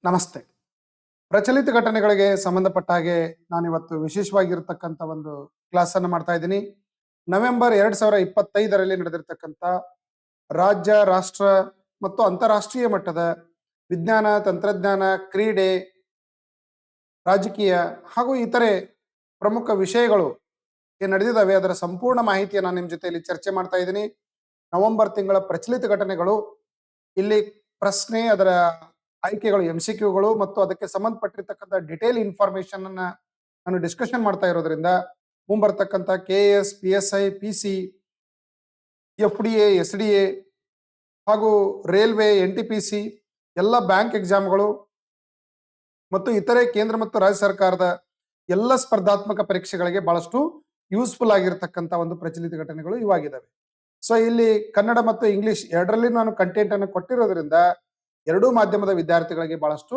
ನಮಸ್ತೆ. ಪ್ರಚಲಿತ ಘಟನೆಗಳಿಗೆ ಸಂಬಂಧಪಟ್ಟ ಹಾಗೆ ನಾನಿವತ್ತು ವಿಶೇಷವಾಗಿರ್ತಕ್ಕಂಥ ಒಂದು ಕ್ಲಾಸ್ ಅನ್ನು ಮಾಡ್ತಾ ಇದ್ದೀನಿ. ನವೆಂಬರ್ 2025ರಲ್ಲಿ ನಡೆದಿರ್ತಕ್ಕಂಥ ರಾಜ್ಯ, ರಾಷ್ಟ್ರ ಮತ್ತು ಅಂತಾರಾಷ್ಟ್ರೀಯ ಮಟ್ಟದ ವಿಜ್ಞಾನ, ತಂತ್ರಜ್ಞಾನ, ಕ್ರೀಡೆ, ರಾಜಕೀಯ ಹಾಗೂ ಇತರೆ ಪ್ರಮುಖ ವಿಷಯಗಳು ಏನ್ ನಡೆದಿದ್ದಾವೆ ಅದರ ಸಂಪೂರ್ಣ ಮಾಹಿತಿಯನ್ನು ನಾನು ನಿಮ್ಮ ಜೊತೆಯಲ್ಲಿ ಚರ್ಚೆ ಮಾಡ್ತಾ ಇದ್ದೀನಿ. ನವೆಂಬರ್ ತಿಂಗಳ ಪ್ರಚಲಿತ ಘಟನೆಗಳು, ಇಲ್ಲಿ ಪ್ರಶ್ನೆ, ಅದರ ಆಯ್ಕೆಗಳು, MCQಗಳು ಮತ್ತು ಅದಕ್ಕೆ ಸಂಬಂಧಪಟ್ಟಿರ್ತಕ್ಕಂಥ ಡಿಟೇಲ್ ಇನ್ಫಾರ್ಮೇಶನ್ ಅನ್ನ ನಾನು ಡಿಸ್ಕಷನ್ ಮಾಡ್ತಾ ಇರೋದ್ರಿಂದ ಮುಂಬರ್ತಕ್ಕಂಥ KS, PSI, PC, FDA, SDA ಹಾಗೂ ರೈಲ್ವೆ, NTPC, ಎಲ್ಲ ಬ್ಯಾಂಕ್ ಎಕ್ಸಾಮ್ಗಳು ಮತ್ತು ಇತರೆ ಕೇಂದ್ರ ಮತ್ತು ರಾಜ್ಯ ಸರ್ಕಾರದ ಎಲ್ಲ ಸ್ಪರ್ಧಾತ್ಮಕ ಪರೀಕ್ಷೆಗಳಿಗೆ ಬಹಳಷ್ಟು ಯೂಸ್ಫುಲ್ ಆಗಿರ್ತಕ್ಕಂಥ ಒಂದು ಪ್ರಚಲಿತ ಘಟನೆಗಳು ಇವಾಗಿದ್ದಾವೆ. ಸೊ ಇಲ್ಲಿ ಕನ್ನಡ ಮತ್ತು ಇಂಗ್ಲಿಷ್ ಎರಡರಲ್ಲಿ ನಾನು ಕಂಟೆಂಟ್ ಅನ್ನು ಕೊಟ್ಟಿರೋದ್ರಿಂದ ಎರಡೂ ಮಾಧ್ಯಮದ ವಿದ್ಯಾರ್ಥಿಗಳಿಗೆ ಬಹಳಷ್ಟು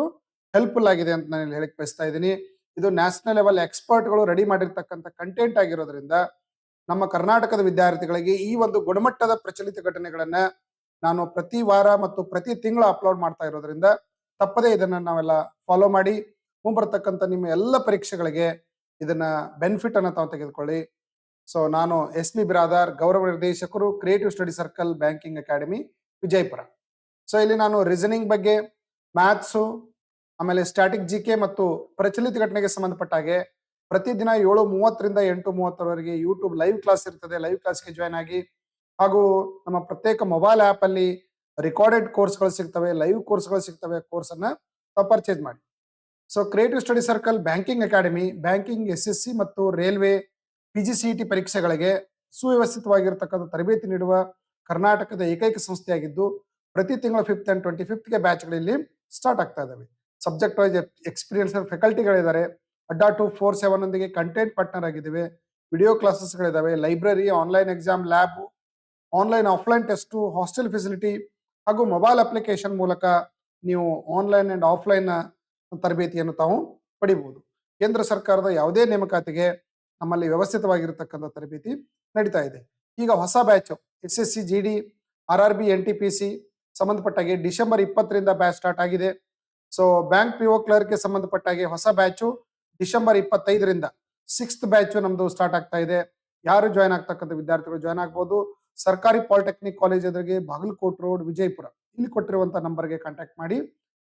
ಹೆಲ್ಪ್ಫುಲ್ ಆಗಿದೆ ಅಂತ ನಾನು ಹೇಳಕ್ ಬಯಸ್ತಾ ಇದ್ದೀನಿ. ಇದು ನ್ಯಾಷನಲ್ ಲೆವೆಲ್ ಎಕ್ಸ್ಪರ್ಟ್ಗಳು ರೆಡಿ ಮಾಡಿರ್ತಕ್ಕಂಥ ಕಂಟೆಂಟ್ ಆಗಿರೋದ್ರಿಂದ ನಮ್ಮ ಕರ್ನಾಟಕದ ವಿದ್ಯಾರ್ಥಿಗಳಿಗೆ ಈ ಒಂದು ಗುಣಮಟ್ಟದ ಪ್ರಚಲಿತ ಘಟನೆಗಳನ್ನ ನಾನು ಪ್ರತಿ ವಾರ ಮತ್ತು ಪ್ರತಿ ತಿಂಗಳು ಅಪ್ಲೋಡ್ ಮಾಡ್ತಾ ಇರೋದ್ರಿಂದ ತಪ್ಪದೇ ಇದನ್ನ ನಾವೆಲ್ಲ ಫಾಲೋ ಮಾಡಿ ಮುಂಬರ್ತಕ್ಕಂಥ ನಿಮ್ಮ ಎಲ್ಲ ಪರೀಕ್ಷೆಗಳಿಗೆ ಇದನ್ನ ಬೆನಿಫಿಟ್ ಅನ್ನ ತಾವು ತೆಗೆದುಕೊಳ್ಳಿ. ಸೊ ನಾನು SB ಬಿರಾದಾರ್, ಗೌರವ ನಿರ್ದೇಶಕರು, creative study circle, banking academy, Vijayapura. So ಇಲ್ಲಿ ನಾನು ರೀಸನಿಂಗ್ ಬಗ್ಗೆ, ಮ್ಯಾಥ್ಸು, ಆಮೇಲೆ ಸ್ಟ್ಯಾಟಿಕ್ GK ಮತ್ತು ಪ್ರಚಲಿತ ಘಟನೆಗೆ ಸಂಬಂಧಪಟ್ಟ ಹಾಗೆ ಪ್ರತಿದಿನ 7:30ರಿಂದ 8:30ವರೆಗೆ ಯೂಟ್ಯೂಬ್ ಲೈವ್ ಕ್ಲಾಸ್ ಇರ್ತದೆ. ಲೈವ್ ಕ್ಲಾಸ್ಗೆ ಜಾಯ್ನ್ ಆಗಿ, ಹಾಗೂ ನಮ್ಮ ಪ್ರತ್ಯೇಕ ಮೊಬೈಲ್ ಆಪ್ ಅಲ್ಲಿ ರೆಕಾರ್ಡೆಡ್ ಕೋರ್ಸ್ಗಳು ಸಿಗ್ತವೆ, ಲೈವ್ ಕೋರ್ಸ್ಗಳು ಸಿಗ್ತವೆ. ಕೋರ್ಸ್ ಅನ್ನ ಪರ್ಚೇಸ್ ಮಾಡಿ. So creative study circle banking academy banking, SSC ಮತ್ತು ರೈಲ್ವೆ, PGCET ಪರೀಕ್ಷೆಗಳಿಗೆ ಸುವ್ಯವಸ್ಥಿತವಾಗಿರ್ತಕ್ಕಂಥ ತರಬೇತಿ ನೀಡುವ ಕರ್ನಾಟಕದ ಏಕೈಕ ಸಂಸ್ಥೆಯಾಗಿದ್ದು ಪ್ರತಿ ತಿಂಗಳ 5th and 25th ಬ್ಯಾಚ್ಗಳಲ್ಲಿ ಸ್ಟಾರ್ಟ್ ಆಗ್ತಾ ಇದಾವೆ. ಸಬ್ಜೆಕ್ಟ್ ವೈಸ್ ಎಕ್ಸ್ಪೀರಿಯನ್ಸ್ ಫ್ಯಾಕಲ್ಟಿಗಳಿದ್ದಾರೆ. ಅಡ್ಡಾ 247 ನೊಂದಿಗೆ ಕಂಟೆಂಟ್ ಪಾರ್ಟ್ನರ್ ಆಗಿದ್ದೇವೆ. ವಿಡಿಯೋ ಕ್ಲಾಸಸ್ಗಳಿದ್ದಾವೆ, library, online exam, lab, online offline test, hostel facility ಹಾಗೂ ಮೊಬೈಲ್ ಅಪ್ಲಿಕೇಶನ್ ಮೂಲಕ ನೀವು ಆನ್ಲೈನ್ ಅಂಡ್ ಆಫ್ಲೈನ್ ತರಬೇತಿಯನ್ನು ತಾವು ಪಡಿಬಹುದು. ಕೇಂದ್ರ ಸರ್ಕಾರದ ಯಾವುದೇ ನೇಮಕಾತಿಗೆ ನಮ್ಮಲ್ಲಿ ವ್ಯವಸ್ಥಿತವಾಗಿರತಕ್ಕಂಥ ತರಬೇತಿ ನಡೀತಾ ಇದೆ. ಈಗ ಹೊಸ batch SSC, GD, RRB, NTPC ಸಂಬಂಧಪಟ್ಟಾಗೆ ಡಿಸೆಂಬರ್ 20ರಿಂದ ಬ್ಯಾಚ್ ಸ್ಟಾರ್ಟ್ ಆಗಿದೆ. ಸೊ ಬ್ಯಾಂಕ್ PO ಕ್ಲರ್ಕ್ಗೆ ಸಂಬಂಧಪಟ್ಟಾಗೆ ಹೊಸ ಬ್ಯಾಚು ಡಿಸೆಂಬರ್ 25ರಿಂದ 6th ಬ್ಯಾಚು ನಮ್ದು ಸ್ಟಾರ್ಟ್ ಆಗ್ತಾ ಇದೆ. ಯಾರು ಜಾಯ್ನ್ ಆಗ್ತಕ್ಕಂಥ ವಿದ್ಯಾರ್ಥಿಗಳು ಜಾಯ್ನ್ ಆಗ್ಬೋದು. ಸರ್ಕಾರಿ ಪಾಲಿಟೆಕ್ನಿಕ್ ಕಾಲೇಜ್ ಎದುರಿಗೆ ಬಾಗಲಕೋಟ್ ರೋಡ್, ವಿಜಯಪುರ, ಇಲ್ಲಿ ಕೊಟ್ಟಿರುವಂತ ನಂಬರ್ಗೆ ಕಾಂಟ್ಯಾಕ್ಟ್ ಮಾಡಿ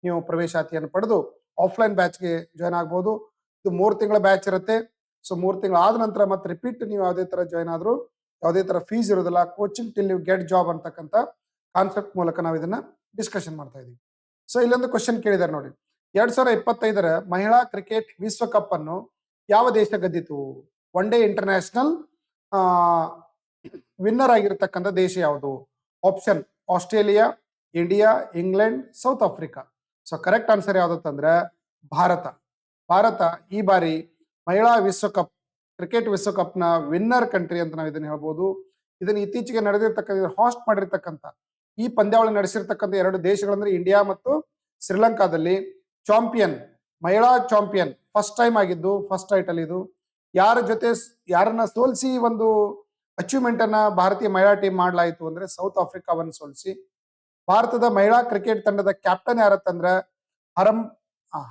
ನೀವು ಪ್ರವೇಶಾತಿಯನ್ನು ಪಡೆದು ಆಫ್ಲೈನ್ ಬ್ಯಾಚ್ಗೆ ಜಾಯ್ನ್ ಆಗ್ಬೋದು. ಇದು 3 ತಿಂಗಳ ಬ್ಯಾಚ್ ಇರುತ್ತೆ. ಸೊ 3 ತಿಂಗಳ ಆದ ನಂತರ ಮತ್ತೆ ರಿಪೀಟ್ ನೀವು ಯಾವುದೇ ತರ ಜಾಯ್ನ್ ಆದ್ರೂ ಯಾವುದೇ ತರ ಫೀಸ್ ಇರೋದಿಲ್ಲ. Coaching till you get job ಅಂತಕ್ಕಂಥ ಕಾನ್ಸೆಪ್ಟ್ ಮೂಲಕ ನಾವು ಇದನ್ನ ಡಿಸ್ಕಷನ್ ಮಾಡ್ತಾ ಇದೀವಿ. ಸೊ ಇಲ್ಲೊಂದು ಕ್ವಶನ್ ಕೇಳಿದಾರೆ ನೋಡಿ. 2025ರ ಮಹಿಳಾ ಕ್ರಿಕೆಟ್ ವಿಶ್ವಕಪ್ ಅನ್ನು ಯಾವ ದೇಶ ಗೆದ್ದಿತು? ಒನ್ ಡೇ ಇಂಟರ್ನ್ಯಾಷನಲ್ ವಿನ್ನರ್ ಆಗಿರತಕ್ಕಂಥ ದೇಶ ಯಾವುದು? Option Australia, India, England, South Africa. So correct answer ಯಾವ್ದಂದ್ರೆ ಭಾರತ. ಭಾರತ ಈ ಬಾರಿ ಮಹಿಳಾ ವಿಶ್ವಕಪ್, ಕ್ರಿಕೆಟ್ ವಿಶ್ವಕಪ್ ನ ವಿನ್ನರ್ ಕಂಟ್ರಿ ಅಂತ ನಾವು ಇದನ್ನ ಹೇಳ್ಬೋದು. ಇದನ್ನ ಇತ್ತೀಚೆಗೆ ನಡೆದಿರ್ತಕ್ಕಂಥ, ಹಾಸ್ಟ್ ಮಾಡಿರ್ತಕ್ಕಂಥ, ಈ ಪಂದ್ಯಾವಳಿ ನಡೆಸಿರ್ತಕ್ಕಂಥ 2 ದೇಶಗಳಂದ್ರೆ ಇಂಡಿಯಾ ಮತ್ತು ಶ್ರೀಲಂಕಾದಲ್ಲಿ ಚಾಂಪಿಯನ್, ಮಹಿಳಾ ಚಾಂಪಿಯನ್ ಫಸ್ಟ್ ಟೈಮ್ ಆಗಿದ್ದು, ಫಸ್ಟ್ ಟೈಟಲ್ ಇದು. ಯಾರ ಜೊತೆ ಯಾರನ್ನ ಸೋಲಿಸಿ ಒಂದು ಅಚೀವ್ಮೆಂಟ್ ಅನ್ನ ಭಾರತೀಯ ಮಹಿಳಾ ಟೀಮ್ ಮಾಡಲಾಯಿತು ಅಂದ್ರೆ ಸೌತ್ ಆಫ್ರಿಕಾವನ್ನು ಸೋಲಿಸಿ. ಭಾರತದ ಮಹಿಳಾ ಕ್ರಿಕೆಟ್ ತಂಡದ ಕ್ಯಾಪ್ಟನ್ ಯಾರತ್ತಂದ್ರ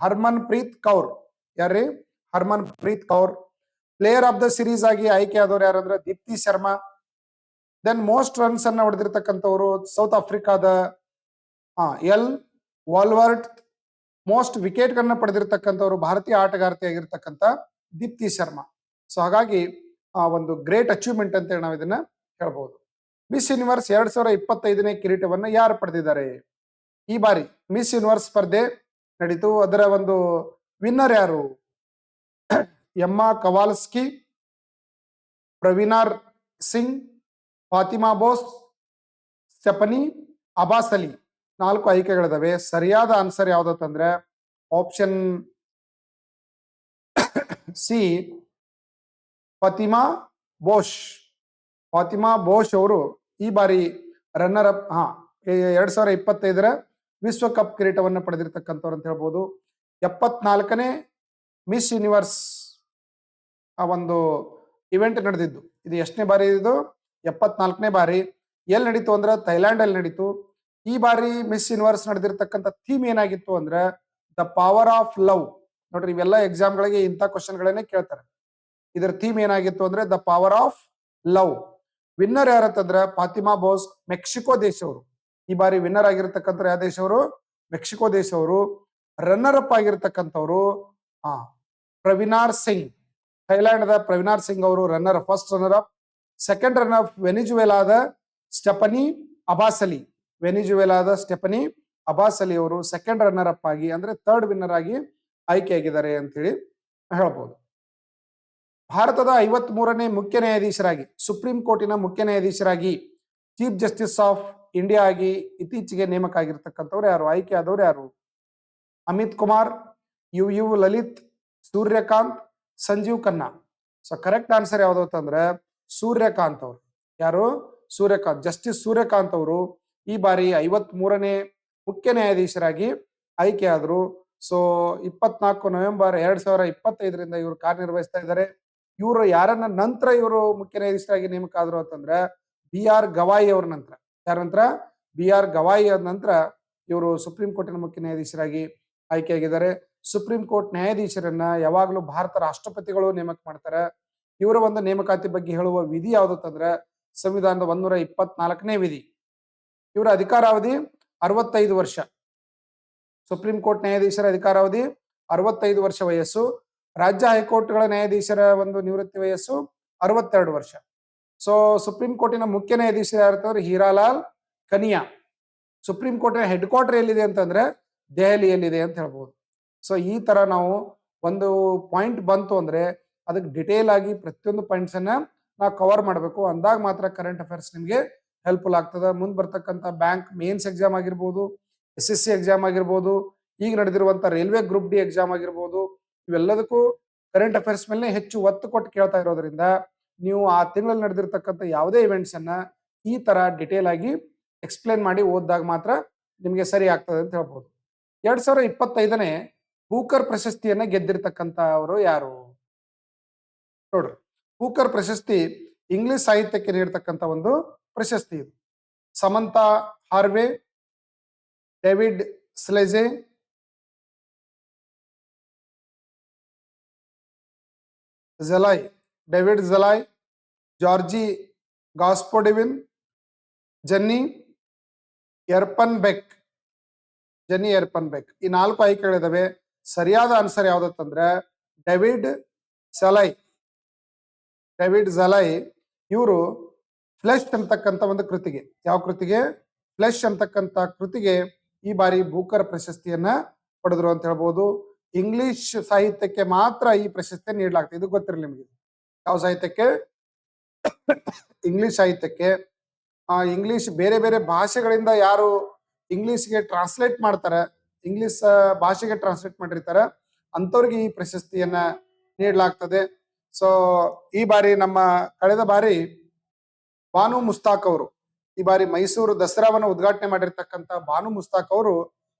ಹರ್ಮನ್ ಪ್ರೀತ್ ಕೌರ್. ಯಾರ್ರಿ? Harmanpreet Kaur. Player of the series ಆಗಿ ಆಯ್ಕೆ ಆದವ್ರು ಯಾರಂದ್ರೆ Deepti Sharma. Then most runs ಅನ್ನ ಹೊಡೆದಿರ್ತಕ್ಕಂಥವ್ರು ಸೌತ್ ಆಫ್ರಿಕಾದ ಎಲ್ ವಾಲ್ವರ್ಟ್. ಮೋಸ್ಟ್ ವಿಕೆಟ್ ಗಳನ್ನ ಪಡೆದಿರ್ತಕ್ಕಂಥವ್ರು ಭಾರತೀಯ ಆಟಗಾರ್ತಿ ಆಗಿರ್ತಕ್ಕಂಥ ದೀಪ್ತಿ ಶರ್ಮಾ. ಸೊ ಹಾಗಾಗಿ ಒಂದು ಗ್ರೇಟ್ ಅಚೀವ್ಮೆಂಟ್ ಅಂತ ಹೇಳಿ ನಾವು ಇದನ್ನ ಹೇಳ್ಬಹುದು. ಮಿಸ್ ಯೂನಿವರ್ಸ್ 2025ನೇ ಕಿರೀಟವನ್ನ ಯಾರು ಪಡೆದಿದ್ದಾರೆ? ಈ ಬಾರಿ ಮಿಸ್ ಯೂನಿವರ್ಸ್ ಸ್ಪರ್ಧೆ ನಡೀತು. ಅದರ ಒಂದು ವಿನ್ನರ್ ಯಾರು? Emma Kowalski, Praveenar Singh, Fatima Bosch, Stephanie Abasali. 4 ಆಯ್ಕೆಗಳಿದಾವೆ. ಸರಿಯಾದ ಆನ್ಸರ್ ಯಾವ್ದಂದ್ರೆ option C, Fatima Bosch. Fatima Bosch ಅವರು ಈ ಬಾರಿ ರನ್ನರ್ ಅಪ್ 2025ರ ವಿಶ್ವಕಪ್ ಕಿರೀಟವನ್ನು ಪಡೆದಿರ್ತಕ್ಕಂಥವ್ರು ಅಂತ ಹೇಳ್ಬೋದು. 74ನೇ ಮಿಸ್ ಯೂನಿವರ್ಸ್ ಆ ಒಂದು ಇವೆಂಟ್ ನಡೆದಿದ್ದು. ಇದು ಎಷ್ಟನೇ ಬಾರಿ? ಇದು 74ನೇ ಬಾರಿ. ಎಲ್ಲಿ ನಡೀತು ಅಂದ್ರೆ ಥೈಲ್ಯಾಂಡ್ ಅಲ್ಲಿ ನಡೀತು. ಈ ಬಾರಿ ಮಿಸ್ ಯೂನಿವರ್ಸ್ ನಡೆದಿರ್ತಕ್ಕಂಥ ಥೀಮ್ ಏನಾಗಿತ್ತು ಅಂದ್ರೆ ದ ಪವರ್ ಆಫ್ ಲವ್. ನೋಡ್ರಿ, ಇವೆಲ್ಲ ಎಕ್ಸಾಮ್ಗಳಿಗೆ ಇಂಥ ಕ್ವಶನ್ಗಳನ್ನೇ ಕೇಳ್ತಾರೆ. ಇದರ ಥೀಮ್ ಏನಾಗಿತ್ತು ಅಂದ್ರೆ the power of love. Winner ಯಾರಂತಂದ್ರೆ ಫಾತಿಮಾ ಬೋಸ್, ಮೆಕ್ಸಿಕೋ ದೇಶವರು. ಈ ಬಾರಿ ವಿನ್ನರ್ ಆಗಿರ್ತಕ್ಕಂಥ ಯಾವ ದೇಶವರು? ಮೆಕ್ಸಿಕೋ ದೇಶವರು. ರನ್ನರ್ ಅಪ್ ಆಗಿರ್ತಕ್ಕಂಥವ್ರು ಪ್ರವೀನಾರ್ ಸಿಂಗ್, ಥೈಲ್ಯಾಂಡ್ ದ ಪ್ರವೀನಾರ್ ಸಿಂಗ್ ಅವರು runner, first runner up. Second runner up ವೆನಿಜುವೆಲಾದ ಸ್ಟೆಫನಿ ಅಬಾಸಲಿ. ವೆನಿಜುವೆಲಾದ ಸ್ಟೆಫನಿ ಅಬಾಸಲಿ ಅವರು ಸೆಕೆಂಡ್ ರನ್ನರ್ ಅಪ್ ಆಗಿ, ಅಂದ್ರೆ ಥರ್ಡ್ ವಿನ್ನರ್ ಆಗಿ ಆಯ್ಕೆಯಾಗಿದ್ದಾರೆ ಅಂತ ಹೇಳಿ ಹೇಳ್ಬೋದು. ಭಾರತದ 53ನೇ ಮುಖ್ಯ ನ್ಯಾಯಾಧೀಶರಾಗಿ, ಸುಪ್ರೀಂ ಕೋರ್ಟಿನ ಮುಖ್ಯ ನ್ಯಾಯಾಧೀಶರಾಗಿ, ಚೀಫ್ ಜಸ್ಟಿಸ್ ಆಫ್ ಇಂಡಿಯಾ ಆಗಿ ಇತ್ತೀಚೆಗೆ ನೇಮಕ ಆಗಿರ್ತಕ್ಕಂಥವ್ರು ಯಾರು? ಆಯ್ಕೆ ಆದವರು ಯಾರು? Amit Kumar, U Lalit, Suryakant, Sanjiv Khanna. So correct answer ಯಾವ್ದು ಅಂತಂದ್ರೆ ಸೂರ್ಯಕಾಂತ್ ಅವರು. ಯಾರು? ಸೂರ್ಯಕಾಂತ್. ಜಸ್ಟಿಸ್ ಸೂರ್ಯಕಾಂತ್ ಅವರು ಈ ಬಾರಿ 53ನೇ ಮುಖ್ಯ ನ್ಯಾಯಾಧೀಶರಾಗಿ ಆಯ್ಕೆ ಆದ್ರು. ಸೊ 24 ನವೆಂಬರ್ 2025ರಿಂದ ಇವರು ಕಾರ್ಯನಿರ್ವಹಿಸ್ತಾ ಇದ್ದಾರೆ. ಇವರು ಯಾರನ್ನ ನಂತರ ಇವರು ಮುಖ್ಯ ನ್ಯಾಯಾಧೀಶರಾಗಿ ನೇಮಕ ಆದ್ರು ಅಂತಂದ್ರೆ BR ಗವಾಯಿ ಅವ್ರ ನಂತರ. ಯಾರ ನಂತರ? BR ಗವಾಯಿ ಆದ ನಂತರ ಇವರು ಸುಪ್ರೀಂ ಕೋರ್ಟಿನ ಮುಖ್ಯ ನ್ಯಾಯಾಧೀಶರಾಗಿ ಆಯ್ಕೆಯಾಗಿದ್ದಾರೆ. ಸುಪ್ರೀಂ ಕೋರ್ಟ್ ನ್ಯಾಯಾಧೀಶರನ್ನ ಯಾವಾಗಲೂ ಭಾರತ ರಾಷ್ಟ್ರಪತಿಗಳು ನೇಮಕ ಮಾಡ್ತಾರೆ. ಇವರ ಒಂದು ನೇಮಕಾತಿ ಬಗ್ಗೆ ಹೇಳುವ ವಿಧಿ ಯಾವ್ದು ಅಂತಂದ್ರೆ ಸಂವಿಧಾನದ 124ನೇ ವಿಧಿ. ಇವರ ಅಧಿಕಾರಾವಧಿ 65 ವರ್ಷ. ಸುಪ್ರೀಂ ಕೋರ್ಟ್ ನ್ಯಾಯಾಧೀಶರ ಅಧಿಕಾರಾವಧಿ 65 ವರ್ಷ ವಯಸ್ಸು. ರಾಜ್ಯ ಹೈಕೋರ್ಟ್ಗಳ ನ್ಯಾಯಾಧೀಶರ ಒಂದು ನಿವೃತ್ತಿ ವಯಸ್ಸು 62 ವರ್ಷ. ಸೊ ಸುಪ್ರೀಂ ಕೋರ್ಟಿನ ಮುಖ್ಯ ನ್ಯಾಯಾಧೀಶರು ಯಾರು? ಹೀರಾಲಾಲ್ ಕನಿಯಾ. ಸುಪ್ರೀಂ ಕೋರ್ಟಿನ ಹೆಡ್ ಕ್ವಾರ್ಟರ್ ಎಲ್ಲಿದೆ ಅಂತಂದ್ರೆ ದೆಹಲಿಯಲ್ಲಿದೆ ಅಂತ ಹೇಳ್ಬೋದು. ಸೊ ಈ ತರ ನಾವು ಒಂದು ಪಾಯಿಂಟ್ ಬಂತು ಅಂದ್ರೆ ಅದಕ್ಕೆ ಡಿಟೇಲ್ ಆಗಿ ಪ್ರತಿಯೊಂದು ಪಾಯಿಂಟ್ಸ್ ಅನ್ನ ನಾವು ಕವರ್ ಮಾಡಬೇಕು. ಅಂದಾಗ ಮಾತ್ರ ಕರೆಂಟ್ ಅಫೇರ್ಸ್ ನಿಮ್ಗೆ ಹೆಲ್ಪ್ಫುಲ್ ಆಗ್ತದೆ. ಮುಂದೆ ಬರ್ತಕ್ಕಂಥ ಬ್ಯಾಂಕ್ ಮೇನ್ಸ್ ಎಕ್ಸಾಮ್ ಆಗಿರ್ಬೋದು, SSC ಎಕ್ಸಾಮ್ ಆಗಿರ್ಬೋದು, ಈಗ ನಡೆದಿರುವಂತ ರೈಲ್ವೆ ಗ್ರೂಪ್ ಡಿ ಎಕ್ಸಾಮ್ ಆಗಿರ್ಬೋದು, ಇವೆಲ್ಲದಕ್ಕೂ ಕರೆಂಟ್ ಅಫೇರ್ಸ್ ಮೇಲೆ ಹೆಚ್ಚು ಒತ್ತು ಕೊಟ್ಟು ಕೇಳ್ತಾ ಇರೋದ್ರಿಂದ ನೀವು ಆ ತಿಂಗಳಲ್ಲಿ ನಡೆದಿರ್ತಕ್ಕಂಥ ಯಾವುದೇ ಇವೆಂಟ್ಸ್ ಅನ್ನ ಈ ತರ ಡಿಟೇಲ್ ಆಗಿ ಎಕ್ಸ್ಪ್ಲೇನ್ ಮಾಡಿ ಓದಿದಾಗ ಮಾತ್ರ ನಿಮ್ಗೆ ಸರಿ ಆಗ್ತದೆ ಅಂತ ಹೇಳ್ಬೋದು. 2025ನೇ ಬೂಕರ್ ಪ್ರಶಸ್ತಿಯನ್ನ ಗೆದ್ದಿರ್ತಕ್ಕಂಥ ಅವರು ಯಾರು? ನೋಡ್ರಿ, ಬೂಕರ್ ಪ್ರಶಸ್ತಿ ಇಂಗ್ಲಿಷ್ ಸಾಹಿತ್ಯಕ್ಕೆ ನೀಡತಕ್ಕಂಥ ಒಂದು ಪ್ರಶಸ್ತಿ ಇದು. Samantha Harvey, David Szalay, David Szalay, Georgi Gospodinov, Jenny Erpenbeck. ಈ 4 ಆಯ್ಕೆಗಳಿದಾವೆ. ಸರಿಯಾದ ಆನ್ಸರ್ ಯಾವ್ದಂದ್ರೆ ಡೇವಿಡ್ ಝಲೈ. ಇವರು ಫ್ಲೆಶ್ ಅಂತಕ್ಕಂಥ ಒಂದು ಕೃತಿಗೆ, ಯಾವ ಕೃತಿಗೆ? ಫ್ಲೆಶ್ ಅಂತಕ್ಕಂಥ ಕೃತಿಗೆ ಈ ಬಾರಿ ಬೂಕರ್ ಪ್ರಶಸ್ತಿಯನ್ನ ಪಡೆದ್ರು ಅಂತ ಹೇಳ್ಬೋದು. ಇಂಗ್ಲಿಷ್ ಸಾಹಿತ್ಯಕ್ಕೆ ಮಾತ್ರ ಈ ಪ್ರಶಸ್ತಿ ನೀಡಲಾಗ್ತದೆ. ಇದು ಗೊತ್ತಿರಲಿ ನಿಮಗೆ. ಯಾವ ಸಾಹಿತ್ಯಕ್ಕೆ? ಇಂಗ್ಲಿಷ್ ಸಾಹಿತ್ಯಕ್ಕೆ. ಇಂಗ್ಲಿಷ್ ಬೇರೆ ಬೇರೆ ಭಾಷೆಗಳಿಂದ ಯಾರು ಇಂಗ್ಲಿಷ್ಗೆ ಟ್ರಾನ್ಸ್ಲೇಟ್ ಮಾಡ್ತಾರೆ, ಇಂಗ್ಲಿಷ್ ಭಾಷೆಗೆ ಟ್ರಾನ್ಸ್ಲೇಟ್ ಮಾಡಿರ್ತಾರೆ, ಅಂಥವ್ರಿಗೆ ಈ ಪ್ರಶಸ್ತಿಯನ್ನ ನೀಡಲಾಗ್ತದೆ. ಸೊ ಈ ಬಾರಿ ಕಳೆದ ಬಾರಿ ಬಾನು ಮುಸ್ತಾಕ್ ಅವರು, ಈ ಬಾರಿ ಮೈಸೂರು ದಸರಾವನ್ನು ಉದ್ಘಾಟನೆ ಮಾಡಿರ್ತಕ್ಕಂಥ ಬಾನು ಮುಸ್ತಾಕ್ ಅವರು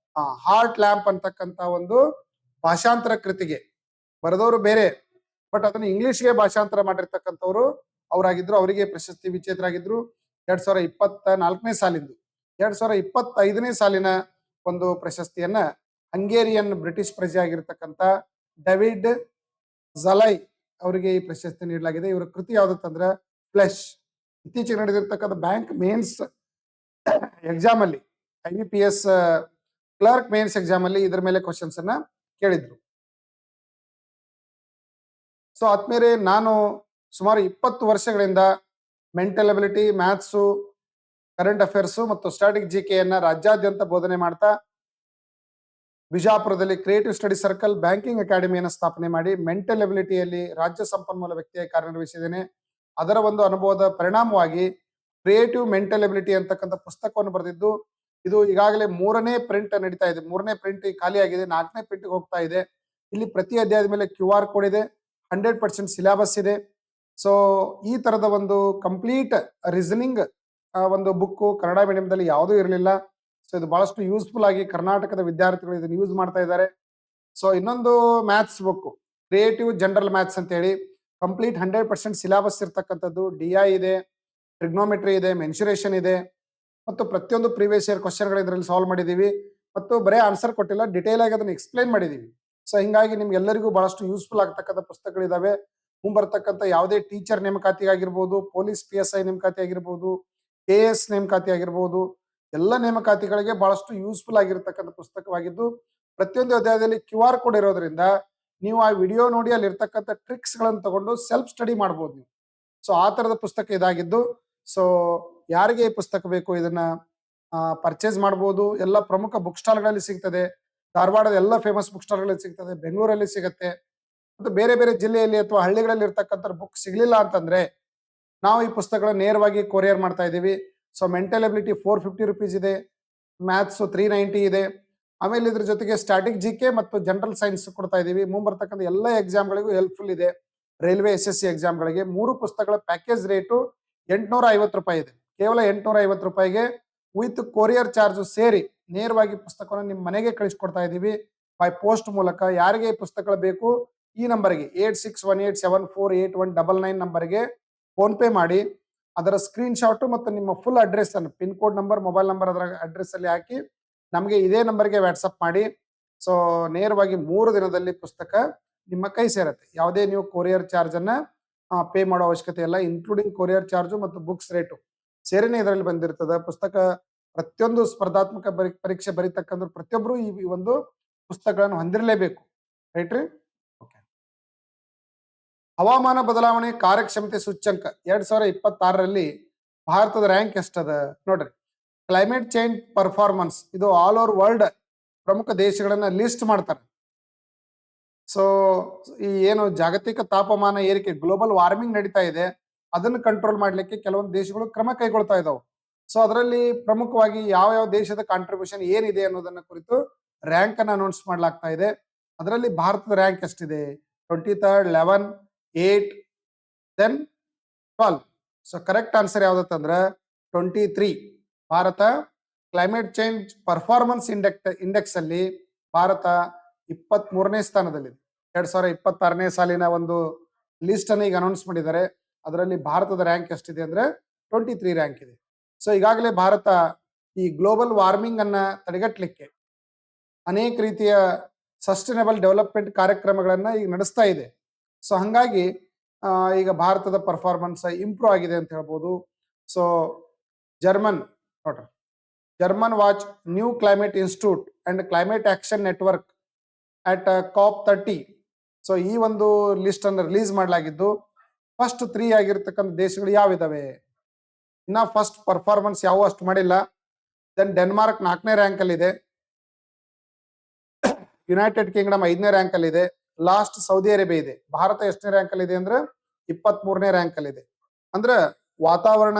ಹಾರ್ಟ್ ಲ್ಯಾಂಪ್ ಅಂತಕ್ಕಂಥ ಒಂದು ಭಾಷಾಂತರ ಕೃತಿಗೆ ಬರೆದವರು ಬೇರೆ, ಬಟ್ ಅದನ್ನು ಇಂಗ್ಲಿಷ್ಗೆ ಭಾಷಾಂತರ ಮಾಡಿರ್ತಕ್ಕಂಥವ್ರು ಅವರಾಗಿದ್ರು. ಅವರಿಗೆ ಪ್ರಶಸ್ತಿ ವಿಜೇತರಾಗಿದ್ರು 2024ನೇ ಸಾಲಿಂದು. 2025ನೇ ಸಾಲಿನ ಒಂದು ಪ್ರಶಸ್ತಿಯನ್ನ ಹಂಗೇರಿಯನ್ ಬ್ರಿಟಿಷ್ ಪ್ರಜೆ ಆಗಿರ್ತಕ್ಕಂಥ ಡೇವಿಡ್ ಝಲೈ ಅವರಿಗೆ ಈ ಪ್ರಶಸ್ತಿ ನೀಡಲಾಗಿದೆ. ಇವರ ಕೃತಿ ಯಾವ್ದಂದ್ರೆ ಫ್ಲೆಶ್. ಇತ್ತೀಚೆಗೆ ನಡೆದಿರ್ತಕ್ಕಂಥ ಬ್ಯಾಂಕ್ ಮೇನ್ಸ್ ಎಕ್ಸಾಮ್ ಅಲ್ಲಿ, IBPS ಕ್ಲರ್ಕ್ ಮೇನ್ಸ್ ಎಕ್ಸಾಮ್ ಅಲ್ಲಿ ಇದರ ಮೇಲೆ ಕ್ವಶನ್ಸ್ ಅನ್ನ ಕೇಳಿದ್ರು. ಸೊ ಆದ್ಮೇಲೆ ನಾನು ಸುಮಾರು 20 ವರ್ಷಗಳಿಂದ mental ability, maths, current affairs ಮತ್ತು ಸ್ಟ್ಯಾಟಿಕ್ GK ರಾಜ್ಯಾದ್ಯಂತ ಬೋಧನೆ ಮಾಡ್ತಾ ಬಿಜಾಪುರದಲ್ಲಿ ಕ್ರಿಯೇಟಿವ್ ಸ್ಟಡಿ ಸರ್ಕಲ್ ಬ್ಯಾಂಕಿಂಗ್ ಅಕಾಡೆಮಿಯನ್ನು ಸ್ಥಾಪನೆ ಮಾಡಿ ಮೆಂಟಲ್ ಅಬಿಲಿಟಿಯಲ್ಲಿ ರಾಜ್ಯ ಸಂಪನ್ಮೂಲ ವ್ಯಕ್ತಿಯಾಗಿ ಕಾರ್ಯನಿರ್ವಹಿಸಿದ್ದೇನೆ. ಅದರ ಒಂದು ಅನುಭವದ ಪರಿಣಾಮವಾಗಿ ಕ್ರಿಯೇಟಿವ್ ಮೆಂಟಲ್ ಎಬಿಲಿಟಿ ಅಂತಕ್ಕಂಥ ಪುಸ್ತಕವನ್ನು ಬರೆದಿದ್ದು, ಇದು ಈಗಾಗಲೇ 3ನೇ ಪ್ರಿಂಟ್ ನಡೀತಾ ಇದೆ. 3ನೇ ಪ್ರಿಂಟ್ ಖಾಲಿ ಆಗಿದೆ, 4ನೇ ಪ್ರಿಂಟ್ ಹೋಗ್ತಾ ಇದೆ. ಇಲ್ಲಿ ಪ್ರತಿ ಅಧ್ಯಾಯದ ಮೇಲೆ QR ಕೋಡ್ ಇದೆ, 100% ಸಿಲೆಬಸ್ ಇದೆ. ಸೊ ಈ ತರದ ಒಂದು ಕಂಪ್ಲೀಟ್ ರೀಸನಿಂಗ್ ಒಂದು ಬುಕ್ ಕನ್ನಡ ಮೀಡಿಯಂದಲ್ಲಿ ಯಾವುದೂ ಇರಲಿಲ್ಲ. ಸೊ ಇದು ಬಹಳಷ್ಟು ಯೂಸ್ಫುಲ್ ಆಗಿ ಕರ್ನಾಟಕದ ವಿದ್ಯಾರ್ಥಿಗಳು ಇದನ್ನು ಯೂಸ್ ಮಾಡ್ತಾ ಇದ್ದಾರೆ. ಸೊ ಇನ್ನೊಂದು maths book, creative general maths ಅಂತ ಹೇಳಿ, ಕಂಪ್ಲೀಟ್ 100% ಸಿಲೆಬಸ್ ಇರ್ತಕ್ಕಂಥದ್ದು. DI ಇದೆ, ಟ್ರಿಗ್ನೋಮೆಟ್ರಿ ಇದೆ, ಮೆನ್ಸುರೇಷನ್ ಇದೆ, ಮತ್ತು ಪ್ರತಿಯೊಂದು ಪ್ರೀವಿಯಸ್ ಇಯರ್ ಕ್ವಶನ್ಗಳು ಇದರಲ್ಲಿ ಸಾಲ್ವ್ ಮಾಡಿದೀವಿ. ಮತ್ತು ಬರೇ ಆನ್ಸರ್ ಕೊಟ್ಟಿಲ್ಲ, ಡಿಟೇಲ್ ಆಗಿ ಅದನ್ನ ಎಕ್ಸ್ಪ್ಲೈನ್ ಮಾಡಿದೀವಿ. ಸೊ ಹಿಂಗಾಗಿ ನಿಮ್ಗೆಲ್ಲರಿಗೂ ಬಹಳಷ್ಟು ಯೂಸ್ಫುಲ್ ಆಗ್ತಕ್ಕಂಥ ಪುಸ್ತಕಗಳಿದಾವೆ. ಮುಂಬರ್ತಕ್ಕಂಥ ಯಾವುದೇ ಟೀಚರ್ ನೇಮಕಾತಿ ಆಗಿರ್ಬೋದು, ಪೊಲೀಸ್ PSI ನೇಮಕಾತಿ ಆಗಿರ್ಬೋದು, AS ನೇಮಕಾತಿ ಆಗಿರ್ಬೋದು, ಎಲ್ಲ ನೇಮಕಾತಿಗಳಿಗೆ ಬಹಳಷ್ಟು ಯೂಸ್ಫುಲ್ ಆಗಿರ್ತಕ್ಕಂಥ ಪುಸ್ತಕವಾಗಿದ್ದು, ಪ್ರತಿಯೊಂದು ಅಧ್ಯಾಯದಲ್ಲಿ QR ಕೋಡ್ ಇರೋದ್ರಿಂದ ನೀವು ಆ ವಿಡಿಯೋ ನೋಡಿ ಅಲ್ಲಿ ಇರ್ತಕ್ಕಂಥ ಟ್ರಿಕ್ಸ್ ಗಳನ್ನು ತಗೊಂಡು ಸೆಲ್ಫ್ ಸ್ಟಡಿ ಮಾಡ್ಬೋದು ನೀವು. ಸೊ ಆ ತರದ ಪುಸ್ತಕ ಇದಾಗಿದ್ದು, ಸೊ ಯಾರಿಗೆ ಈ ಪುಸ್ತಕ ಬೇಕು ಇದನ್ನ ಪರ್ಚೇಸ್ ಮಾಡ್ಬೋದು. ಎಲ್ಲ ಪ್ರಮುಖ ಬುಕ್ ಸ್ಟಾಲ್ಗಳಲ್ಲಿ ಸಿಗ್ತದೆ. ಧಾರವಾಡದ ಎಲ್ಲ ಫೇಮಸ್ ಬುಕ್ ಸ್ಟಾಲ್ಗಳಲ್ಲಿ ಸಿಗ್ತದೆ, ಬೆಂಗಳೂರಲ್ಲಿ ಸಿಗುತ್ತೆ. ಮತ್ತು ಬೇರೆ ಬೇರೆ ಜಿಲ್ಲೆಯಲ್ಲಿ ಅಥವಾ ಹಳ್ಳಿಗಳಲ್ಲಿ ಇರ್ತಕ್ಕಂಥ ಬುಕ್ ಸಿಗ್ಲಿಲ್ಲ ಅಂತಂದ್ರೆ ನಾವು ಈ ಪುಸ್ತಕಗಳನ್ನ ನೇರವಾಗಿ ಕೊರಿಯರ್ ಮಾಡ್ತಾ ಇದ್ದೀವಿ. ಸೊ ಮೆಂಟಲ್ ಎಬಿಲಿಟಿ 450 ರುಪೀಸ್ ಇದೆ, ಮ್ಯಾಥ್ಸ್ 390 ಇದೆ. ಆಮೇಲೆ ಇದ್ರ ಜೊತೆಗೆ ಸ್ಟ್ಯಾಟಿಕ್ GK ಮತ್ತು ಜನರಲ್ ಸೈನ್ಸ್ ಕೊಡ್ತಾ ಇದೀವಿ. ಮುಂಬರ್ತಕ್ಕಂಥ ಎಲ್ಲ ಎಕ್ಸಾಮ್ಗಳಿಗೂ ಹೆಲ್ಪ್ಫುಲ್ ಇದೆ. ರೈಲ್ವೆ SSC ಎಕ್ಸಾಮ್ಗಳಿಗೆ 3 ಪುಸ್ತಕಗಳ ಪ್ಯಾಕೇಜ್ ರೇಟು 850 ರೂಪಾಯಿ ಇದೆ. ಕೇವಲ 850 ರೂಪಾಯಿಗೆ ವಿತ್ ಕೊರಿಯರ್ ಚಾರ್ಜ್ ಸೇರಿ ನೇರವಾಗಿ ಪುಸ್ತಕವನ್ನು ನಿಮ್ಮ ಮನೆಗೆ ಕಳಿಸ್ಕೊಡ್ತಾ ಇದೀವಿ ಬೈ ಪೋಸ್ಟ್ ಮೂಲಕ. ಯಾರಿಗೆ ಈ ಪುಸ್ತಕಗಳು ಬೇಕು ಈ ನಂಬರ್ಗೆ 8618748199 ನಂಬರ್ಗೆ ಫೋನ್ ಪೇ ಮಾಡಿ ಅದರ ಸ್ಕ್ರೀನ್ ಶಾಟ್ ಮತ್ತು ನಿಮ್ಮ ಫುಲ್ ಅಡ್ರೆಸ್ ಅನ್ನು, pin code number, mobile number ಅದರ ಅಡ್ರೆಸ್ ಅಲ್ಲಿ ಹಾಕಿ ನಮಗೆ ಇದೇ ನಂಬರ್ಗೆ ವಾಟ್ಸಪ್ ಮಾಡಿ. ಸೊ ನೇರವಾಗಿ 3 ದಿನದಲ್ಲಿ ಪುಸ್ತಕ ನಿಮ್ಮ ಕೈ ಸೇರುತ್ತೆ. ಯಾವುದೇ ನೀವು ಕೊರಿಯರ್ ಚಾರ್ಜ್ ಅನ್ನ ಪೇ ಮಾಡೋ ಅವಶ್ಯಕತೆ ಇಲ್ಲ. ಇನ್ಕ್ಲೂಡಿಂಗ್ ಕೊರಿಯರ್ ಚಾರ್ಜು ಮತ್ತು ಬುಕ್ಸ್ ರೇಟು ಸೇರಿನೇ ಇದರಲ್ಲಿ ಬಂದಿರ್ತದೆ. ಪುಸ್ತಕ ಪ್ರತಿಯೊಂದು ಸ್ಪರ್ಧಾತ್ಮಕ ಪರೀಕ್ಷೆ ಬರೀತಕ್ಕಂಥ ಪ್ರತಿಯೊಬ್ಬರು ಈ ಒಂದು ಪುಸ್ತಕಗಳನ್ನು ಹೊಂದಿರಲೇಬೇಕು. ರೈಟ್ ರೀ? ಓಕೆ. ಹವಾಮಾನ ಬದಲಾವಣೆ ಕಾರ್ಯಕ್ಷಮತೆ ಸೂಚ್ಯಂಕ 2026ರಲ್ಲಿ ಭಾರತದ ರ್ಯಾಂಕ್ ಎಷ್ಟದ ನೋಡ್ರಿ. ಕ್ಲೈಮೇಟ್ ಚೇಂಜ್ ಪರ್ಫಾರ್ಮೆನ್ಸ್ ಇದು ಆಲ್ ಓವರ್ ವರ್ಲ್ಡ್ ಪ್ರಮುಖ ದೇಶಗಳನ್ನ ಲಿಸ್ಟ್ ಮಾಡ್ತಾರೆ. ಸೊ ಈ ಏನು ಜಾಗತಿಕ ತಾಪಮಾನ ಏರಿಕೆ, ಗ್ಲೋಬಲ್ ವಾರ್ಮಿಂಗ್ ನಡೀತಾ ಇದೆ, ಅದನ್ನು ಕಂಟ್ರೋಲ್ ಮಾಡ್ಲಿಕ್ಕೆ ಕೆಲವೊಂದು ದೇಶಗಳು ಕ್ರಮ ಕೈಗೊಳ್ತಾ ಇದಾವೆ. ಸೊ ಅದರಲ್ಲಿ ಪ್ರಮುಖವಾಗಿ ಯಾವ ಯಾವ ದೇಶದ ಕಾಂಟ್ರಿಬ್ಯೂಷನ್ ಏನಿದೆ ಅನ್ನೋದನ್ನ ಕುರಿತು ರ್ಯಾಂಕ್ ಅನ್ನು ಅನೌನ್ಸ್ ಮಾಡ್ಲಾಗ್ತಾ ಇದೆ. ಅದರಲ್ಲಿ ಭಾರತದ ರ್ಯಾಂಕ್ ಎಷ್ಟಿದೆ? 23rd, 11, 8, then 12. So correct answer ಯಾವ್ದತ್ತಂದ್ರ 23. ಭಾರತ ಕ್ಲೈಮೇಟ್ ಚೇಂಜ್ ಪರ್ಫಾರ್ಮೆನ್ಸ್ ಇಂಡೆಕ್ಸ್ ಅಲ್ಲಿ ಭಾರತ 23ನೇ ಸ್ಥಾನದಲ್ಲಿದೆ. 2026ನೇ ಸಾಲಿನ ಒಂದು ಲಿಸ್ಟ್ ಅನ್ನು ಈಗ ಅನೌನ್ಸ್ ಮಾಡಿದ್ದಾರೆ. ಅದರಲ್ಲಿ ಭಾರತದ ರ್ಯಾಂಕ್ ಎಷ್ಟಿದೆ ಅಂದ್ರೆ 23 ರ್ಯಾಂಕ್ ಇದೆ. ಸೊ ಈಗಾಗಲೇ ಭಾರತ ಈ ಗ್ಲೋಬಲ್ ವಾರ್ಮಿಂಗ್ ಅನ್ನ ತಡೆಗಟ್ಟಲಿಕ್ಕೆ ಅನೇಕ ರೀತಿಯ ಸಸ್ಟೈನಬಲ್ ಡೆವಲಪ್ಮೆಂಟ್ ಕಾರ್ಯಕ್ರಮಗಳನ್ನ ಈಗ ನಡೆಸ್ತಾ ಇದೆ. ಸೊ ಹಂಗಾಗಿ ಈಗ ಭಾರತದ ಪರ್ಫಾರ್ಮೆನ್ಸ್ ಇಂಪ್ರೂವ್ ಆಗಿದೆ ಅಂತ ಹೇಳ್ಬೋದು. ಸೊ ಜರ್ಮನ್ ನೋಡ್ರಿ, German watch new climate institute and climate action network at COP30. So ಈ ಒಂದು ಲಿಸ್ಟ್ ಅನ್ನು ರಿಲೀಸ್ ಮಾಡಲಾಗಿದ್ದು, ಫಸ್ಟ್ 3 ಆಗಿರ್ತಕ್ಕಂಥ ದೇಶಗಳು ಯಾವಿದಾವೆ? ಇನ್ನ ಫಸ್ಟ್ ಪರ್ಫಾರ್ಮೆನ್ಸ್ ಯಾವ ಅಷ್ಟು ಮಾಡಿಲ್ಲ. ದೆನ್ ಡೆನ್ಮಾರ್ಕ್ 4ನೇ ರ್ಯಾಂಕ್ ಅಲ್ಲಿ ಇದೆ. ಯುನೈಟೆಡ್ ಕಿಂಗ್ಡಮ್ 5ನೇ ರ್ಯಾಂಕ್ ಅಲ್ಲಿ ಇದೆ. ಲಾಸ್ಟ್ ಸೌದಿ ಅರೇಬಿಯಾ ಇದೆ. ಭಾರತ ಎಷ್ಟನೇ ರ್ಯಾಂಕ್ ಅಲ್ಲಿ ಇದೆ ಅಂದ್ರೆ 23ನೇ ರ್ಯಾಂಕ್ ಅಲ್ಲಿ ಇದೆ. ಅಂದ್ರೆ ವಾತಾವರಣ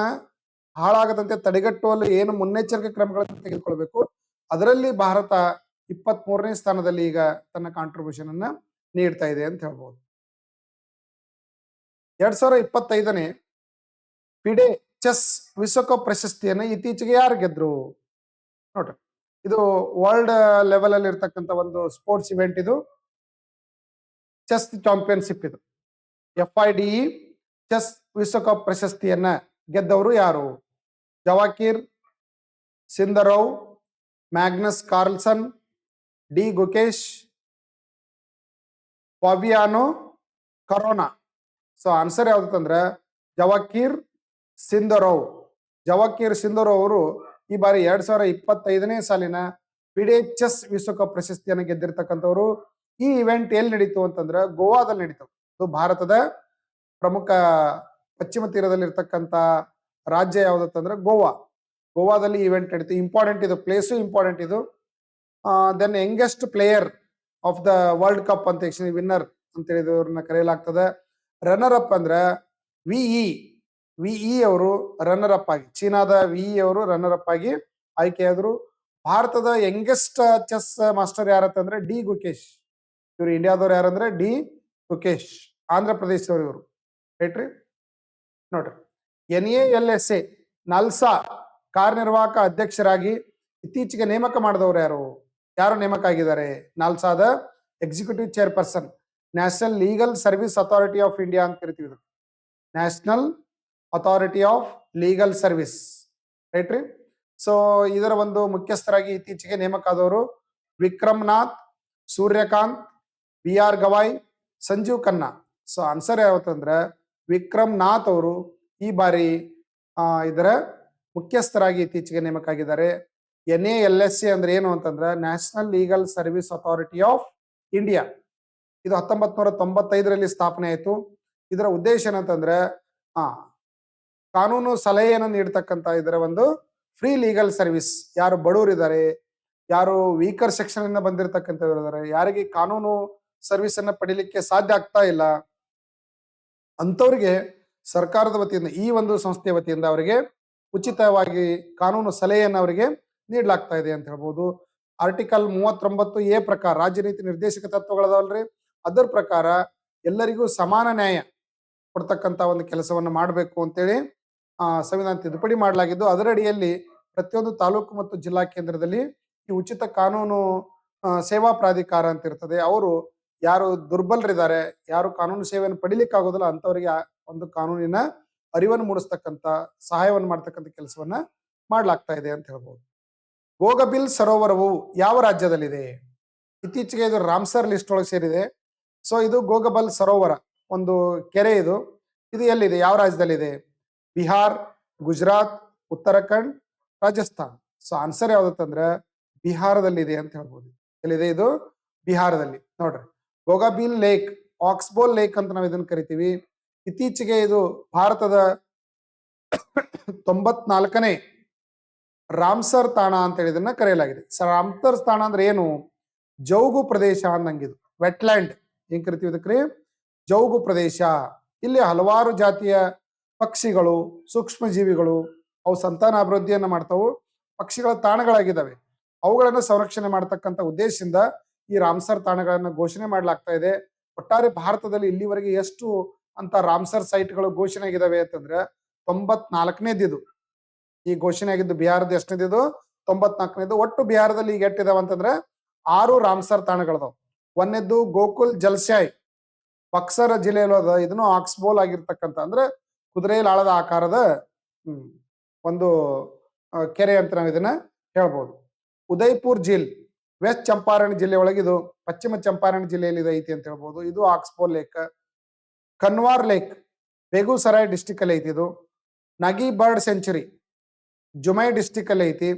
ಹಾಳಾಗದಂತೆ ತಡೆಗಟ್ಟುವಲ್ಲಿ ಏನು ಮುನ್ನೆಚ್ಚರಿಕೆ ಕ್ರಮಗಳನ್ನು ತೆಗೆದುಕೊಳ್ಬೇಕು, ಅದರಲ್ಲಿ ಭಾರತ 23ನೇ ಸ್ಥಾನದಲ್ಲಿ ಈಗ ತನ್ನ ಕಾಂಟ್ರಿಬ್ಯೂಷನ್ ಅನ್ನ ನೀಡ್ತಾ ಇದೆ ಅಂತ ಹೇಳ್ಬೋದು. 2025ನೇ ಫಿಡೆ ಚೆಸ್ ವಿಶ್ವಕಪ್ ಪ್ರಶಸ್ತಿಯನ್ನು ಇತ್ತೀಚೆಗೆ ಯಾರು ಗೆದ್ರು ನೋಡ್ರಿ. ಇದು ವರ್ಲ್ಡ್ ಲೆವೆಲ್ ಅಲ್ಲಿ ಇರ್ತಕ್ಕಂಥ ಒಂದು ಸ್ಪೋರ್ಟ್ಸ್ ಇವೆಂಟ್. ಇದು ಚೆಸ್ ಚಾಂಪಿಯನ್ಶಿಪ್. ಇದು FIDE ಚೆಸ್ ವಿಶ್ವಕಪ್ ಪ್ರಶಸ್ತಿಯನ್ನ ಗೆದ್ದವರು ಯಾರು? Javokhir Sindarov, Magnus Carlsen, D Gukesh, Fabiano Caruana. So answer ಯಾವ್ದಂದ್ರ ಜವಾಕಿರ್ ಸಿಂದರೋವ್. ಜವಾಕಿರ್ ಸಿಂದರೋವ್ ಅವರು ಈ ಬಾರಿ 2025ನೇ ಸಾಲಿನ ಫಿಡೆ ಚೆಸ್ ವಿಶ್ವಕಪ್ ಪ್ರಶಸ್ತಿಯನ್ನು ಗೆದ್ದಿರ್ತಕ್ಕಂಥವ್ರು. ಈ ಇವೆಂಟ್ ಎಲ್ಲಿ ನಡೀತು ಅಂತಂದ್ರ ಗೋವಾದಲ್ಲಿ ನಡೀತು. ಇದು ಭಾರತದ ಪ್ರಮುಖ ಪಶ್ಚಿಮ ತೀರದಲ್ಲಿ ಇರ್ತಕ್ಕಂಥ ರಾಜ್ಯ ಯಾವ್ದಂದ್ರೆ ಗೋವಾ. ಗೋವಾದಲ್ಲಿ ಇವೆಂಟ್ ನಡೀತು. ಇಂಪಾರ್ಟೆಂಟ್ ಇದು, ಪ್ಲೇಸು ಇಂಪಾರ್ಟೆಂಟ್ ಇದು. Then youngest player of the world cup ಅಂತ ವಿನ್ನರ್ ಅಂತ ಹೇಳಿದವ್ರನ್ನ ಕರೆಯಲಾಗ್ತದೆ. ರನ್ನರ್ ಅಪ್ ಅಂದ್ರ ವಿಇ ಅವರು ರನ್ನರ್ ಅಪ್ ಆಗಿ, ಚೀನಾದ ವಿಇ ಅವರು ರನ್ನರ್ ಅಪ್ ಆಗಿ ಆಯ್ಕೆಯಾದ್ರು. ಭಾರತದ ಯಂಗೆಸ್ಟ್ ಚೆಸ್ ಮಾಸ್ಟರ್ ಯಾರಂತಂದ್ರೆ ಡಿ ಗುಕೇಶ್. ಇವರು ಇಂಡಿಯಾದವ್ರು ಯಾರಂದ್ರೆ ಡಿ ಗುಕೇಶ್, ಆಂಧ್ರ ಪ್ರದೇಶದವ್ರು ಇವರು. ರೈಟ್ ರೀ? ನೋಡ್ರಿ, NALSA ನಲ್ಸಾ ಕಾರ್ಯನಿರ್ವಾಹಕ ಅಧ್ಯಕ್ಷರಾಗಿ ಇತ್ತೀಚೆಗೆ ನೇಮಕ ಮಾಡಿದವರು ಯಾರು ನೇಮಕ ಆಗಿದ್ದಾರೆ? ನಾಲ್ಸಾದ executive chairperson, national legal service authority of India ಅಂತ ಕರಿತೀವಿ. National authority of legal service. Right ರೀ? ಸೊ ಇದರ ಒಂದು ಮುಖ್ಯಸ್ಥರಾಗಿ ಇತ್ತೀಚೆಗೆ ನೇಮಕ ಆದವರು Vikram Nath, Suryakant, BR Gavai, Sanjiv Khanna. So answer ಯಾವತ್ತಂದ್ರೆ ವಿಕ್ರಮ್ನಾಥ್ ಅವರು ಈ ಬಾರಿ ಇದರ ಮುಖ್ಯಸ್ಥರಾಗಿ ಇತ್ತೀಚೆಗೆ ನೇಮಕ ಆಗಿದ್ದಾರೆ. NALSC ಅಂದ್ರೆ ಏನು ಅಂತಂದ್ರೆ national legal service authority of India. ಇದು 1995ರಲ್ಲಿ ಸ್ಥಾಪನೆ ಆಯಿತು. ಇದರ ಉದ್ದೇಶ ಏನಂತಂದ್ರೆ ಕಾನೂನು ಸಲಹೆಯನ್ನು ನೀಡತಕ್ಕಂತ ಇದರ ಒಂದು ಫ್ರೀ ಲೀಗಲ್ ಸರ್ವಿಸ್. ಯಾರು ಬಡವರು ಇದ್ದಾರೆ, ಯಾರು ವೀಕರ್ ಸೆಕ್ಷನ್ ಇಂದ ಬಂದಿರತಕ್ಕಂಥವ್ರು ಇದ್ದಾರೆ, ಯಾರಿಗೆ ಕಾನೂನು ಸರ್ವಿಸ್ ಅನ್ನ ಪಡಿಲಿಕ್ಕೆ ಸಾಧ್ಯ ಆಗ್ತಾ ಇಲ್ಲ ಅಂತವ್ರಿಗೆ ಸರ್ಕಾರದ ವತಿಯಿಂದ ಈ ಒಂದು ಸಂಸ್ಥೆಯ ವತಿಯಿಂದ ಅವರಿಗೆ ಉಚಿತವಾಗಿ ಕಾನೂನು ಸಲಹೆಯನ್ನು ಅವರಿಗೆ ನೀಡಲಾಗ್ತಾ ಇದೆ ಅಂತ ಹೇಳ್ಬೋದು. ಆರ್ಟಿಕಲ್ 39A ಪ್ರಕಾರ ರಾಜ್ಯ ನೀತಿ ನಿರ್ದೇಶಕ ತತ್ವಗಳದವಲ್ರಿ, ಅದರ ಪ್ರಕಾರ ಎಲ್ಲರಿಗೂ ಸಮಾನ ನ್ಯಾಯ ಕೊಡ್ತಕ್ಕಂತ ಒಂದು ಕೆಲಸವನ್ನು ಮಾಡಬೇಕು ಅಂತೇಳಿ ಸಂವಿಧಾನ ತಿದ್ದುಪಡಿ ಮಾಡಲಾಗಿದ್ದು, ಅದರ ಅಡಿಯಲ್ಲಿ ಪ್ರತಿಯೊಂದು ತಾಲೂಕು ಮತ್ತು ಜಿಲ್ಲಾ ಕೇಂದ್ರದಲ್ಲಿ ಈ ಉಚಿತ ಕಾನೂನು ಸೇವಾ ಪ್ರಾಧಿಕಾರ ಅಂತ ಇರ್ತದೆ. ಅವರು ಯಾರು ದುರ್ಬಲರಿದ್ದಾರೆ, ಯಾರು ಕಾನೂನು ಸೇವೆಯನ್ನು ಪಡಿಲಿಕ್ಕೆ ಆಗೋದಿಲ್ಲ ಅಂತವರಿಗೆ ಒಂದು ಕಾನೂನಿನ ಅರಿವನ್ನು ಮೂಡಿಸ್ತಕ್ಕಂಥ ಸಹಾಯವನ್ನು ಮಾಡ್ತಕ್ಕಂಥ ಕೆಲಸವನ್ನ ಮಾಡ್ಲಾಗ್ತಾ ಇದೆ ಅಂತ ಹೇಳ್ಬೋದು. ಗೋಗಬಿಲ್ ಸರೋವರವು ಯಾವ ರಾಜ್ಯದಲ್ಲಿದೆ? ಇತ್ತೀಚೆಗೆ ಇದು ರಾಮ್ಸರ್ ಲಿಸ್ಟ್ ಒಳಗೆ ಸೇರಿದೆ. ಸೊ ಇದು ಗೋಗಬಲ್ ಸರೋವರ ಒಂದು ಕೆರೆ. ಇದು ಎಲ್ಲಿದೆ, ಯಾವ ರಾಜ್ಯದಲ್ಲಿದೆ? ಬಿಹಾರ್, ಗುಜರಾತ್, ಉತ್ತರಾಖಂಡ್, ರಾಜಸ್ಥಾನ್. ಸೊ ಆನ್ಸರ್ ಯಾವ್ದಂದ್ರೆ ಬಿಹಾರದಲ್ಲಿದೆ ಅಂತ ಹೇಳ್ಬೋದು. ಎಲ್ಲಿದೆ ಇದು? ಬಿಹಾರದಲ್ಲಿ. ನೋಡ್ರಿ, ಗೋಗಾಬಿಲ್ ಲೇಕ್, ಆಕ್ಸ್ಬೋಲ್ ಲೇಕ್ ಅಂತ ನಾವು ಇದನ್ನ ಕರಿತೀವಿ. ಇತ್ತೀಚೆಗೆ ಇದು ಭಾರತದ 94ನೇ ರಾಮ್ಸರ್ ತಾಣ ಅಂತ ಹೇಳಿ ಇದನ್ನ ಕರೆಯಲಾಗಿದೆ. ರಾಮ್ಸರ್ ತಾಣ ಅಂದ್ರೆ ಏನು? ಜೌಗು ಪ್ರದೇಶ ಅನ್ನಂಗಿದು, ವೆಟ್ಲ್ಯಾಂಡ್ ಏನ್ ಕರಿತೀವಿ ಇದಕ್ರಿ? ಜೌಗು ಪ್ರದೇಶ. ಇಲ್ಲಿ ಹಲವಾರು ಜಾತಿಯ ಪಕ್ಷಿಗಳು, ಸೂಕ್ಷ್ಮ ಜೀವಿಗಳು ಅವು ಸಂತಾನ ಅಭಿವೃದ್ಧಿಯನ್ನ ಮಾಡ್ತಾವು. ಪಕ್ಷಿಗಳ ತಾಣಗಳಾಗಿದ್ದಾವೆ. ಅವುಗಳನ್ನ ಸಂರಕ್ಷಣೆ ಮಾಡ್ತಕ್ಕಂಥ ಉದ್ದೇಶದಿಂದ ಈ ರಾಮ್ಸರ್ ತಾಣಗಳನ್ನ ಘೋಷಣೆ ಮಾಡಲಾಗ್ತಾ ಇದೆ. ಒಟ್ಟಾರೆ ಭಾರತದಲ್ಲಿ ಇಲ್ಲಿವರೆಗೆ ಎಷ್ಟು ಅಂತ ರಾಮ್ಸರ್ ಸೈಟ್ಗಳು ಘೋಷಣೆ ಆಗಿದಾವೆ ಅಂತಂದ್ರೆ 94ನೇದಿದು ಈ ಘೋಷಣೆ ಆಗಿದ್ದು. ಬಿಹಾರದ ಎಷ್ಟನೇದಿದು? 94ನೇದು. ಒಟ್ಟು ಬಿಹಾರದಲ್ಲಿ ಈಗ ಎಷ್ಟಿದಾವ ಅಂತಂದ್ರೆ 6 ರಾಮ್ಸರ್ ತಾಣಗಳದಾವ್. ಒಂದನೇದ್ದು ಗೋಕುಲ್ ಜಲ್ಶಾಯ್, ಬಕ್ಸರ್ ಜಿಲ್ಲೆಯಲ್ಲಿ ಅದ. ಇದನ್ನು ಆಕ್ಸ್ಬೋಲ್ ಆಗಿರ್ತಕ್ಕಂಥ ಅಂದ್ರೆ ಕುದುರೆ ಲಾಳದ ಆಕಾರದ ಒಂದು ಕೆರೆ ಅಂತ ನಾವು ಇದನ್ನ ಹೇಳ್ಬೋದು. ಉದಯ್ಪುರ್ ಜಿಲ್, ವೆಸ್ಟ್ ಚಂಪಾರಣ್ ಜಿಲ್ಲೆ ಒಳಗಿದು, ಪಶ್ಚಿಮ ಚಂಪಾರಣ್ ಜಿಲ್ಲೆಯಲ್ಲಿ ಇದು ಐತಿ ಅಂತ ಹೇಳ್ಬೋದು. ಇದು ಆಕ್ಸ್ಬೋಲ್ lake. Kanwar lake Begusarai district ಅಲ್ಲಿ ಐತಿ. ಇದು ನಗಿ ಬರ್ಡ್ ಸೆಂಚುರಿ ಜುಮೈ ಡಿಸ್ಟಿಕ್ ಅಲ್ಲಿ ಐತಿ.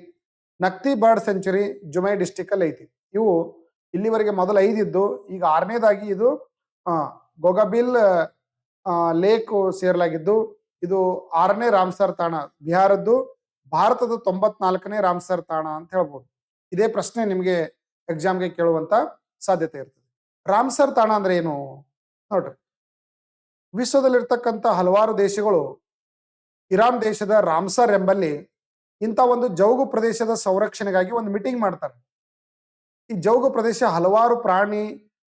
ನಕ್ತಿ ಬರ್ಡ್ ಸೆಂಚುರಿ ಜುಮೈ ಡಿಸ್ಟಿಕ್ ಅಲ್ಲಿ ಐತಿ. ಇವು ಇಲ್ಲಿವರೆಗೆ ಮೊದಲು 5 ಇದ್ದು, ಈಗ 6ನೇದಾಗಿ ಇದು ಗೋಗಾಬಿಲ್ ಲೇಕ್ ಸೇರ್ಲಾಗಿದ್ದು. ಇದು 6ನೇ ರಾಮ್ಸರ್ ತಾಣ ಬಿಹಾರದ್ದು, ಭಾರತದ 94ನೇ ರಾಮ್ಸರ್ ತಾಣ ಅಂತ ಹೇಳ್ಬೋದು. ಇದೇ ಪ್ರಶ್ನೆ ನಿಮಗೆ ಎಕ್ಸಾಮ್ಗೆ ಕೇಳುವಂತ ಸಾಧ್ಯತೆ ಇರ್ತದೆ. ರಾಮ್ಸರ್ ತಾಣ ಅಂದ್ರೆ ಏನು ನೋಡ್ರಿ. ವಿಶ್ವದಲ್ಲಿರ್ತಕ್ಕಂಥ ಹಲವಾರು ದೇಶಗಳು ಇರಾನ್ ದೇಶದ ರಾಮ್ಸರ್ ಎಂಬಲ್ಲಿ ಇಂಥ ಒಂದು ಜೌಗು ಪ್ರದೇಶದ ಸಂರಕ್ಷಣೆಗಾಗಿ ಒಂದು ಮೀಟಿಂಗ್ ಮಾಡ್ತಾರೆ. ಈ ಜೌಗು ಪ್ರದೇಶ ಹಲವಾರು ಪ್ರಾಣಿ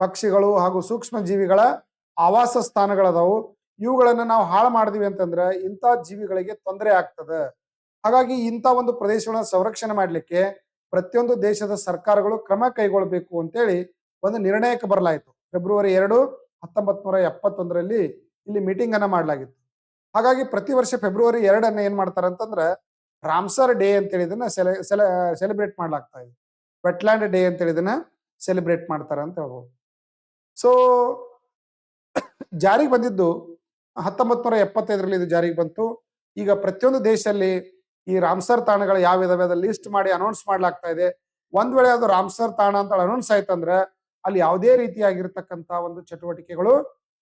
ಪಕ್ಷಿಗಳು ಹಾಗೂ ಸೂಕ್ಷ್ಮ ಜೀವಿಗಳ ಆವಾಸ ಸ್ಥಾನಗಳದಾವು. ಇವುಗಳನ್ನ ನಾವು ಹಾಳು ಮಾಡಿದ್ವಿ ಅಂತಂದ್ರೆ ಇಂಥ ಜೀವಿಗಳಿಗೆ ತೊಂದರೆ ಆಗ್ತದೆ. ಹಾಗಾಗಿ ಇಂಥ ಒಂದು ಪ್ರದೇಶಗಳನ್ನ ಸಂರಕ್ಷಣೆ ಮಾಡ್ಲಿಕ್ಕೆ ಪ್ರತಿಯೊಂದು ದೇಶದ ಸರ್ಕಾರಗಳು ಕ್ರಮ ಕೈಗೊಳ್ಳಬೇಕು ಅಂತೇಳಿ ಒಂದು ನಿರ್ಣಯಕ್ಕೆ ಬರಲಾಯಿತು. ಫೆಬ್ರವರಿ 2, 1971ರಲ್ಲಿ ಇಲ್ಲಿ ಮೀಟಿಂಗ್ ಅನ್ನ ಮಾಡಲಾಗಿತ್ತು. ಹಾಗಾಗಿ ಪ್ರತಿ ವರ್ಷ ಫೆಬ್ರವರಿ 2 ಏನ್ ಮಾಡ್ತಾರೆ ಅಂತಂದ್ರೆ ರಾಮ್ಸರ್ ಡೇ ಅಂತೇಳಿ ಇದನ್ನ ಸೆಲೆಬ್ರೇಟ್ ಮಾಡ್ಲಾಗ್ತಾ ಇದೆ. ವೆಟ್ಲ್ಯಾಂಡ್ ಡೇ ಅಂತೇಳಿ ಇದನ್ನ ಸೆಲೆಬ್ರೇಟ್ ಮಾಡ್ತಾರೆ ಅಂತ ಹೇಳ್ಬೋದು. ಸೊ ಜಾರಿಗೆ ಬಂದಿದ್ದು 1975ರಲ್ಲಿ ಇದು ಜಾರಿಗೆ ಬಂತು. ಈಗ ಪ್ರತಿಯೊಂದು ದೇಶದಲ್ಲಿ ಈ ರಾಮ್ಸರ್ ತಾಣಗಳು ಯಾವ ಇದಾವೆ ಅದ ಲಿಸ್ಟ್ ಮಾಡಿ ಅನೌನ್ಸ್ ಮಾಡ್ಲಾಗ್ತಾ ಇದೆ. ಒಂದ್ ವೇಳೆ ಅದು ರಾಮ್ಸರ್ ತಾಣ ಅಂತ ಅನೌನ್ಸ್ ಆಯ್ತಂದ್ರೆ ಅಲ್ಲಿ ಯಾವುದೇ ರೀತಿಯಾಗಿರ್ತಕ್ಕಂಥ ಒಂದು ಚಟುವಟಿಕೆಗಳು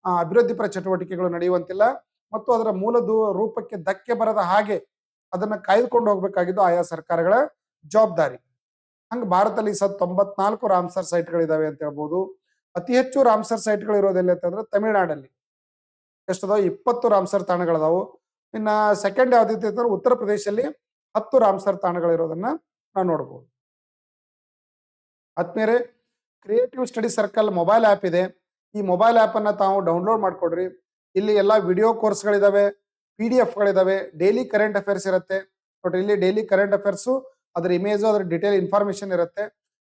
ಅಭಿವೃದ್ಧಿಪರ ಚಟುವಟಿಕೆಗಳು ನಡೆಯುವಂತಿಲ್ಲ ಮತ್ತು ಅದರ ಮೂಲದ ರೂಪಕ್ಕೆ ಧಕ್ಕೆ ಬರದ ಹಾಗೆ ಅದನ್ನ ಕಾಯ್ದುಕೊಂಡು ಹೋಗ್ಬೇಕಾಗಿದ್ದು ಆಯಾ ಸರ್ಕಾರಗಳ ಜವಾಬ್ದಾರಿ. ಹಂಗ ಭಾರತದಲ್ಲಿ 94 ರಾಮ್ಸರ್ ಸೈಟ್ಗಳಿದಾವೆ ಅಂತ ಹೇಳ್ಬೋದು. ಅತಿ ಹೆಚ್ಚು ರಾಮ್ಸರ್ ಸೈಟ್ಗಳು ಇರೋದೆಲ್ಲ ಅಂತಂದ್ರೆ ತಮಿಳುನಾಡಲ್ಲಿ ಎಷ್ಟದಾವ 20 ರಾಮ್ಸರ್ ತಾಣಗಳದಾವು. ಇನ್ನ ಸೆಕೆಂಡ್ ಯಾವ್ದೈತಿ ಅಂತಂದ್ರೆ ಉತ್ತರ ಪ್ರದೇಶದಲ್ಲಿ 10 ರಾಮ್ಸರ್ ತಾಣಗಳಿರೋದನ್ನ ನಾವು ನೋಡ್ಬೋದು. ಆದ್ಮೇಲೆ creative study circle mobile app ಇದೆ. ಈ ಮೊಬೈಲ್ ಆ್ಯಪ್ ಅನ್ನ ತಾವು ಡೌನ್ಲೋಡ್ ಮಾಡ್ಕೊಡ್ರಿ. ಇಲ್ಲಿ ಎಲ್ಲ ವಿಡಿಯೋ ಕೋರ್ಸ್ಗಳಿದಾವೆ, PDF-ಗಳಿದಾವೆ, ಡೈಲಿ ಕರೆಂಟ್ ಅಫೇರ್ಸ್ ಇರುತ್ತೆ ನೋಡ್ರಿ. ಇಲ್ಲಿ ಡೈಲಿ ಕರೆಂಟ್ ಅಫೇರ್ಸು, ಅದ್ರ ಇಮೇಜು, ಅದ್ರ ಡಿಟೇಲ್ ಇನ್ಫಾರ್ಮೇಶನ್ ಇರುತ್ತೆ.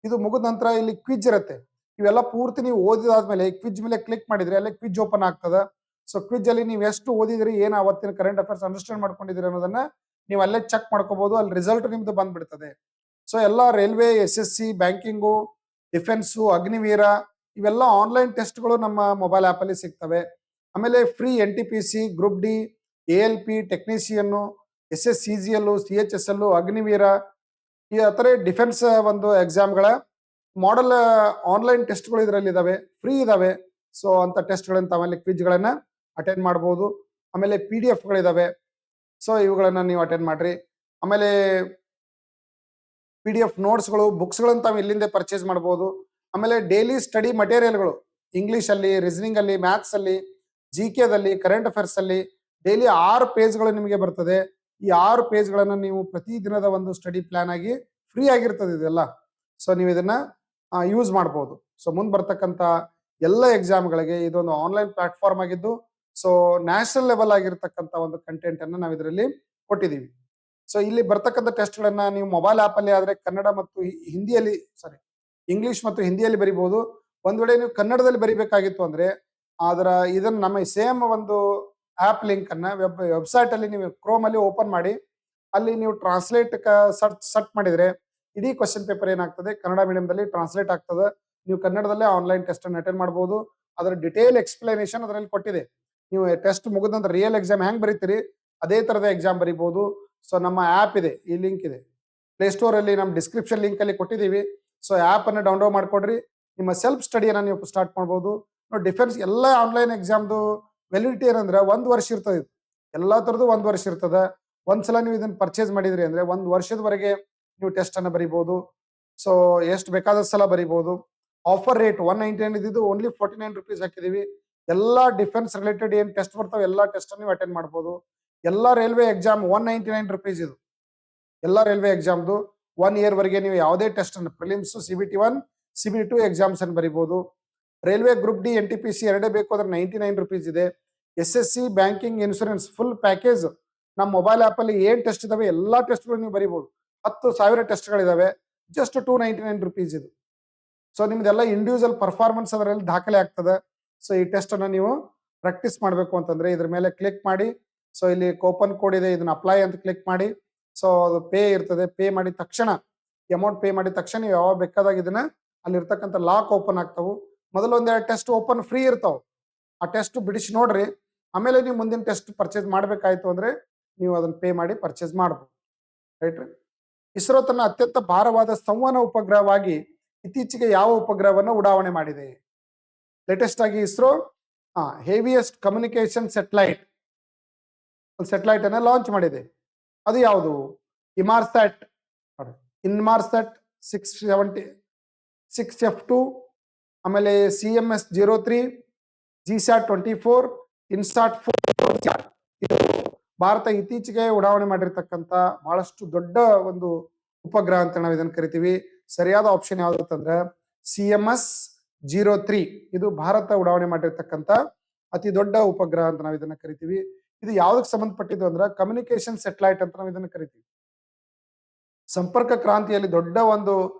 ಇದು ಮುಗಿದ ನಂತರ ಇಲ್ಲಿ ಕ್ವಿಜ್ ಇರುತ್ತೆ. ಇವೆಲ್ಲ ಪೂರ್ತಿ ನೀವು ಓದಿದಾದ್ಮೇಲೆ ಕ್ವಿಜ್ ಮೇಲೆ ಕ್ಲಿಕ್ ಮಾಡಿದ್ರೆ ಅಲ್ಲಿ ಕ್ವಿಜ್ ಓಪನ್ ಆಗ್ತದ. ಸೊ ಕ್ವಿಜ್ ಅಲ್ಲಿ ನೀವು ಎಷ್ಟು ಓದಿದ್ರಿ, ಏನು ಅವತ್ತಿನ ಕರೆಂಟ್ ಅಫೇರ್ಸ್ ಅಂಡರ್ಸ್ಟ್ಯಾಂಡ್ ಮಾಡ್ಕೊಂಡಿದ್ರಿ ಅನ್ನೋದನ್ನ ನೀವು ಅಲ್ಲೇ ಚೆಕ್ ಮಾಡ್ಕೋಬಹುದು, ಅಲ್ಲಿ ರಿಸಲ್ಟ್ ನಿಮ್ದು ಬಂದ್ಬಿಡ್ತದೆ. ಸೊ ಎಲ್ಲ railway, SSC, banking, defence, Agniveer ಇವೆಲ್ಲ ಆನ್ಲೈನ್ ಟೆಸ್ಟ್ಗಳು ನಮ್ಮ ಮೊಬೈಲ್ ಆ್ಯಪ್ ಅಲ್ಲಿ ಸಿಗ್ತವೆ. ಆಮೇಲೆ free NTPC, group D, ALP, technician, SSCGL, CHSL, Agniveer ಈ ಥರ ಡಿಫೆನ್ಸ್ ಒಂದು ಎಕ್ಸಾಮ್ಗಳ ಮಾಡೆಲ್ ಆನ್ಲೈನ್ ಟೆಸ್ಟ್ಗಳು ಇದರಲ್ಲಿ ಇದಾವೆ, ಫ್ರೀ ಇದಾವೆ. ಸೊ ಅಂತ ಟೆಸ್ಟ್ಗಳನ್ನ ತಾವಲ್ಲಿ ಕ್ವಿಜ್ಗಳನ್ನ ಅಟೆಂಡ್ ಮಾಡ್ಬೋದು. ಆಮೇಲೆ PDF-ಗಳಿದಾವೆ. ಸೊ ಇವುಗಳನ್ನ ನೀವು ಅಟೆಂಡ್ ಮಾಡ್ರಿ. ಆಮೇಲೆ PDF ನೋಟ್ಸ್ಗಳು, ಬುಕ್ಸ್ಗಳನ್ನ ತಾವು ಇಲ್ಲಿಂದ ಪರ್ಚೇಸ್ ಮಾಡ್ಬೋದು. ಆಮೇಲೆ ಡೈಲಿ ಸ್ಟಡಿ ಮಟೀರಿಯಲ್ಗಳು ಇಂಗ್ಲಿಷ್ ಅಲ್ಲಿ, ರೀಸನಿಂಗ್ ಅಲ್ಲಿ, ಮ್ಯಾಥ್ಸ್ ಅಲ್ಲಿ, GK-ದಲ್ಲಿ, ಕರೆಂಟ್ ಅಫೇರ್ಸ್ ಅಲ್ಲಿ ಡೈಲಿ 6 ಪೇಜ್ಗಳು ನಿಮಗೆ ಬರ್ತದೆ. ಈ 6 ಪೇಜ್ಗಳನ್ನ ನೀವು ಪ್ರತಿದಿನದ ಒಂದು ಸ್ಟಡಿ ಪ್ಲಾನ್ ಆಗಿ ಫ್ರೀ ಆಗಿರ್ತದೆ ಇದೆಲ್ಲ. ಸೊ ನೀವು ಇದನ್ನ ಯೂಸ್ ಮಾಡ್ಬೋದು. ಸೊ ಮುಂದೆ ಬರ್ತಕ್ಕಂಥ ಎಲ್ಲ ಎಕ್ಸಾಮ್ಗಳಿಗೆ ಇದೊಂದು ಆನ್ಲೈನ್ ಪ್ಲಾಟ್ಫಾರ್ಮ್ ಆಗಿದ್ದು, ಸೊ ನ್ಯಾಷನಲ್ ಲೆವೆಲ್ ಆಗಿರ್ತಕ್ಕಂಥ ಒಂದು ಕಂಟೆಂಟ್ ಅನ್ನು ನಾವು ಇದರಲ್ಲಿ ಕೊಟ್ಟಿದ್ದೀವಿ. ಸೊ ಇಲ್ಲಿ ಬರ್ತಕ್ಕಂಥ ಟೆಸ್ಟ್ಗಳನ್ನ ನೀವು ಮೊಬೈಲ್ ಆಪ್ ಅಲ್ಲಿ ಆದ್ರೆ ಕನ್ನಡ ಮತ್ತು ಹಿಂದಿಯಲ್ಲಿ ಇಂಗ್ಲಿಷ್ ಮತ್ತು ಹಿಂದಿಯಲ್ಲಿ ಬರಿಬಹುದು. ಒಂದ್ ವೇಳೆ ನೀವು ಕನ್ನಡದಲ್ಲಿ ಬರಿಬೇಕಾಗಿತ್ತು ಅಂದ್ರೆ ಇದನ್ನ ನಮ್ಮ ಸೇಮ್ ಒಂದು ಆಪ್ ಲಿಂಕ್ ಅನ್ನ ವೆಬ್ಸೈಟ್ ಅಲ್ಲಿ ನೀವು ಕ್ರೋಮ್ ಅಲ್ಲಿ ಓಪನ್ ಮಾಡಿ ಅಲ್ಲಿ ನೀವು ಟ್ರಾನ್ಸ್ಲೇಟ್ ಸರ್ಚ್ ಮಾಡಿದ್ರೆ ಇಡೀ ಕ್ವಶನ್ ಪೇಪರ್ ಏನಾಗ್ತದೆ ಕನ್ನಡ ಮೀಡಿಯಂದಲ್ಲಿ ಟ್ರಾನ್ಸ್ಲೇಟ್ ಆಗ್ತದೆ. ನೀವು ಕನ್ನಡದಲ್ಲೇ ಆನ್ಲೈನ್ ಟೆಸ್ಟ್ ಅನ್ನು ಅಟೆಂಡ್ ಮಾಡಬಹುದು. ಅದರ ಡಿಟೇಲ್ ಎಕ್ಸ್ಪ್ಲನೇಷನ್ ಅದರಲ್ಲಿ ಕೊಟ್ಟಿದೆ. ನೀವು ಟೆಸ್ಟ್ ಮುಗಿದ ನಂತರ ರಿಯಲ್ ಎಕ್ಸಾಮ್ ಹೆಂಗ್ ಬರೀತೀರಿ ಅದೇ ತರದ ಎಕ್ಸಾಮ್ ಬರೀಬಹುದು. ಸೊ ನಮ್ಮ ಆಪ್ ಇದೆ, ಈ ಲಿಂಕ್ ಇದೆ ಪ್ಲೇಸ್ಟೋರ್ ಅಲ್ಲಿ, ನಮ್ಮ ಡಿಸ್ಕ್ರಿಪ್ಷನ್ ಲಿಂಕ್ ಅಲ್ಲಿ ಕೊಟ್ಟಿದ್ದೀವಿ. ಸೊ ಆಪ್ ಅನ್ನು ಡೌನ್ಲೋಡ್ ಮಾಡ್ಕೊಡ್ರಿ, ನಿಮ್ಮ ಸೆಲ್ಫ್ ಸ್ಟಡಿಯನ್ನ ನೀವು ಸ್ಟಾರ್ಟ್ ಮಾಡ್ಬೋದು. ಡಿಫೆನ್ಸ್ ಎಲ್ಲ ಆನ್ಲೈನ್ ಎಕ್ಸಾಮ್ದು ವ್ಯಾಲಿಡಿಟಿ ಏನಂದ್ರೆ 1 ವರ್ಷ ಇರ್ತದೆ. ಎಲ್ಲಾ ತರದ್ದು 1 ವರ್ಷ ಇರ್ತದೆ. ಒಂದ್ಸಲ ನೀವು ಇದನ್ನ ಪರ್ಚೇಸ್ ಮಾಡಿದ್ರಿ ಅಂದ್ರೆ 1 ವರ್ಷದವರೆಗೆ ನೀವು ಟೆಸ್ಟ್ ಅನ್ನ ಬರೀಬಹುದು. ಸೊ ಎಷ್ಟು ಬೇಕಾದ ಸಲ ಬರೀಬಹುದು. ಆಫರ್ ರೇಟ್ 199 ಇದ್ದು ಓನ್ಲಿ 49 rupees ಹಾಕಿದೀವಿ. ಎಲ್ಲಾ ಡಿಫೆನ್ಸ್ ರಿಲೇಟೆಡ್ ಏನ್ ಟೆಸ್ಟ್ ಬರ್ತಾವೆ ಎಲ್ಲಾ ಟೆಸ್ಟ್ ನೀವು ಅಟೆಂಡ್ ಮಾಡಬಹುದು. ಎಲ್ಲಾ ರೈಲ್ವೆ ಎಕ್ಸಾಮ್ 199 rupees ಇದು. ಎಲ್ಲಾ ರೈಲ್ವೆ ಎಕ್ಸಾಮ್ದು 1 year ವರೆಗೆ ನೀವು ಯಾವುದೇ ಟೆಸ್ಟ್ ಅನ್ನು ಪ್ರಿಲಿಮ್ಸ್, CBT 1, CBT 2 ಎಕ್ಸಾಮ್ಸ್ ಅನ್ನು ಬರೀಬಹುದು. ರೈಲ್ವೆ ಗ್ರೂಪ್ ಡಿ, NTPC ಎರಡೇ ಬೇಕು ಅಂದ್ರೆ 99 rupees ಇದೆ. SSC, banking, insurance full package ನಮ್ಮ ಮೊಬೈಲ್ ಆಪ್ ಅಲ್ಲಿ ಏನ್ ಟೆಸ್ಟ್ ಇದಾವೆ ಎಲ್ಲಾ ಟೆಸ್ಟ್ಗಳು ನೀವು ಬರೀಬಹುದು. 10,000 ಟೆಸ್ಟ್ಗಳಿದಾವೆ. ಜಸ್ಟ್ 299 rupees ಇದು. ಸೊ ನಿಮ್ದೆಲ್ಲ ಇಂಡಿವಿಜುವಲ್ ಪರ್ಫಾರ್ಮೆನ್ಸ್ ಅದರಲ್ಲಿ ದಾಖಲೆ ಆಗ್ತದೆ. ಸೊ ಈ ಟೆಸ್ಟ್ ಅನ್ನ ನೀವು ಪ್ರಾಕ್ಟೀಸ್ ಮಾಡಬೇಕು ಅಂತಂದ್ರೆ ಇದ್ರ ಮೇಲೆ ಕ್ಲಿಕ್ ಮಾಡಿ. ಸೊ ಇಲ್ಲಿ ಕೂಪನ್ ಕೋಡ್ ಇದೆ, ಇದನ್ನ ಅಪ್ಲೈ ಅಂತ ಕ್ಲಿಕ್ ಮಾಡಿ. ಸೊ ಅದು ಪೇ ಇರ್ತದೆ. ಪೇ ಮಾಡಿದ ತಕ್ಷಣ ಅಮೌಂಟ್ ಪೇ ಮಾಡಿದ ತಕ್ಷಣ ನೀವು ಯಾವಾಗ ಬೇಕಾದಾಗ ಇದನ್ನ ಅಲ್ಲಿ ಇರ್ತಕ್ಕಂಥ ಲಾಕ್ ಓಪನ್ ಆಗ್ತಾವು. ಮೊದಲು ಒಂದೆರಡು ಟೆಸ್ಟ್ ಓಪನ್ ಫ್ರೀ ಇರ್ತಾವ. ಆ ಟೆಸ್ಟ್ ಬಿಡಿಸಿ ನೋಡ್ರಿ. ಆಮೇಲೆ ನೀವು ಮುಂದಿನ ಟೆಸ್ಟ್ ಪರ್ಚೇಸ್ ಮಾಡ್ಬೇಕಾಯ್ತು ಅಂದ್ರೆ ನೀವು ಅದನ್ನ ಪೇ ಮಾಡಿ ಪರ್ಚೇಸ್ ಮಾಡಬಹುದು. ರೈಟ್. ಇಸ್ರೋ ತನ್ನ ಅತ್ಯಂತ ಭಾರವಾದ ಸಂವಹನ ಉಪಗ್ರಹವಾಗಿ ಇತ್ತೀಚೆಗೆ ಯಾವ ಉಪಗ್ರಹವನ್ನು ಉಡಾವಣೆ ಮಾಡಿದೆ? ಲೇಟೆಸ್ಟ್ ಆಗಿ ಇಸ್ರೋ ಹೆವಿಯೆಸ್ಟ್ ಕಮ್ಯುನಿಕೇಶನ್ ಸೆಟಲೈಟ್ ಅನ್ನ ಲಾಂಚ್ ಮಾಡಿದೆ. ಅದು ಯಾವುದು? ಇನ್ಮಾರ್ಸ್ಯಾಟ್ 6F2, ಆಮೇಲೆ CMS-03, GSAT-24, INSAT-4. ಇದು ಭಾರತ ಇತ್ತೀಚೆಗೆ ಉಡಾವಣೆ ಮಾಡಿರ್ತಕ್ಕಂಥ ಬಹಳಷ್ಟು ದೊಡ್ಡ ಒಂದು ಉಪಗ್ರಹ ಅಂತ ನಾವು ಇದನ್ನ ಕರಿತೀವಿ. ಸರಿಯಾದ ಆಪ್ಷನ್ ಯಾವ್ದು ಅಂತಂದ್ರೆ CMS-03. ಇದು ಭಾರತ ಉಡಾವಣೆ ಮಾಡಿರ್ತಕ್ಕಂಥ ಅತಿ ದೊಡ್ಡ ಉಪಗ್ರಹ ಅಂತ ನಾವು ಇದನ್ನ ಕರಿತೀವಿ. ಇದು ಯಾವ್ದಕ್ಕೆ ಸಂಬಂಧಪಟ್ಟಿದ್ದು ಅಂದ್ರೆ ಕಮ್ಯುನಿಕೇಶನ್ ಸೆಟಲೈಟ್ ಅಂತ ನಾವು ಇದನ್ನ ಕರಿತೀವಿ. ಸಂಪರ್ಕ ಕ್ರಾಂತಿಯಲ್ಲಿ ದೊಡ್ಡ ಒಂದು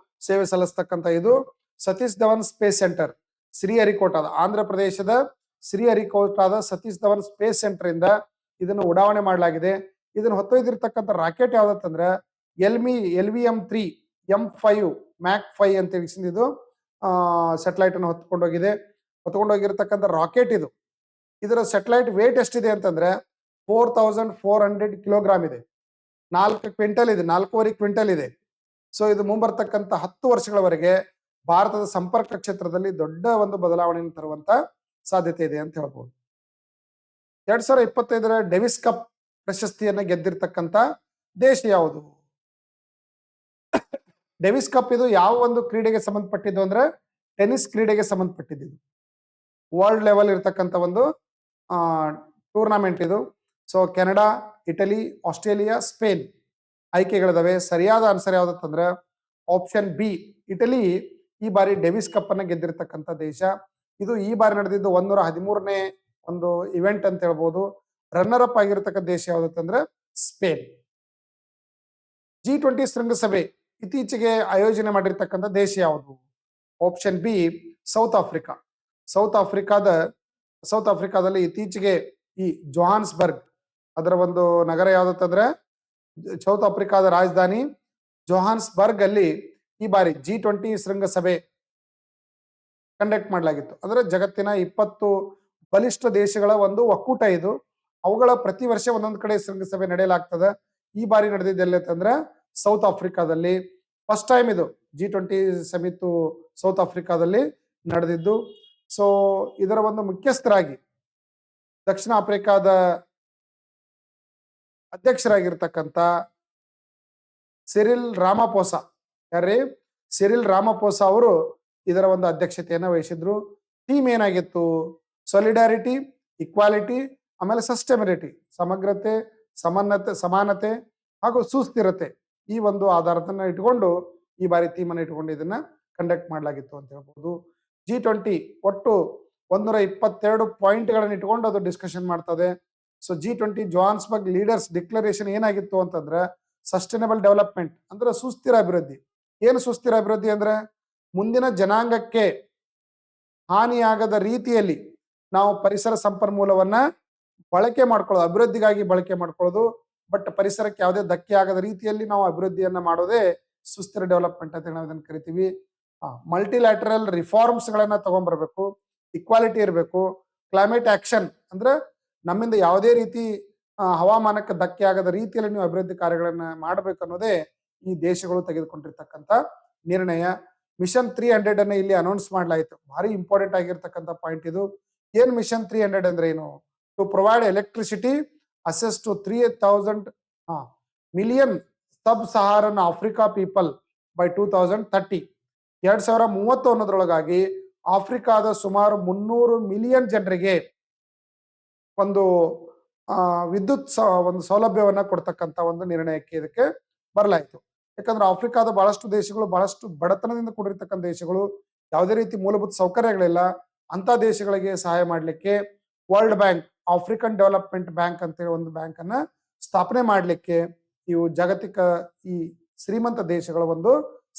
ಸೇವೆ ಸಲ್ಲಿಸ್ತಕ್ಕಂಥ ಇದು ಸತೀಶ್ ಧವನ್ ಸ್ಪೇಸ್ ಸೆಂಟರ್, ಶ್ರೀಹರಿಕೋಟಾದ ಆಂಧ್ರ ಪ್ರದೇಶದ ಶ್ರೀಹರಿಕೋಟಾದ ಸತೀಶ್ ಧವನ್ ಸ್ಪೇಸ್ ಸೆಂಟರ್ ಇಂದ ಇದನ್ನು ಉಡಾವಣೆ ಮಾಡಲಾಗಿದೆ. ಇದನ್ನು ಹೊತ್ತೊಯ್ದಿರ್ತಕ್ಕಂಥ ರಾಕೆಟ್ ಯಾವ್ದಂದ್ರೆ LVM-3 M5 ಮ್ಯಾಕ್ 5 ಅಂತ ಇದು ಸೆಟಲೈಟ್ ಅನ್ನು ಹೊತ್ಕೊಂಡೋಗಿರ್ತಕ್ಕಂಥ ರಾಕೆಟ್ ಇದು. ಇದರ ಸೆಟಲೈಟ್ ವೇಟ್ ಎಷ್ಟಿದೆ ಅಂತಂದ್ರೆ 4400 ಕಿಲೋಗ್ರಾಮ್ ಇದೆ. 4 ಕ್ವಿಂಟಲ್ ಇದೆ, 4.5 ಕ್ವಿಂಟಲ್ ಇದೆ. ಸೊ ಇದು ಮುಂಬರ್ತಕ್ಕಂಥ 10 ವರ್ಷಗಳವರೆಗೆ ಭಾರತದ ಸಂಪರ್ಕ ಕ್ಷೇತ್ರದಲ್ಲಿ ದೊಡ್ಡ ಒಂದು ಬದಲಾವಣೆಯನ್ನು ತರುವಂತ ಸಾಧ್ಯತೆ ಇದೆ ಅಂತ ಹೇಳ್ಬೋದು. 2025ರ ಡೇವಿಸ್ ಕಪ್ ಪ್ರಶಸ್ತಿಯನ್ನ ಗೆದ್ದಿರ್ತಕ್ಕಂಥ ದೇಶ ಯಾವುದು? ಡೇವಿಸ್ ಕಪ್ ಇದು ಯಾವ ಒಂದು ಕ್ರೀಡೆಗೆ ಸಂಬಂಧಪಟ್ಟಿದ್ದು ಅಂದ್ರೆ ಟೆನ್ನಿಸ್ ಕ್ರೀಡೆಗೆ ಸಂಬಂಧಪಟ್ಟಿದ್ದು. ವರ್ಲ್ಡ್ ಲೆವೆಲ್ ಇರ್ತಕ್ಕಂಥ ಒಂದು ಟೂರ್ನಮೆಂಟ್ ಇದು. So Canada, Italy, Australia, Spain ಆಯ್ಕೆಗಳಿದಾವೆ. ಸರಿಯಾದ ಆನ್ಸರ್ ಯಾವ್ದಂದ್ರೆ ಆಪ್ಷನ್ ಬಿ, ಇಟಲಿ ಈ ಬಾರಿ ಡೇವಿಸ್ ಕಪ್ ಅನ್ನ ಗೆದ್ದಿರ್ತಕ್ಕಂಥ ದೇಶ. ಇದು ಈ ಬಾರಿ ನಡೆದಿದ್ದು 113ನೇ ಒಂದು ಇವೆಂಟ್ ಅಂತ ಹೇಳ್ಬೋದು. ರನ್ನರ್ ಅಪ್ ಆಗಿರ್ತಕ್ಕಂಥ ದೇಶ ಯಾವ್ದಂದ್ರೆ ಸ್ಪೇನ್. G20 ಶೃಂಗಸಭೆ ಇತ್ತೀಚೆಗೆ ಆಯೋಜನೆ ಮಾಡಿರ್ತಕ್ಕಂಥ ದೇಶ ಯಾವುದು? Option B, south Africa. South ಆಫ್ರಿಕಾದಲ್ಲಿ ಇತ್ತೀಚೆಗೆ ಈ ಜೋಹಾನ್ಸ್ಬರ್ಗ್ ಅದರ ಒಂದು ನಗರ ಯಾವ್ದಂದ್ರೆ ಸೌತ್ ಆಫ್ರಿಕಾದ ರಾಜಧಾನಿ ಜೋಹಾನ್ಸ್ಬರ್ಗ್ ಅಲ್ಲಿ ಈ ಬಾರಿ G20 ಶೃಂಗಸಭೆ ಕಂಡಕ್ಟ್ ಮಾಡಲಾಗಿತ್ತು. ಅಂದ್ರೆ ಜಗತ್ತಿನ 20 ಬಲಿಷ್ಠ ದೇಶಗಳ ಒಂದು ಒಕ್ಕೂಟ ಇದು. ಅವುಗಳ ಪ್ರತಿ ವರ್ಷ ಒಂದೊಂದು ಕಡೆ ಶೃಂಗಸಭೆ ನಡೆಯಲಾಗ್ತದೆ. ಈ ಬಾರಿ ನಡೆದಿದ್ದು ಎಲ್ಲಿ ಅಂತಂದ್ರೆ ಸೌತ್ ಆಫ್ರಿಕಾದಲ್ಲಿ. ಫಸ್ಟ್ ಟೈಮ್ ಇದು G20 ಸಮಿತು ಸೌತ್ ಆಫ್ರಿಕಾದಲ್ಲಿ ನಡೆದಿದ್ದು. ಸೊ ಇದರ ಒಂದು ಮುಖ್ಯಸ್ಥರಾಗಿ ದಕ್ಷಿಣ ಆಫ್ರಿಕಾದ ಅಧ್ಯಕ್ಷರಾಗಿರ್ತಕ್ಕಂಥ ಸಿರಿಲ್ ರಾಮಾಪೋಸಾ, ಯಾರೇ ಸಿರಿಲ್ ರಾಮಾಪೋಸಾ ಅವರು ಇದರ ಒಂದು ಅಧ್ಯಕ್ಷತೆಯನ್ನು ವಹಿಸಿದ್ರು. ಥೀಮ್ ಏನಾಗಿತ್ತು? ಸಾಲಿಡಾರಿಟಿ, ಇಕ್ವಾಲಿಟಿ, ಆಮೇಲೆ ಸಸ್ಟೆಬಿಲಿಟಿ, ಸಮಗ್ರತೆ, ಸಮಾನತೆ ಹಾಗೂ ಸುಸ್ಥಿರತೆ, ಈ ಒಂದು ಆಧಾರತನ್ನ ಇಟ್ಕೊಂಡು ಈ ಬಾರಿ ಥೀಮ್ ಅನ್ನು ಇಟ್ಕೊಂಡು ಇದನ್ನ ಕಂಡಕ್ಟ್ ಮಾಡಲಾಗಿತ್ತು ಅಂತ ಹೇಳ್ಬೋದು. G20 ಒಟ್ಟು 122 ಪಾಯಿಂಟ್ಗಳನ್ನು ಇಟ್ಕೊಂಡು ಅದು ಡಿಸ್ಕಷನ್ ಮಾಡ್ತದೆ. So G20 Johannesburg leaders declaration ಏನಾಗಿತ್ತು ಅಂತಂದ್ರೆ ಸಸ್ಟೈನಬಲ್ ಡೆವಲಪ್ಮೆಂಟ್ ಅಂದ್ರೆ ಸುಸ್ಥಿರ ಅಭಿವೃದ್ಧಿ. ಏನು ಸುಸ್ಥಿರ ಅಭಿವೃದ್ಧಿ ಅಂದ್ರೆ ಮುಂದಿನ ಜನಾಂಗಕ್ಕೆ ಹಾನಿಯಾಗದ ರೀತಿಯಲ್ಲಿ ನಾವು ಪರಿಸರ ಸಂಪನ್ಮೂಲವನ್ನ ಬಳಕೆ ಮಾಡ್ಕೊಳ್ಳೋದು, ಅಭಿವೃದ್ಧಿಗಾಗಿ ಬಳಕೆ ಮಾಡ್ಕೊಳ್ಳೋದು. ಬಟ್ ಪರಿಸರಕ್ಕೆ ಯಾವುದೇ ಧಕ್ಕೆ ಆಗದ ರೀತಿಯಲ್ಲಿ ನಾವು ಅಭಿವೃದ್ಧಿಯನ್ನ ಮಾಡೋದೇ ಸುಸ್ಥಿರ ಡೆವಲಪ್ಮೆಂಟ್ ಅಂತ ನಾವು ಇದನ್ನು ಕರಿತೀವಿ. ಮಲ್ಟಿಲ್ಯಾಟರಲ್ ರಿಫಾರ್ಮ್ಸ್ ಗಳನ್ನ ತಗೊಂಡ್ಬರ್ಬೇಕು, ಇಕ್ವಾಲಿಟಿ ಇರಬೇಕು, ಕ್ಲೈಮೇಟ್ ಆಕ್ಷನ್ ಅಂದ್ರೆ ನಮ್ಮಿಂದ ಯಾವುದೇ ರೀತಿ ಹವಾಮಾನಕ್ಕೆ ಧಕ್ಕೆ ಆಗದ ರೀತಿಯಲ್ಲಿ ನೀವು ಅಭಿವೃದ್ಧಿ ಕಾರ್ಯಗಳನ್ನ ಮಾಡಬೇಕು ಅನ್ನೋದೇ ಈ ದೇಶಗಳು ತೆಗೆದುಕೊಂಡಿರ್ತಕ್ಕಂಥ ನಿರ್ಣಯ. ಮಿಷನ್ 300 ಅನ್ನ ಇಲ್ಲಿ ಅನೌನ್ಸ್ ಮಾಡಲಾಯಿತು. ಭಾರಿ ಇಂಪಾರ್ಟೆಂಟ್ ಆಗಿರ್ತಕ್ಕಂಥ ಪಾಯಿಂಟ್ ಇದು. ಏನ್ ಮಿಷನ್ 300 ಅಂದ್ರೆ ಏನು? To provide electricity access to 3000 million sub Saharan Africa people by 2030. 2030 ಅನ್ನೋದ್ರೊಳಗಾಗಿ ಆಫ್ರಿಕಾದ ಸುಮಾರು 300 ಮಿಲಿಯನ್ ಜನರಿಗೆ ಒಂದು ವಿದ್ಯುತ್ ಒಂದು ಸೌಲಭ್ಯವನ್ನ ಕೊಡ್ತಕ್ಕಂಥ ಒಂದು ನಿರ್ಣಯಕ್ಕೆ ಇದಕ್ಕೆ ಬರಲಾಯಿತು. ಯಾಕಂದ್ರೆ ಆಫ್ರಿಕಾದ ಬಹಳಷ್ಟು ದೇಶಗಳು ಬಹಳಷ್ಟು ಬಡತನದಿಂದ ಕೂಡಿರ್ತಕ್ಕಂಥ ದೇಶಗಳು, ಯಾವುದೇ ರೀತಿ ಮೂಲಭೂತ ಸೌಕರ್ಯಗಳಿಲ್ಲ. ಅಂತ ದೇಶಗಳಿಗೆ ಸಹಾಯ ಮಾಡಲಿಕ್ಕೆ world bank, African development bank ಅಂತೇಳಿ ಒಂದು ಬ್ಯಾಂಕ್ ಅನ್ನ ಸ್ಥಾಪನೆ ಮಾಡಲಿಕ್ಕೆ ಇವು ಜಾಗತಿಕ ಈ ಶ್ರೀಮಂತ ದೇಶಗಳ ಒಂದು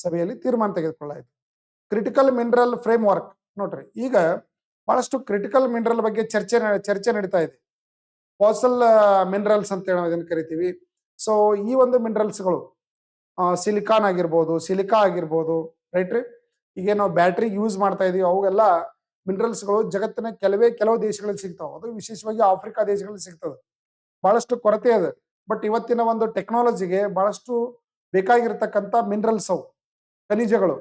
ಸಭೆಯಲ್ಲಿ ತೀರ್ಮಾನ ತೆಗೆದುಕೊಳ್ಳಾಯಿತು. ಕ್ರಿಟಿಕಲ್ ಮಿನರಲ್ ಫ್ರೇಮ್ ವರ್ಕ್ ನೋಡ್ರಿ, ಈಗ ಬಹಳಷ್ಟು ಕ್ರಿಟಿಕಲ್ ಮಿನರಲ್ ಬಗ್ಗೆ ಚರ್ಚೆ ನಡೀತಾ ಇದೆ. ಫಾಸಲ್ ಮಿನರಲ್ಸ್ ಅಂತ ಹೇಳಿ ನಾವು ಇದನ್ನು ಕರಿತೀವಿ. ಸೊ ಈ ಒಂದು ಮಿನರಲ್ಸ್ಗಳು ಸಿಲಿಕಾನ್ ಆಗಿರ್ಬೋದು, ಸಿಲಿಕಾ ಆಗಿರ್ಬೋದು, ರೈಟ್ ರೀ. ಈಗ ನಾವು ಬ್ಯಾಟ್ರಿ ಯೂಸ್ ಮಾಡ್ತಾ ಇದೀವಿ, ಅವೆಲ್ಲ ಮಿನರಲ್ಸ್ಗಳು ಜಗತ್ತಿನ ಕೆಲವು ದೇಶಗಳಲ್ಲಿ ಸಿಗ್ತಾವೆ. ಅದು ವಿಶೇಷವಾಗಿ ಆಫ್ರಿಕಾ ದೇಶಗಳಲ್ಲಿ ಸಿಗ್ತದೆ. ಬಹಳಷ್ಟು ಕೊರತೆ ಇದೆ. ಬಟ್ ಇವತ್ತಿನ ಒಂದು ಟೆಕ್ನಾಲಜಿಗೆ ಬಹಳಷ್ಟು ಬೇಕಾಗಿರ್ತಕ್ಕಂಥ ಮಿನರಲ್ಸ್ ಅವು, ಖನಿಜಗಳು.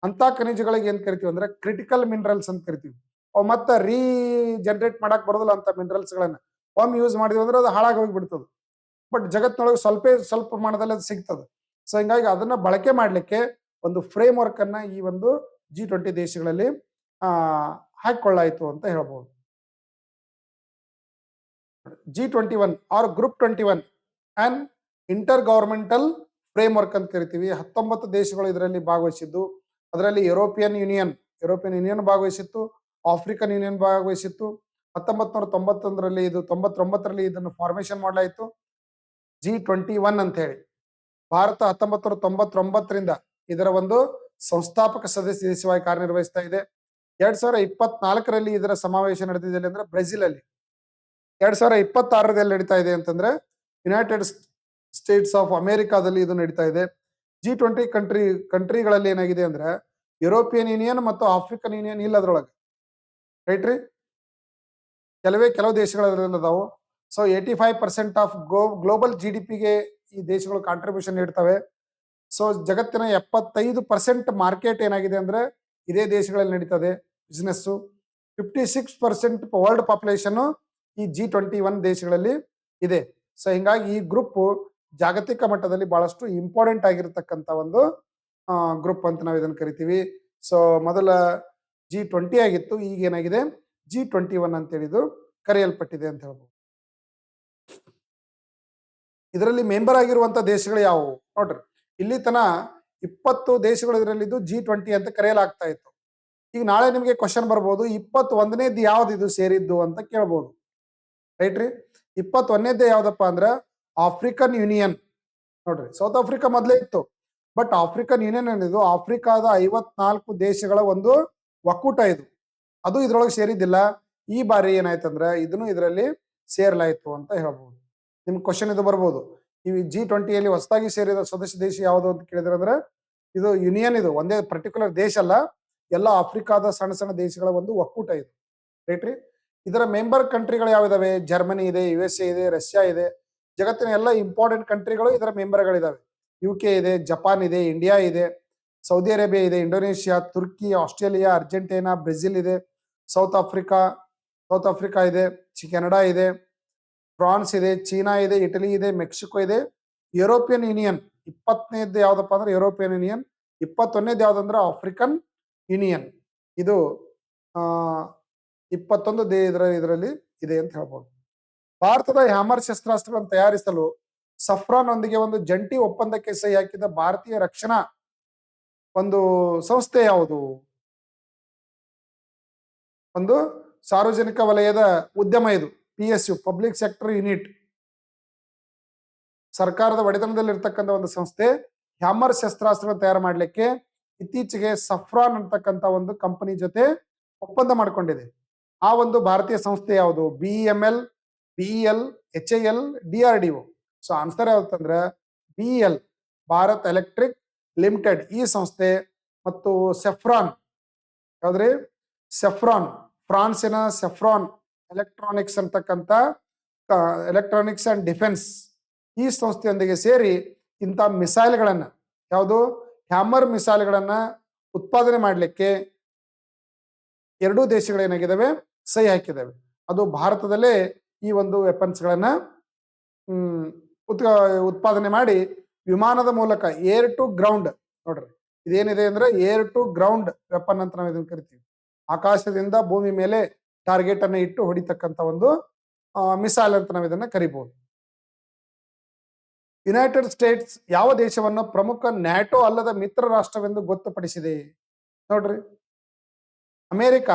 ಅಂತ ಖನಿಜಗಳಿಗೆ ಏನ್ ಕರಿತೀವಿ ಅಂದ್ರೆ ಕ್ರಿಟಿಕಲ್ ಮಿನರಲ್ಸ್ ಅಂತ ಕರಿತೀವಿ. ಅವು ಮತ್ತೆ ಜನರೇಟ್ ಮಾಡಕ್ ಬರೋದಿಲ್ಲ ಅಂತ ಮಿನರಲ್ಸ್ ಗಳನ್ನ. ಒಮ್ಮೆ ಯೂಸ್ ಮಾಡಿದ್ವಿ ಅಂದ್ರೆ ಅದು ಹಾಳಾಗಿ ಹೋಗ್ಬಿಡ್ತದೆ. ಬಟ್ ಜಗತ್ತಿನೊಳಗೆ ಸ್ವಲ್ಪ ಪ್ರಮಾಣದಲ್ಲಿ ಅದು ಸಿಗ್ತದೆ. ಸೊ ಹಿಂಗಾಗಿ ಅದನ್ನ ಬಳಕೆ ಮಾಡ್ಲಿಕ್ಕೆ ಒಂದು ಫ್ರೇಮ್ ವರ್ಕ್ ಅನ್ನ ಈ ಒಂದು G20 ದೇಶಗಳಲ್ಲಿ ಹಾಕೊಳ್ಳಾಯಿತು ಅಂತ ಹೇಳ್ಬೋದು. G21 or group 21 and intergovernmental framework ಅಂತ ಕರಿತೀವಿ. 19 ದೇಶಗಳು ಇದರಲ್ಲಿ ಭಾಗವಹಿಸಿದ್ದು. ಅದರಲ್ಲಿ ಯುರೋಪಿಯನ್ ಯೂನಿಯನ್ ಭಾಗವಹಿಸಿತ್ತು, ಆಫ್ರಿಕನ್ ಯೂನಿಯನ್ ಭಾಗವಹಿಸಿತ್ತು. 1991ರಲ್ಲಿ ಇದು 99ರಲ್ಲಿ ಇದನ್ನು ಫಾರ್ಮೇಶನ್ ಮಾಡಲಾಯಿತು G21 ಅಂತ ಹೇಳಿ. ಭಾರತ 1999ರಿಂದ ಇದರ ಒಂದು ಸಂಸ್ಥಾಪಕ ಸದಸ್ಯ ದೇಶವಾಗಿ ಕಾರ್ಯನಿರ್ವಹಿಸ್ತಾ ಇದೆ. 2024ರಲ್ಲಿ ಇದರ ಸಮಾವೇಶ ನಡೆದಿದೆ ಅಂದ್ರೆ ಬ್ರೆಜಿಲ್ ಅಲ್ಲಿ. 2026ರಲ್ಲಿ ನಡೀತಾ ಇದೆ ಅಂತಂದ್ರೆ ಯುನೈಟೆಡ್ ಸ್ಟೇಟ್ಸ್ ಆಫ್ ಅಮೆರಿಕಾದಲ್ಲಿ ಇದು ನಡೀತಾ ಇದೆ. G20 ಕಂಟ್ರಿಗಳಲ್ಲಿ ಏನಾಗಿದೆ ಅಂದ್ರೆ ಯುರೋಪಿಯನ್ ಯೂನಿಯನ್ ಮತ್ತು ಆಫ್ರಿಕನ್ ಯೂನಿಯನ್ ಇಲ್ಲ ಅದ್ರೊಳಗೆ, ರೈಟ್ ರೀ. ಕೆಲವು ದೇಶಗಳಲ್ಲಿ ಅದಾವು. ಸೊ 85% ಆಫ್ ಗ್ಲೋಬಲ್ GDPಗೆ ಈ ದೇಶಗಳು ಕಾಂಟ್ರಿಬ್ಯೂಷನ್ ನೀಡ್ತವೆ. ಸೊ ಜಗತ್ತಿನ 75% ಮಾರ್ಕೆಟ್ ಏನಾಗಿದೆ ಅಂದ್ರೆ ಇದೇ ದೇಶಗಳಲ್ಲಿ ನಡೀತದೆ ಬಿಸ್ನೆಸ್. 56% ವರ್ಲ್ಡ್ ಪಾಪ್ಯುಲೇಷನ್ ಈ G21 ದೇಶಗಳಲ್ಲಿ ಇದೆ. ಸೊ ಹಿಂಗಾಗಿ ಈ ಗ್ರೂಪ್ ಜಾಗತಿಕ ಮಟ್ಟದಲ್ಲಿ ಬಹಳಷ್ಟು ಇಂಪಾರ್ಟೆಂಟ್ ಆಗಿರ್ತಕ್ಕಂಥ ಒಂದು ಗ್ರೂಪ್ ಅಂತ ನಾವು ಇದನ್ನು ಕರಿತೀವಿ. ಸೊ ಮೊದಲ G20 ಆಗಿತ್ತು, ಈಗ ಏನಾಗಿದೆ G21 ಅಂತ ಹೇಳಿದು ಕರೆಯಲ್ಪಟ್ಟಿದೆ ಅಂತ ಹೇಳ್ಬೋದು. ಇದರಲ್ಲಿ ಮೆಂಬರ್ ಆಗಿರುವಂತ ದೇಶಗಳು ಯಾವುವು ನೋಡ್ರಿ. ಇಲ್ಲಿ ತನ 20 ದೇಶಗಳು ಇದರಲ್ಲಿದ್ದು G20 ಅಂತ ಕರೆಯಲಾಗ್ತಾ ಇತ್ತು. ಈಗ ನಾಳೆ ನಿಮಗೆ ಕ್ವಶನ್ ಬರ್ಬೋದು, 21ನೇದು ಯಾವ್ದು ಇದು ಸೇರಿದ್ದು ಅಂತ ಕೇಳ್ಬೋದು, ರೈಟ್ ರೀ. 21ನೇದೇ ಯಾವ್ದಪ್ಪ ಅಂದ್ರೆ ಆಫ್ರಿಕನ್ ಯೂನಿಯನ್. ನೋಡ್ರಿ, ಸೌತ್ ಆಫ್ರಿಕಾ ಮೊದಲೇ ಇತ್ತು, ಬಟ್ ಆಫ್ರಿಕನ್ ಯೂನಿಯನ್ ಏನಿದು ಆಫ್ರಿಕಾದ 54 ದೇಶಗಳ ಒಂದು ಒಕ್ಕೂಟ ಇದು. ಅದು ಇದ್ರೊಳಗೆ ಸೇರಿದ್ದಿಲ್ಲ. ಈ ಬಾರಿ ಏನಾಯ್ತಂದ್ರೆ ಇದನ್ನು ಇದರಲ್ಲಿ ಸೇರ್ಲಾಯ್ತು ಅಂತ ಹೇಳ್ಬೋದು. ನಿಮ್ಗೆ ಕ್ವಶನ್ ಇದು ಬರ್ಬೋದು, ಈ G20ಯಲ್ಲಿ ಹೊಸದಾಗಿ ಸೇರಿದ ಸದಸ್ಯ ದೇಶ ಯಾವುದು ಅಂತ ಕೇಳಿದ್ರೆ ಅಂದ್ರೆ ಇದು ಯೂನಿಯನ್, ಇದು ಒಂದೇ ಪರ್ಟಿಕ್ಯುಲರ್ ದೇಶ ಅಲ್ಲ, ಎಲ್ಲ ಆಫ್ರಿಕಾದ ಸಣ್ಣ ಸಣ್ಣ ದೇಶಗಳ ಒಂದು ಒಕ್ಕೂಟ ಇದು, ರೈಟ್ ರೀ. ಇದರ ಮೆಂಬರ್ ಕಂಟ್ರಿಗಳು ಯಾವಿದಾವೆ? ಜರ್ಮನಿ ಇದೆ, USA ಇದೆ, ರಷ್ಯಾ ಇದೆ. ಜಗತ್ತಿನ ಎಲ್ಲ ಇಂಪಾರ್ಟೆಂಟ್ ಕಂಟ್ರಿಗಳು ಇದರ ಮೆಂಬರ್ಗಳಿದಾವೆ. UK ಇದೆ, ಜಪಾನ್ ಇದೆ, ಇಂಡಿಯಾ ಇದೆ, ಸೌದಿ ಅರೇಬಿಯಾ ಇದೆ, ಇಂಡೋನೇಷಿಯಾ, ತುರ್ಕಿ, ಆಸ್ಟ್ರೇಲಿಯಾ, ಅರ್ಜೆಂಟೈನಾ, ಬ್ರೆಜಿಲ್ ಇದೆ, ಸೌತ್ ಆಫ್ರಿಕಾ ಇದೆ, ಕೆನಡಾ ಇದೆ, ಫ್ರಾನ್ಸ್ ಇದೆ, ಚೀನಾ ಇದೆ, ಇಟಲಿ ಇದೆ, ಮೆಕ್ಸಿಕೋ ಇದೆ. ಯುರೋಪಿಯನ್ ಯೂನಿಯನ್ 20ನೇದ್ದು ಯಾವ್ದಪ್ಪ ಅಂದ್ರೆ ಯುರೋಪಿಯನ್ ಯೂನಿಯನ್, 21ನೇದು ಯಾವ್ದಂದ್ರೆ ಆಫ್ರಿಕನ್ ಯೂನಿಯನ್. ಇದು 21 ಇದರಲ್ಲಿ ಇದೆ ಅಂತ ಹೇಳ್ಬೋದು. ಭಾರತದ ಹ್ಯಾಮರ್ ಶಸ್ತ್ರಾಸ್ತ್ರಗಳನ್ನು ತಯಾರಿಸಲು ಸಫ್ರಾನ್ ಒಂದಿಗೆ ಒಂದು ಜಂಟಿ ಒಪ್ಪಂದಕ್ಕೆ ಸಹಿ ಹಾಕಿದ ಭಾರತೀಯ ರಕ್ಷಣಾ ಒಂದು ಸಂಸ್ಥೆ ಯಾವುದು? ಒಂದು ಸಾರ್ವಜನಿಕ ವಲಯದ ಉದ್ಯಮ ಇದು, PSU, ಪಬ್ಲಿಕ್ ಸೆಕ್ಟರ್ ಯೂನಿಟ್. ಸರ್ಕಾರದ ಒಡೆತನದಲ್ಲಿ ಇರ್ತಕ್ಕಂಥ ಒಂದು ಸಂಸ್ಥೆ ಹ್ಯಾಮರ್ ಶಸ್ತ್ರಾಸ್ತ್ರಗಳನ್ನು ತಯಾರು ಮಾಡಲಿಕ್ಕೆ ಇತ್ತೀಚೆಗೆ ಸಫ್ರಾನ್ ಅಂತಕ್ಕಂಥ ಒಂದು ಕಂಪನಿ ಜೊತೆ ಒಪ್ಪಂದ ಮಾಡಿಕೊಂಡಿದೆ. ಆ ಒಂದು ಭಾರತೀಯ ಸಂಸ್ಥೆ ಯಾವುದು? BEML, BEL, HAL, DRDO. So answer ಯಾವ್ದಂದ್ರೆ BEL, ಭಾರತ್ ಎಲೆಕ್ಟ್ರಿಕ್ ಲಿಮಿಟೆಡ್ ಈ ಸಂಸ್ಥೆ, ಮತ್ತು ಸೆಫ್ರಾನ್ ಯಾವ್ದ್ರಿ? ಸೆಫ್ರಾನ್, ಫ್ರಾನ್ಸಿನ ಸೆಫ್ರಾನ್ ಎಲೆಕ್ಟ್ರಾನಿಕ್ಸ್ ಅಂತಕ್ಕಂಥ ಎಲೆಕ್ಟ್ರಾನಿಕ್ಸ್ ಅಂಡ್ ಡಿಫೆನ್ಸ್ ಈ ಸಂಸ್ಥೆಯೊಂದಿಗೆ ಸೇರಿ ಇಂಥ ಮಿಸೈಲ್ಗಳನ್ನ, ಯಾವುದು ಹ್ಯಾಮರ್ ಮಿಸೈಲ್ಗಳನ್ನ ಉತ್ಪಾದನೆ ಮಾಡಲಿಕ್ಕೆ ಎರಡೂ ದೇಶಗಳೇನಾಗಿದ್ದಾವೆ ಸಹಿ ಹಾಕಿದ್ದಾವೆ. ಅದು ಭಾರತದಲ್ಲೇ ಈ ಒಂದು ವೆಪನ್ಸ್ಗಳನ್ನ ಉತ್ಪಾದನೆ ಮಾಡಿ ವಿಮಾನದ ಮೂಲಕ ಏರ್ ಟು ಗ್ರೌಂಡ್, ನೋಡ್ರಿ ಇದೇನಿದೆ ಅಂದ್ರೆ ಏರ್ ಟು ಗ್ರೌಂಡ್ ವೆಪನ್ ಅಂತ ನಾವು ಇದನ್ನ ಕರಿತೀವಿ. ಆಕಾಶದಿಂದ ಭೂಮಿ ಮೇಲೆ ಟಾರ್ಗೆಟ್ ಅನ್ನು ಇಟ್ಟು ಹೊಡಿತಕ್ಕಂಥ ಒಂದು ಮಿಸೈಲ್ ಅಂತ ನಾವು ಇದನ್ನ ಕರಿಬಹುದು. ಯುನೈಟೆಡ್ ಸ್ಟೇಟ್ಸ್ ಯಾವ ದೇಶವನ್ನು ಪ್ರಮುಖ ನ್ಯಾಟೋ ಅಲ್ಲದ ಮಿತ್ರ ರಾಷ್ಟ್ರವೆಂದು ಗೊತ್ತುಪಡಿಸಿದೆ? ನೋಡ್ರಿ, ಅಮೆರಿಕ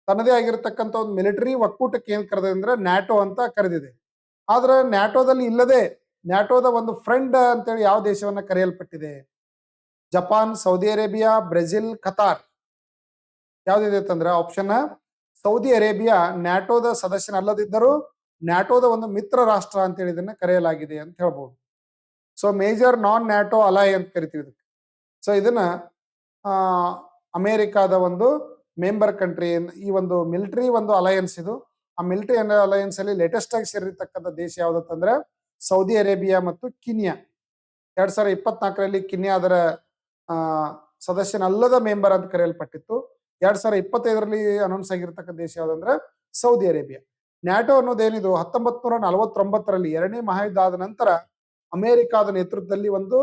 ತನ್ನದೇ ಆಗಿರತಕ್ಕಂಥ ಒಂದು ಮಿಲಿಟರಿ ಒಕ್ಕೂಟಕ್ಕೆ ಏನ್ ಕರೆದಿದೆ ಅಂದ್ರೆ ನ್ಯಾಟೋ ಅಂತ ಕರೆದಿದೆ. ಆದ್ರೆ ನ್ಯಾಟೋದಲ್ಲಿ ಇಲ್ಲದೆ ನ್ಯಾಟೋದ ಒಂದು ಫ್ರೆಂಡ್ ಅಂತೇಳಿ ಯಾವ ದೇಶವನ್ನ ಕರೆಯಲ್ಪಟ್ಟಿದೆ? Japan, Saudi Arabia, Brazil, Qatar. ಯಾವ್ದಿದೆ ಅಂತಂದ್ರೆ ಆಪ್ಷನ್ ಸೌದಿ ಅರೇಬಿಯಾ ನ್ಯಾಟೋದ ಸದಸ್ಯನಲ್ಲದಿದ್ದರೂ ನ್ಯಾಟೋದ ಒಂದು ಮಿತ್ರ ರಾಷ್ಟ್ರ ಅಂತೇಳಿ ಇದನ್ನ ಕರೆಯಲಾಗಿದೆ ಅಂತ ಹೇಳ್ಬೋದು. So major non NATO ally ಅಂತ ಕರಿತೀವಿ ಇದಕ್ಕೆ. ಸೊ ಇದನ್ನ ಅಮೆರಿಕಾದ ಒಂದು ಮೆಂಬರ್ ಕಂಟ್ರಿ, ಈ ಒಂದು ಮಿಲಿಟರಿ ಒಂದು ಅಲಯನ್ಸ್ ಇದು. ಆ ಮಿಲಿಟರಿ ಅಲಯನ್ಸ್ ಅಲ್ಲಿ ಲೇಟೆಸ್ಟ್ ಆಗಿ ಸೇರಿರ್ತಕ್ಕಂಥ ದೇಶ ಯಾವ್ದಂದ್ರೆ ಸೌದಿ ಅರೇಬಿಯಾ ಮತ್ತು ಕಿನಿಯಾ. 2024ರಲ್ಲಿ ಕಿನಿಯಾ ಅದರ ಸದಸ್ಯನಲ್ಲದ ಮೆಂಬರ್ ಅಂತ ಕರೆಯಲ್ಪಟ್ಟಿತ್ತು. 2025ರಲ್ಲಿ ಅನೌನ್ಸ್ ಆಗಿರ್ತಕ್ಕಂಥ ದೇಶ ಯಾವ್ದಂದ್ರೆ ಸೌದಿ ಅರೇಬಿಯಾ. ನ್ಯಾಟೋ ಅನ್ನೋದೇನಿದು 1949ರಲ್ಲಿ ಎರಡನೇ ಮಹಾಯುದ್ಧ ಆದ ನಂತರ ಅಮೆರಿಕಾದ ನೇತೃತ್ವದಲ್ಲಿ ಒಂದು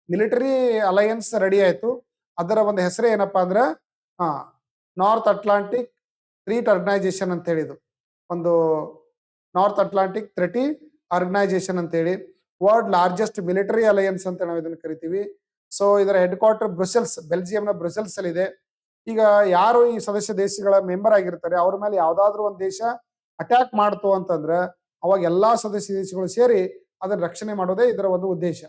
ಮಿಲಿಟರಿ ಅಲಯನ್ಸ್ ರೆಡಿ ಆಯ್ತು. ಅದರ ಒಂದು ಹೆಸರೇ ಏನಪ್ಪಾ ಅಂದ್ರೆ ನಾರ್ತ್ ಅಟ್ಲಾಂಟಿಕ್ ಟ್ರೀಟ್ ಆರ್ಗನೈಸೇಷನ್ ಅಂತ ಹೇಳಿದು, ಒಂದು ನಾರ್ತ್ ಅಟ್ಲಾಂಟಿಕ್ ಟ್ರೀಟಿ ಆರ್ಗನೈಸೇಷನ್ ಅಂತೇಳಿ, ವರ್ಲ್ಡ್ ಲಾರ್ಜೆಸ್ಟ್ ಮಿಲಿಟರಿ ಅಲಯನ್ಸ್ ಅಂತ ನಾವು ಇದನ್ನು ಕರಿತೀವಿ. ಸೊ ಇದರ ಹೆಡ್ ಕ್ವಾರ್ಟರ್ ಬ್ರುಸೆಲ್ಸ್, ಬೆಲ್ಜಿಯಂನ ಬ್ರುಸೆಲ್ಸ್ ಅಲ್ಲಿ ಇದೆ. ಈಗ ಯಾರು ಈ ಸದಸ್ಯ ದೇಶಗಳ ಮೆಂಬರ್ ಆಗಿರ್ತಾರೆ ಅವ್ರ ಮೇಲೆ ಯಾವ್ದಾದ್ರು ಒಂದು ದೇಶ ಅಟ್ಯಾಕ್ ಮಾಡ್ತು ಅಂತಂದ್ರೆ ಅವಾಗ ಎಲ್ಲಾ ಸದಸ್ಯ ದೇಶಗಳು ಸೇರಿ ಅದನ್ನ ರಕ್ಷಣೆ ಮಾಡೋದೇ ಇದರ ಒಂದು ಉದ್ದೇಶ.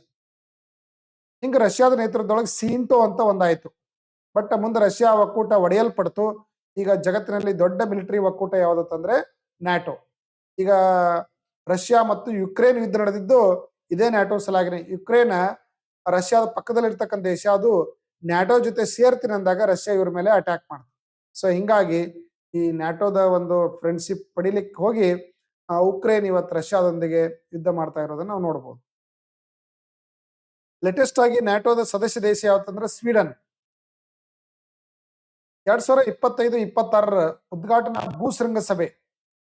ಹಿಂಗ ರಷ್ಯಾದ ನೇತೃತ್ವದೊಳಗೆ ಸೀಂಟೋ ಅಂತ ಒಂದಾಯ್ತು. ಬಟ್ ಮುಂದೆ ರಷ್ಯಾ ಒಕ್ಕೂಟ ಒಡೆಯಲ್ಪಡ್ತು. ಈಗ ಜಗತ್ತಿನಲ್ಲಿ ದೊಡ್ಡ ಮಿಲಿಟರಿ ಒಕ್ಕೂಟ ಯಾವ್ದಂದ್ರೆ ನ್ಯಾಟೋ. ಈಗ ರಷ್ಯಾ ಮತ್ತು ಯುಕ್ರೇನ್ ಯುದ್ಧ ನಡೆದಿದ್ದು ಇದೇ ನ್ಯಾಟೋ ಸಲಾಗಿನೇ. ಯುಕ್ರೇನ್ ರಷ್ಯಾದ ಪಕ್ಕದಲ್ಲಿ ಇರ್ತಕ್ಕಂಥ ದೇಶ, ಅದು ನ್ಯಾಟೋ ಜೊತೆ ಸೇರ್ತೀನಿ ಅಂದಾಗ ರಷ್ಯಾ ಇವ್ರ ಮೇಲೆ ಅಟ್ಯಾಕ್ ಮಾಡ್ತು. ಸೊ ಹಿಂಗಾಗಿ ಈ ನ್ಯಾಟೋದ ಒಂದು ಫ್ರೆಂಡ್ಶಿಪ್ ಪಡಿಲಿಕ್ಕೆ ಹೋಗಿ ಉಕ್ರೇನ್ ಇವತ್ತು ರಷ್ಯಾದೊಂದಿಗೆ ಯುದ್ಧ ಮಾಡ್ತಾ ಇರೋದನ್ನ ನಾವು ನೋಡ್ಬೋದು. ಲೇಟೆಸ್ಟ್ ಆಗಿ ನ್ಯಾಟೋದ ಸದಸ್ಯ ದೇಶ ಯಾವತ್ತಂದ್ರೆ ಸ್ವೀಡನ್. 2025-26 ಉದ್ಘಾಟನಾ ಭೂಶೃಂಗ ಸಭೆ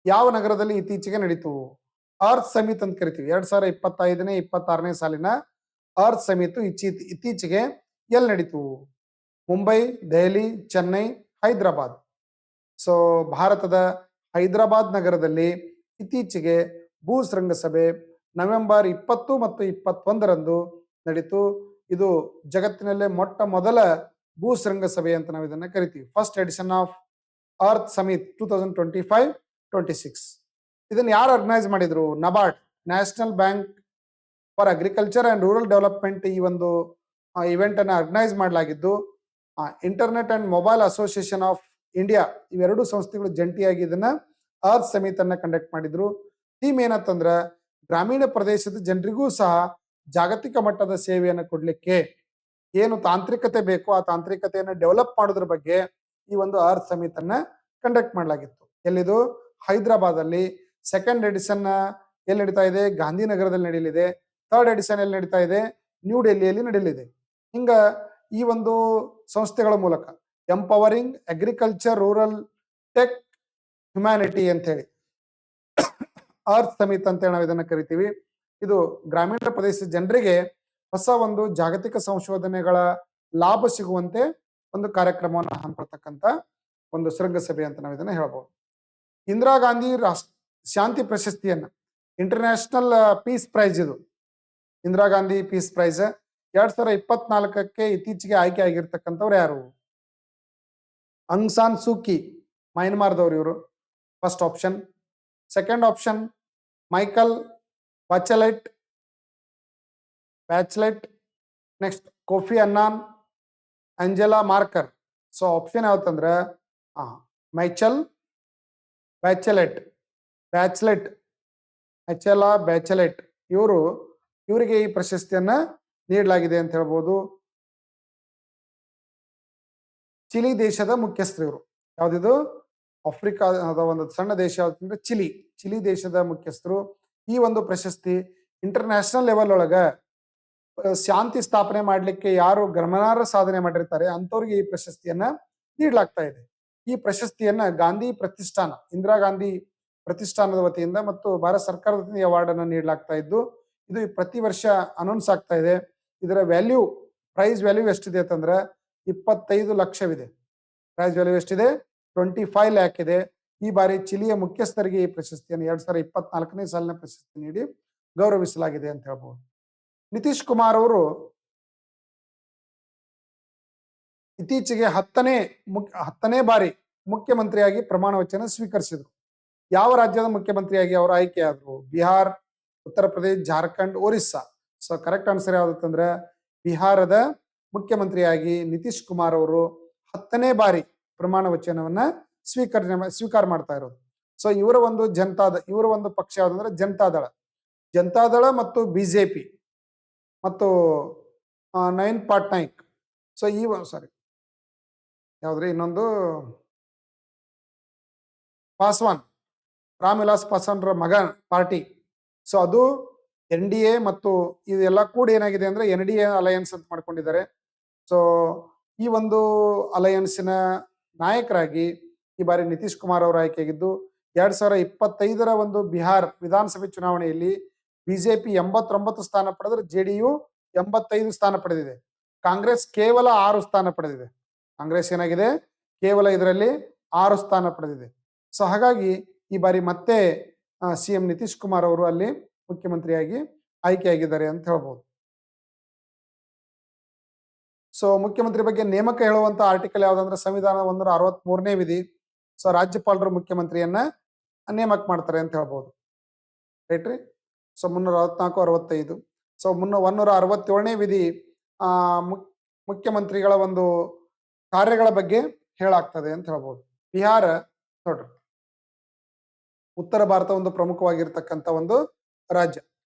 ಯಾವ ನಗರದಲ್ಲಿ ಇತ್ತೀಚೆಗೆ ನಡೀತು? ಅರ್ತ್ ಸಮಿತ್ ಅಂತ ಕರಿತೀವಿ. 2025-26ನೇ ಸಾಲಿನ ಅರ್ತ್ ಸಮಿತ್ ಇತ್ತೀಚೆಗೆ ಎಲ್ಲಿ ನಡೀತು? ಮುಂಬೈ, ದೆಹಲಿ, ಚೆನ್ನೈ, ಹೈದರಾಬಾದ್. ಸೊ ಭಾರತದ ಹೈದರಾಬಾದ್ ನಗರದಲ್ಲಿ ಇತ್ತೀಚೆಗೆ ಭೂಶೃಂಗ ಸಭೆ ನವೆಂಬರ್ 20 ಮತ್ತು 21ರಂದು ನಡೀತು. ಇದು ಜಗತ್ತಿನಲ್ಲೇ ಮೊಟ್ಟ ಮೊದಲ ಭೂಶೃಂಗ ಸಭೆ ಅಂತ ನಾವು ಇದನ್ನ ಕರಿತೀವಿ. First edition of earth summit 2025-26. ಇದನ್ನ ಯಾರು ಆರ್ಗನೈಸ್ ಮಾಡಿದ್ರು? NABARD, national bank for agriculture and rural development ಈ ಒಂದು ಇವೆಂಟ್ ಅನ್ನ ಆರ್ಗನೈಸ್ ಮಾಡಲಾಗಿದ್ದು, internet and mobile association of India ಇವೆರಡು ಸಂಸ್ಥೆಗಳು ಜಂಟಿಯಾಗಿ ಇದನ್ನ ಅರ್ತ್ ಸಮಿತ್ ಅನ್ನ ಕಂಡಕ್ಟ್ ಮಾಡಿದ್ರು. ಥೀಮ್ ಏನಂತಂದ್ರ ಗ್ರಾಮೀಣ ಪ್ರದೇಶದ ಜನರಿಗೂ ಸಹ ಜಾಗತಿಕ ಮಟ್ಟದ ಸೇವೆಯನ್ನು ಕೊಡ್ಲಿಕ್ಕೆ ಏನು ತಾಂತ್ರಿಕತೆ ಬೇಕು ಆ ತಾಂತ್ರಿಕತೆಯನ್ನು ಡೆವಲಪ್ ಮಾಡೋದ್ರ ಬಗ್ಗೆ ಈ ಒಂದು ಅರ್ತ್ ಸಮಿಟ್ ಅನ್ನ ಕಂಡಕ್ಟ್ ಮಾಡಲಾಗಿತ್ತು. ಎಲ್ಲಿದು? ಹೈದರಾಬಾದ್ ಅಲ್ಲಿ. ಸೆಕೆಂಡ್ ಎಡಿಷನ್ ಎಲ್ಲಿ ನಡೀತಾ ಇದೆ? ಗಾಂಧಿನಗರದಲ್ಲಿ ನಡೆಯಲಿದೆ. ಥರ್ಡ್ ಎಡಿಷನ್ ಎಲ್ಲಿ ನಡೀತಾ ಇದೆ? ನ್ಯೂ ಡೆಲ್ಲಿಯಲ್ಲಿ ನಡೆಯಲಿದೆ. ಹಿಂಗ ಈ ಒಂದು ಸಂಸ್ಥೆಗಳ ಮೂಲಕ empowering agriculture rural tech humanity ಅಂತ ಹೇಳಿ ಅರ್ತ್ ಸಮಿಟ್ ಅಂತ ಹೇಳಿ ನಾವು ಇದನ್ನ ಕರಿತೀವಿ. ಇದು ಗ್ರಾಮೀಣ ಪ್ರದೇಶದ ಜನರಿಗೆ ಹೊಸ ಒಂದು ಜಾಗತಿಕ ಸಂಶೋಧನೆಗಳ ಲಾಭ ಸಿಗುವಂತೆ ಒಂದು ಕಾರ್ಯಕ್ರಮವನ್ನು ಹಮ್ಮಿಕೊಳ್ತಕ್ಕಂಥ ಒಂದು ಶೃಂಗಸಭೆ ಅಂತ ನಾವು ಇದನ್ನ ಹೇಳ್ಬೋದು. ಇಂದಿರಾ ಗಾಂಧಿ ಶಾಂತಿ ಪ್ರಶಸ್ತಿಯನ್ನ ಇಂಟರ್ನ್ಯಾಷನಲ್ ಪೀಸ್ ಪ್ರೈಸ್, ಇದು ಇಂದಿರಾ ಗಾಂಧಿ ಪೀಸ್ ಪ್ರೈಸ್ 2024ಕ್ಕೆ ಇತ್ತೀಚೆಗೆ ಆಯ್ಕೆ ಆಗಿರ್ತಕ್ಕಂಥವ್ರು ಯಾರು? ಅಂಗ್ ಸಾನ್ ಸೂಕಿ, ಮಯನ್ಮಾರ್ದವ್ರು ಇವರು, first option. Second option Michael Bachelet. Next Kofi Annan, Angela Merkel. So option ಯಾವತ್ತಂದ್ರೆ ಮೈಚಲ್ ಬ್ಯಾಚೆಲೆಟ್, ಅಂಜೆಲಾ ಬ್ಯಾಚೆಲೆಟ್ ಇವರಿಗೆ ಈ ಪ್ರಶಸ್ತಿಯನ್ನ ನೀಡಲಾಗಿದೆ ಅಂತ ಹೇಳ್ಬೋದು. ಚಿಲಿ ದೇಶದ ಮುಖ್ಯಸ್ಥರು ಇವರು. ಯಾವ್ದಿದು? ಆಫ್ರಿಕಾದ ಒಂದು ಸಣ್ಣ ದೇಶ ಯಾವ್ದಂದ್ರೆ ಚಿಲಿ ದೇಶದ ಮುಖ್ಯಸ್ಥರು. ಈ ಒಂದು ಪ್ರಶಸ್ತಿ ಇಂಟರ್ನ್ಯಾಷನಲ್ ಲೆವೆಲ್ ಒಳಗ ಶಾಂತಿ ಸ್ಥಾಪನೆ ಮಾಡ್ಲಿಕ್ಕೆ ಯಾರು ಗಮನಾರ್ಹ ಸಾಧನೆ ಮಾಡಿರ್ತಾರೆ ಅಂತವ್ರಿಗೆ ಈ ಪ್ರಶಸ್ತಿಯನ್ನ ನೀಡಲಾಗ್ತಾ ಇದೆ. ಈ ಪ್ರಶಸ್ತಿಯನ್ನ ಗಾಂಧಿ ಪ್ರತಿಷ್ಠಾನ, ಇಂದಿರಾ ಗಾಂಧಿ ಪ್ರತಿಷ್ಠಾನದ ವತಿಯಿಂದ ಮತ್ತು ಭಾರತ ಸರ್ಕಾರದ ವತಿಯಿಂದ ಅವಾರ್ಡ್ ಅನ್ನು ನೀಡಲಾಗ್ತಾ ಇದ್ದು, ಇದು ಪ್ರತಿ ವರ್ಷ ಅನೌನ್ಸ್ ಆಗ್ತಾ ಇದೆ. ಇದರ ಪ್ರೈಸ್ ವ್ಯಾಲ್ಯೂ ಎಷ್ಟಿದೆ ಅಂತಂದ್ರೆ 25 ಲಕ್ಷವಿದೆ. ಪ್ರೈಸ್ ವ್ಯಾಲ್ಯೂ ಎಷ್ಟಿದೆ? 25 ಲ್ಯಾಕ್ ಇದೆ. ಈ ಬಾರಿ ಚಿಲಿಯ ಮುಖ್ಯಸ್ಥರಿಗೆ ಈ ಪ್ರಶಸ್ತಿಯನ್ನು 2024ನೇ ಸಾಲಿನ ಪ್ರಶಸ್ತಿ ನೀಡಿ ಗೌರವಿಸಲಾಗಿದೆ ಅಂತ ಹೇಳ್ಬಹುದು. ನಿತೀಶ್ ಕುಮಾರ್ ಅವರು ಇತ್ತೀಚೆಗೆ 10ನೇ ಬಾರಿ ಮುಖ್ಯಮಂತ್ರಿಯಾಗಿ ಪ್ರಮಾಣ ವಚನ ಸ್ವೀಕರಿಸಿದ್ರು. ಯಾವ ರಾಜ್ಯದ ಮುಖ್ಯಮಂತ್ರಿಯಾಗಿ ಅವರು ಆಯ್ಕೆಯಾದ್ರು? Bihar, Uttar Pradesh, Jharkhand, Orissa. So correct answer ಯಾವ್ದಂದ್ರೆ ಬಿಹಾರದ ಮುಖ್ಯಮಂತ್ರಿಯಾಗಿ ನಿತೀಶ್ ಕುಮಾರ್ ಅವರು 10ನೇ ಬಾರಿ ಪ್ರಮಾಣ ವಚನವನ್ನ ಸ್ವೀಕಾರ ಮಾಡ್ತಾ ಇರೋದು. ಸೊ ಇವರ ಒಂದು ಪಕ್ಷ ಯಾವ್ದಂದ್ರೆ ಜನತಾದಳ ಮತ್ತು ಬಿಜೆಪಿ ಮತ್ತು ನವೀನ್ ಪಟ್ನಾಯಕ್. ಸೊ ಯಾವ್ದ್ರಿ ಇನ್ನೊಂದು ರಾಮ್ ವಿಲಾಸ್ ಪಾಸ್ವಾನ್ರ ಮಗ ಪಾರ್ಟಿ. ಸೊ ಅದು NDA ಮತ್ತು ಇದೆಲ್ಲ ಕೂಡ ಏನಾಗಿದೆ ಅಂದ್ರೆ NDA ಅಲಯನ್ಸ್ ಅಂತ ಮಾಡ್ಕೊಂಡಿದ್ದಾರೆ. ಸೊ ಈ ಒಂದು ಅಲಯನ್ಸಿನ ನಾಯಕರಾಗಿ ಈ ಬಾರಿ ನಿತೀಶ್ ಕುಮಾರ್ ಅವರು ಆಯ್ಕೆಯಾಗಿದ್ದು, 2025ರ ಒಂದು ಬಿಹಾರ್ ವಿಧಾನಸಭೆ ಚುನಾವಣೆಯಲ್ಲಿ ಬಿಜೆಪಿ 89 ಸ್ಥಾನ ಪಡೆದ್ರೆ JDU 85 ಸ್ಥಾನ ಪಡೆದಿದೆ. ಕಾಂಗ್ರೆಸ್ ಕೇವಲ 6 ಸ್ಥಾನ ಪಡೆದಿದೆ. ಕಾಂಗ್ರೆಸ್ ಏನಾಗಿದೆ? ಕೇವಲ ಇದರಲ್ಲಿ 6 ಸ್ಥಾನ ಪಡೆದಿದೆ. ಸೊ ಹಾಗಾಗಿ ಈ ಬಾರಿ ಮತ್ತೆ CM ನಿತೀಶ್ ಕುಮಾರ್ ಅವರು ಅಲ್ಲಿ ಮುಖ್ಯಮಂತ್ರಿಯಾಗಿ ಆಯ್ಕೆಯಾಗಿದ್ದಾರೆ ಅಂತ ಹೇಳ್ಬೋದು. ಸೊ ಮುಖ್ಯಮಂತ್ರಿ ಬಗ್ಗೆ ನೇಮಕ ಹೇಳುವಂತ ಆರ್ಟಿಕಲ್ ಯಾವ್ದಂದ್ರೆ ಸಂವಿಧಾನ 163ನೇ ವಿಧಿ. ಸೊ ರಾಜ್ಯಪಾಲರು ಮುಖ್ಯಮಂತ್ರಿಯನ್ನ ನೇಮಕ ಮಾಡ್ತಾರೆ ಅಂತ ಹೇಳ್ಬೋದು. ರೈಟ್ ರೀ. ಸೊ 364, 65. ಸೊ 167ನೇ ವಿಧಿ ಮುಖ್ಯಮಂತ್ರಿಗಳ ಒಂದು ಕಾರ್ಯಗಳ ಬಗ್ಗೆ ಹೇಳಾಗ್ತದೆ ಅಂತ ಹೇಳ್ಬೋದು. ಬಿಹಾರ ನೋಡ್ರಿ, ಉತ್ತರ ಭಾರತ ಒಂದು ಪ್ರಮುಖವಾಗಿರ್ತಕ್ಕಂಥ ಒಂದು ರಾಜ್ಯ.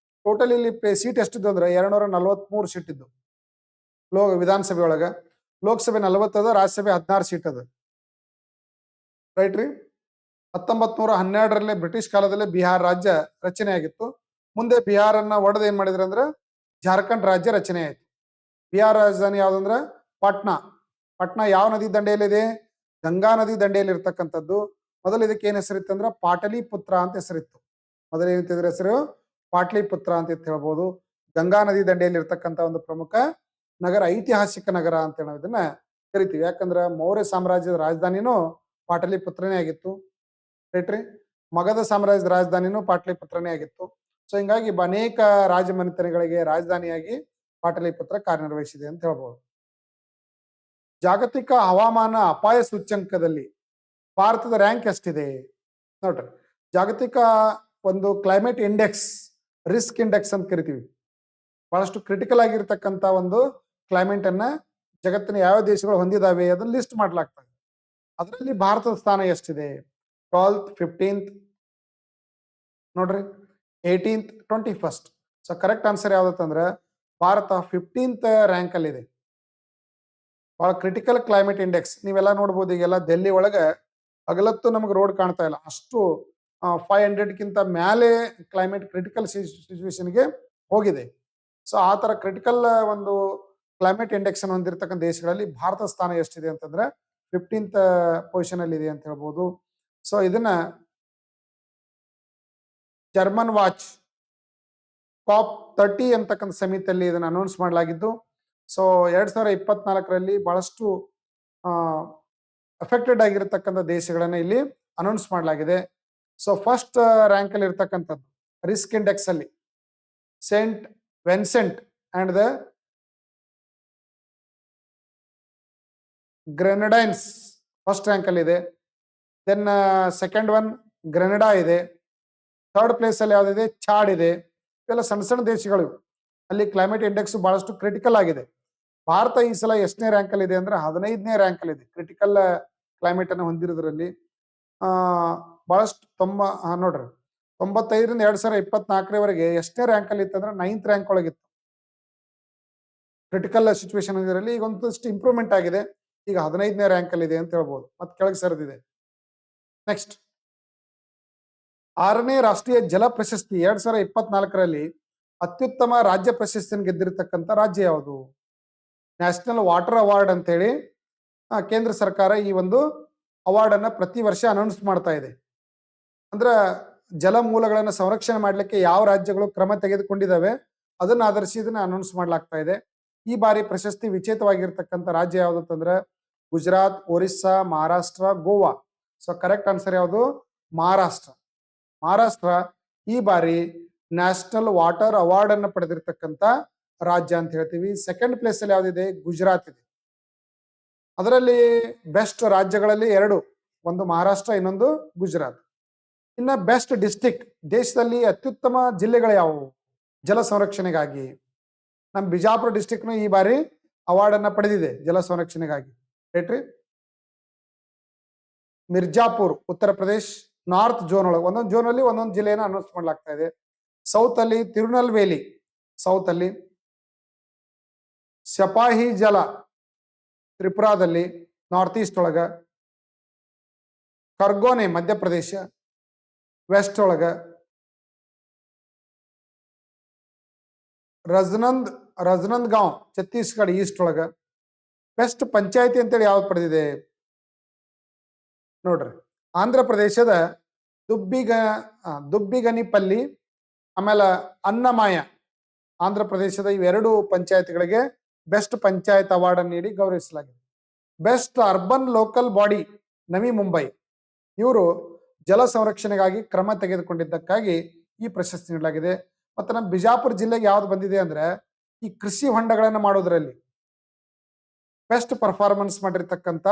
ಟೋಟಲ್ ಇಲ್ಲಿ ಸೀಟ್ ಎಷ್ಟಿದ್ದು ಅಂದ್ರೆ 243 ಸೀಟ್ ಇದ್ದು ವಿಧಾನಸಭೆ ಒಳಗ. ಲೋಕಸಭೆ 40 ಅದ, ರಾಜ್ಯಸಭೆ 16 ಸೀಟ್ ಅದ. ರೈಟ್ ರೀ. 1912ರಲ್ಲೇ ಬ್ರಿಟಿಷ್ ಕಾಲದಲ್ಲೇ ಬಿಹಾರ ರಾಜ್ಯ ರಚನೆ ಆಗಿತ್ತು. ಮುಂದೆ ಬಿಹಾರನ್ನ ಒಡೆದು ಏನ್ ಮಾಡಿದ್ರು ಅಂದ್ರೆ ಜಾರ್ಖಂಡ್ ರಾಜ್ಯ ರಚನೆ ಆಯ್ತು. ಬಿಹಾರ ರಾಜಧಾನಿ ಯಾವ್ದಂದ್ರೆ ಪಾಟ್ನಾ ಯಾವ ನದಿ ದಂಡೆಯಲ್ಲಿದೆ? ಗಂಗಾ ನದಿ ದಂಡೆಯಲ್ಲಿ ಇರ್ತಕ್ಕಂಥದ್ದು. ಮೊದಲು ಇದಕ್ಕೆ ಏನ್ ಹೆಸರಿತ್ತು ಅಂದ್ರೆ ಪಾಟಲಿಪುತ್ರ ಅಂತ ಹೆಸರಿತ್ತು. ಮೊದಲು ಏನಂತಿದ್ರ ಹೆಸರು? ಪಾಟ್ಲಿಪುತ್ರ ಅಂತ ಹೇಳ್ಬೋದು. ಗಂಗಾ ನದಿ ದಂಡೆಯಲ್ಲಿ ಇರ್ತಕ್ಕಂಥ ಒಂದು ಪ್ರಮುಖ ನಗರ, ಐತಿಹಾಸಿಕ ನಗರ ಅಂತ ನಾವು ಇದನ್ನ ಕರಿತೀವಿ. ಯಾಕಂದ್ರೆ ಮೌರ್ಯ ಸಾಮ್ರಾಜ್ಯದ ರಾಜಧಾನಿನೂ ಪಾಟಲಿಪುತ್ರನೇ ಆಗಿತ್ತು. ರೈಟ್ ರೀ. ಮಗಧ ಸಾಮ್ರಾಜ್ಯದ ರಾಜಧಾನಿನೂ ಪಾಟಲಿಪುತ್ರನೇ ಆಗಿತ್ತು. ಸೊ ಹಿಂಗಾಗಿ ಅನೇಕ ರಾಜಮನೆತನಗಳಿಗೆ ರಾಜಧಾನಿಯಾಗಿ ಪಾಟಲಿಪುತ್ರ ಕಾರ್ಯನಿರ್ವಹಿಸಿದೆ ಅಂತ ಹೇಳ್ಬೋದು. ಜಾಗತಿಕ ಹವಾಮಾನ ಅಪಾಯ ಸೂಚ್ಯಂಕದಲ್ಲಿ ಭಾರತದ ರ್ಯಾಂಕ್ ಎಷ್ಟಿದೆ ನೋಡ್ರಿ. ಜಾಗತಿಕ ಒಂದು ಕ್ಲೈಮೇಟ್ ಇಂಡೆಕ್ಸ್, ರಿಸ್ಕ್ ಇಂಡೆಕ್ಸ್ ಅಂತ ಕರಿತೀವಿ. ಬಹಳಷ್ಟು ಕ್ರಿಟಿಕಲ್ ಆಗಿರ್ತಕ್ಕಂಥ ಒಂದು ಕ್ಲೈಮೇಟ್ ಅನ್ನ ಜಗತ್ತಿನ ಯಾವ ದೇಶಗಳು ಹೊಂದಿದಾವೆ ಅದನ್ನ ಲಿಸ್ಟ್ ಮಾಡ್ಲಾಗ್ತದೆ. ಅದರಲ್ಲಿ ಭಾರತದ ಸ್ಥಾನ ಎಷ್ಟಿದೆ? 12th, 15th ನೋಡ್ರಿ. 18th 21st. So correct answer ಯಾವ್ದಂದ್ರೆ ಭಾರತ 15th ರ್ಯಾಂಕ್ ಅಲ್ಲಿ ಇದೆ. ಬಹಳ ಕ್ರಿಟಿಕಲ್ ಕ್ಲೈಮೇಟ್ ಇಂಡೆಕ್ಸ್ ನೀವೆಲ್ಲ ನೋಡ್ಬೋದು. ಈಗೆಲ್ಲ ಡೆಲ್ಲಿ ಒಳಗೆ ಹಗಲತ್ತು ನಮಗೆ ರೋಡ್ ಕಾಣ್ತಾ ಇಲ್ಲ, ಅಷ್ಟು 500ಕ್ಕಿಂತ ಮೇಲೆ ಕ್ಲೈಮೇಟ್ ಕ್ರಿಟಿಕಲ್ ಸಿಚುವೇಶನ್ಗೆ ಹೋಗಿದೆ. ಸೊ ಆ ತರ ಕ್ರಿಟಿಕಲ್ ಒಂದು ಕ್ಲೈಮೇಟ್ ಇಂಡೆಕ್ಸ್ ಅನ್ನು ಹೊಂದಿರತಕ್ಕಂಥ ದೇಶಗಳಲ್ಲಿ ಭಾರತ ಸ್ಥಾನ ಎಷ್ಟಿದೆ ಅಂತಂದ್ರೆ 15th ಪೊಸಿಷನ್ ಅಲ್ಲಿ ಇದೆ ಅಂತ ಹೇಳ್ಬೋದು. ಸೊ ಇದನ್ನ ಜರ್ಮನ್ ವಾಚ್ COP30 ಅಂತಕ್ಕಂಥ ಸಮಿತಿಯಲ್ಲಿ ಇದನ್ನು ಅನೌನ್ಸ್ ಮಾಡಲಾಗಿದ್ದು. ಸೊ 2024ರಲ್ಲಿ ಬಹಳಷ್ಟು ಅಫೆಕ್ಟೆಡ್ ಆಗಿರತಕ್ಕಂಥ ದೇಶಗಳನ್ನ ಇಲ್ಲಿ ಅನೌನ್ಸ್ ಮಾಡಲಾಗಿದೆ. ಸೊ ಫಸ್ಟ್ ರ್ಯಾಂಕ್ ಅಲ್ಲಿ ಇರ್ತಕ್ಕಂಥದ್ದು ರಿಸ್ಕ್ ಇಂಡೆಕ್ಸ್ ಅಲ್ಲಿ Saint Vincent and the Grenadines first rank ಅಲ್ಲಿ ಇದೆ. ದೆನ್ ಸೆಕೆಂಡ್ ಒನ್ ಗ್ರೆನಡಾ ಇದೆ. ಥರ್ಡ್ ಪ್ಲೇಸ್ ಅಲ್ಲಿ ಯಾವ್ದಿದೆ, ಚಾಡ್ ಇದೆ. ಇವೆಲ್ಲ ಸಣ್ಣ ಸಣ್ಣ ದೇಶಗಳು, ಅಲ್ಲಿ ಕ್ಲೈಮೇಟ್ ಇಂಡೆಕ್ಸ್ ಬಹಳಷ್ಟು ಕ್ರಿಟಿಕಲ್ ಆಗಿದೆ. ಭಾರತ ಈ ಸಲ ಎಷ್ಟನೇ ರ್ಯಾಂಕ್ ಅಲ್ಲಿ ಇದೆ ಅಂದ್ರೆ 15ನೇ ರ್ಯಾಂಕ್ ಅಲ್ಲಿ ಇದೆ ಕ್ರಿಟಿಕಲ್ ಕ್ಲೈಮೇಟ್ ಅನ್ನು ಹೊಂದಿರೋದ್ರಲ್ಲಿ. ಬಹಳಷ್ಟು ನೋಡ್ರಿ 95ರಿಂದ 2024ರವರೆಗೆ ಎಷ್ಟನೇ ರ್ಯಾಂಕ್ ಅಲ್ಲಿ ಇತ್ತು ಅಂದ್ರೆ 9th ರ್ಯಾಂಕ್ ಒಳಗಿತ್ತು ಕ್ರಿಟಿಕಲ್ ಸಿಚುವೇಶನ್ ಇದರಲ್ಲಿ. ಈಗ ಒಂದಷ್ಟು ಇಂಪ್ರೂವ್ಮೆಂಟ್ ಆಗಿದೆ, ಈಗ 15ನೇ ರ್ಯಾಂಕ್ ಅಲ್ಲಿ ಇದೆ ಅಂತ ಹೇಳ್ಬೋದು, ಮತ್ತೆ ಕೆಳಗೆ ಸರಿದಿದೆ. ನೆಕ್ಸ್ಟ್ 6ನೇ ರಾಷ್ಟ್ರೀಯ ಜಲ ಪ್ರಶಸ್ತಿ 2024ರಲ್ಲಿ ಅತ್ಯುತ್ತಮ ರಾಜ್ಯ ಪ್ರಶಸ್ತಿಯನ್ನು ಗೆದ್ದಿರತಕ್ಕಂಥ ರಾಜ್ಯ ಯಾವುದು? ನ್ಯಾಷನಲ್ ವಾಟರ್ ಅವಾರ್ಡ್ ಅಂತೇಳಿ ಕೇಂದ್ರ ಸರ್ಕಾರ ಈ ಒಂದು ಅವಾರ್ಡ್ ಅನ್ನ ಪ್ರತಿ ವರ್ಷ ಅನೌನ್ಸ್ ಮಾಡ್ತಾ ಇದೆ. ಅಂದ್ರ ಜಲ ಮೂಲಗಳನ್ನು ಸಂರಕ್ಷಣೆ ಮಾಡಲಿಕ್ಕೆ ಯಾವ ರಾಜ್ಯಗಳು ಕ್ರಮ ತೆಗೆದುಕೊಂಡಿದ್ದಾವೆ ಅದನ್ನ ಆಧರಿಸಿ ಇದನ್ನ ಅನೌನ್ಸ್ ಮಾಡ್ಲಾಗ್ತಾ ಇದೆ. ಈ ಬಾರಿ ಪ್ರಶಸ್ತಿ ವಿಜೇತವಾಗಿರ್ತಕ್ಕಂಥ ರಾಜ್ಯ ಯಾವುದು ಅಂತಂದ್ರೆ Gujarat, Orissa, Maharashtra, Goa. So correct answer ಯಾವುದು? ಮಹಾರಾಷ್ಟ್ರ. ಮಹಾರಾಷ್ಟ್ರ ಈ ಬಾರಿ ನ್ಯಾಷನಲ್ ವಾಟರ್ ಅವಾರ್ಡ್ ಅನ್ನು ಪಡೆದಿರ್ತಕ್ಕಂಥ ರಾಜ್ಯ ಅಂತ ಹೇಳ್ತೀವಿ. ಸೆಕೆಂಡ್ ಪ್ಲೇಸ್ ಅಲ್ಲಿ ಯಾವ್ದಿದೆ? ಗುಜರಾತ್ ಇದೆ. ಅದರಲ್ಲಿ ಬೆಸ್ಟ್ ರಾಜ್ಯಗಳಲ್ಲಿ ಎರಡು, ಒಂದು ಮಹಾರಾಷ್ಟ್ರ, ಇನ್ನೊಂದು ಗುಜರಾತ್. ಇನ್ನ ಬೆಸ್ಟ್ ಡಿಸ್ಟಿಕ್, ದೇಶದಲ್ಲಿ ಅತ್ಯುತ್ತಮ ಜಿಲ್ಲೆಗಳು ಯಾವುವು ಜಲ ಸಂರಕ್ಷಣೆಗಾಗಿ? ನಮ್ಮ ಬಿಜಾಪುರ ಡಿಸ್ಟಿಕ್ನು ಈ ಬಾರಿ ಅವಾರ್ಡ್ ಅನ್ನ ಪಡೆದಿದೆ ಜಲ ಸಂರಕ್ಷಣೆಗಾಗಿ. ಹೇಳ್ರಿ, ಮಿರ್ಜಾಪುರ್ ಉತ್ತರ ಪ್ರದೇಶ್ ನಾರ್ತ್ ಝೋನ್ ಒಳಗೆ ಒಂದೊಂದು ಝೋನ್ ಅಲ್ಲಿ ಒಂದೊಂದು ಜಿಲ್ಲೆಯನ್ನು ಅನೌನ್ಸ್ ಮಾಡ್ಲಾಗ್ತಾ ಇದೆ. ಸೌತ್ ಅಲ್ಲಿ ತಿರುನಲ್ವೇಲಿ, ಸೌತ್ ಅಲ್ಲಿ ಸಪಾಹಿ ಜಲ ತ್ರಿಪುರಾದಲ್ಲಿ, ನಾರ್ತ್ ಈಸ್ಟ್ ಒಳಗ ಖರ್ಗೋನೆ ಮಧ್ಯಪ್ರದೇಶ, ವೆಸ್ಟ್ ಒಳಗ ರಜನಂದ್ ಗಾಂವ್ ಛತ್ತೀಸ್ಗಢ ಈಸ್ಟ್ ಒಳಗ. ಬೆಸ್ಟ್ ಪಂಚಾಯತಿ ಅಂತೇಳಿ ಯಾವ್ದು ಪಡೆದಿದೆ ನೋಡ್ರಿ, ಆಂಧ್ರ ಪ್ರದೇಶದ ದುಬ್ಬಿಗನಿಪಲ್ಲಿ ಆಮೇಲೆ ಅನ್ನಮಾಯ, ಆಂಧ್ರ ಪ್ರದೇಶದ ಇವೆರಡು ಪಂಚಾಯತ್ಗಳಿಗೆ ಬೆಸ್ಟ್ ಪಂಚಾಯತ್ ಅವಾರ್ಡ್ ಅನ್ನು ನೀಡಿ ಗೌರವಿಸಲಾಗಿದೆ. ಬೆಸ್ಟ್ ಅರ್ಬನ್ ಲೋಕಲ್ ಬಾಡಿ ನವಿ ಮುಂಬೈ, ಇವರು ಜಲ ಸಂರಕ್ಷಣೆಗಾಗಿ ಕ್ರಮ ತೆಗೆದುಕೊಂಡಿದ್ದಕ್ಕಾಗಿ ಈ ಪ್ರಶಸ್ತಿ ನೀಡಲಾಗಿದೆ. ಮತ್ತೆ ನಮ್ಮ ಬಿಜಾಪುರ ಜಿಲ್ಲೆಗೆ ಯಾವ್ದು ಬಂದಿದೆ ಅಂದ್ರೆ ಈ ಕೃಷಿ ಹೊಂಡಗಳನ್ನು ಮಾಡೋದ್ರಲ್ಲಿ ಬೆಸ್ಟ್ ಪರ್ಫಾರ್ಮೆನ್ಸ್ ಮಾಡಿರ್ತಕ್ಕಂಥ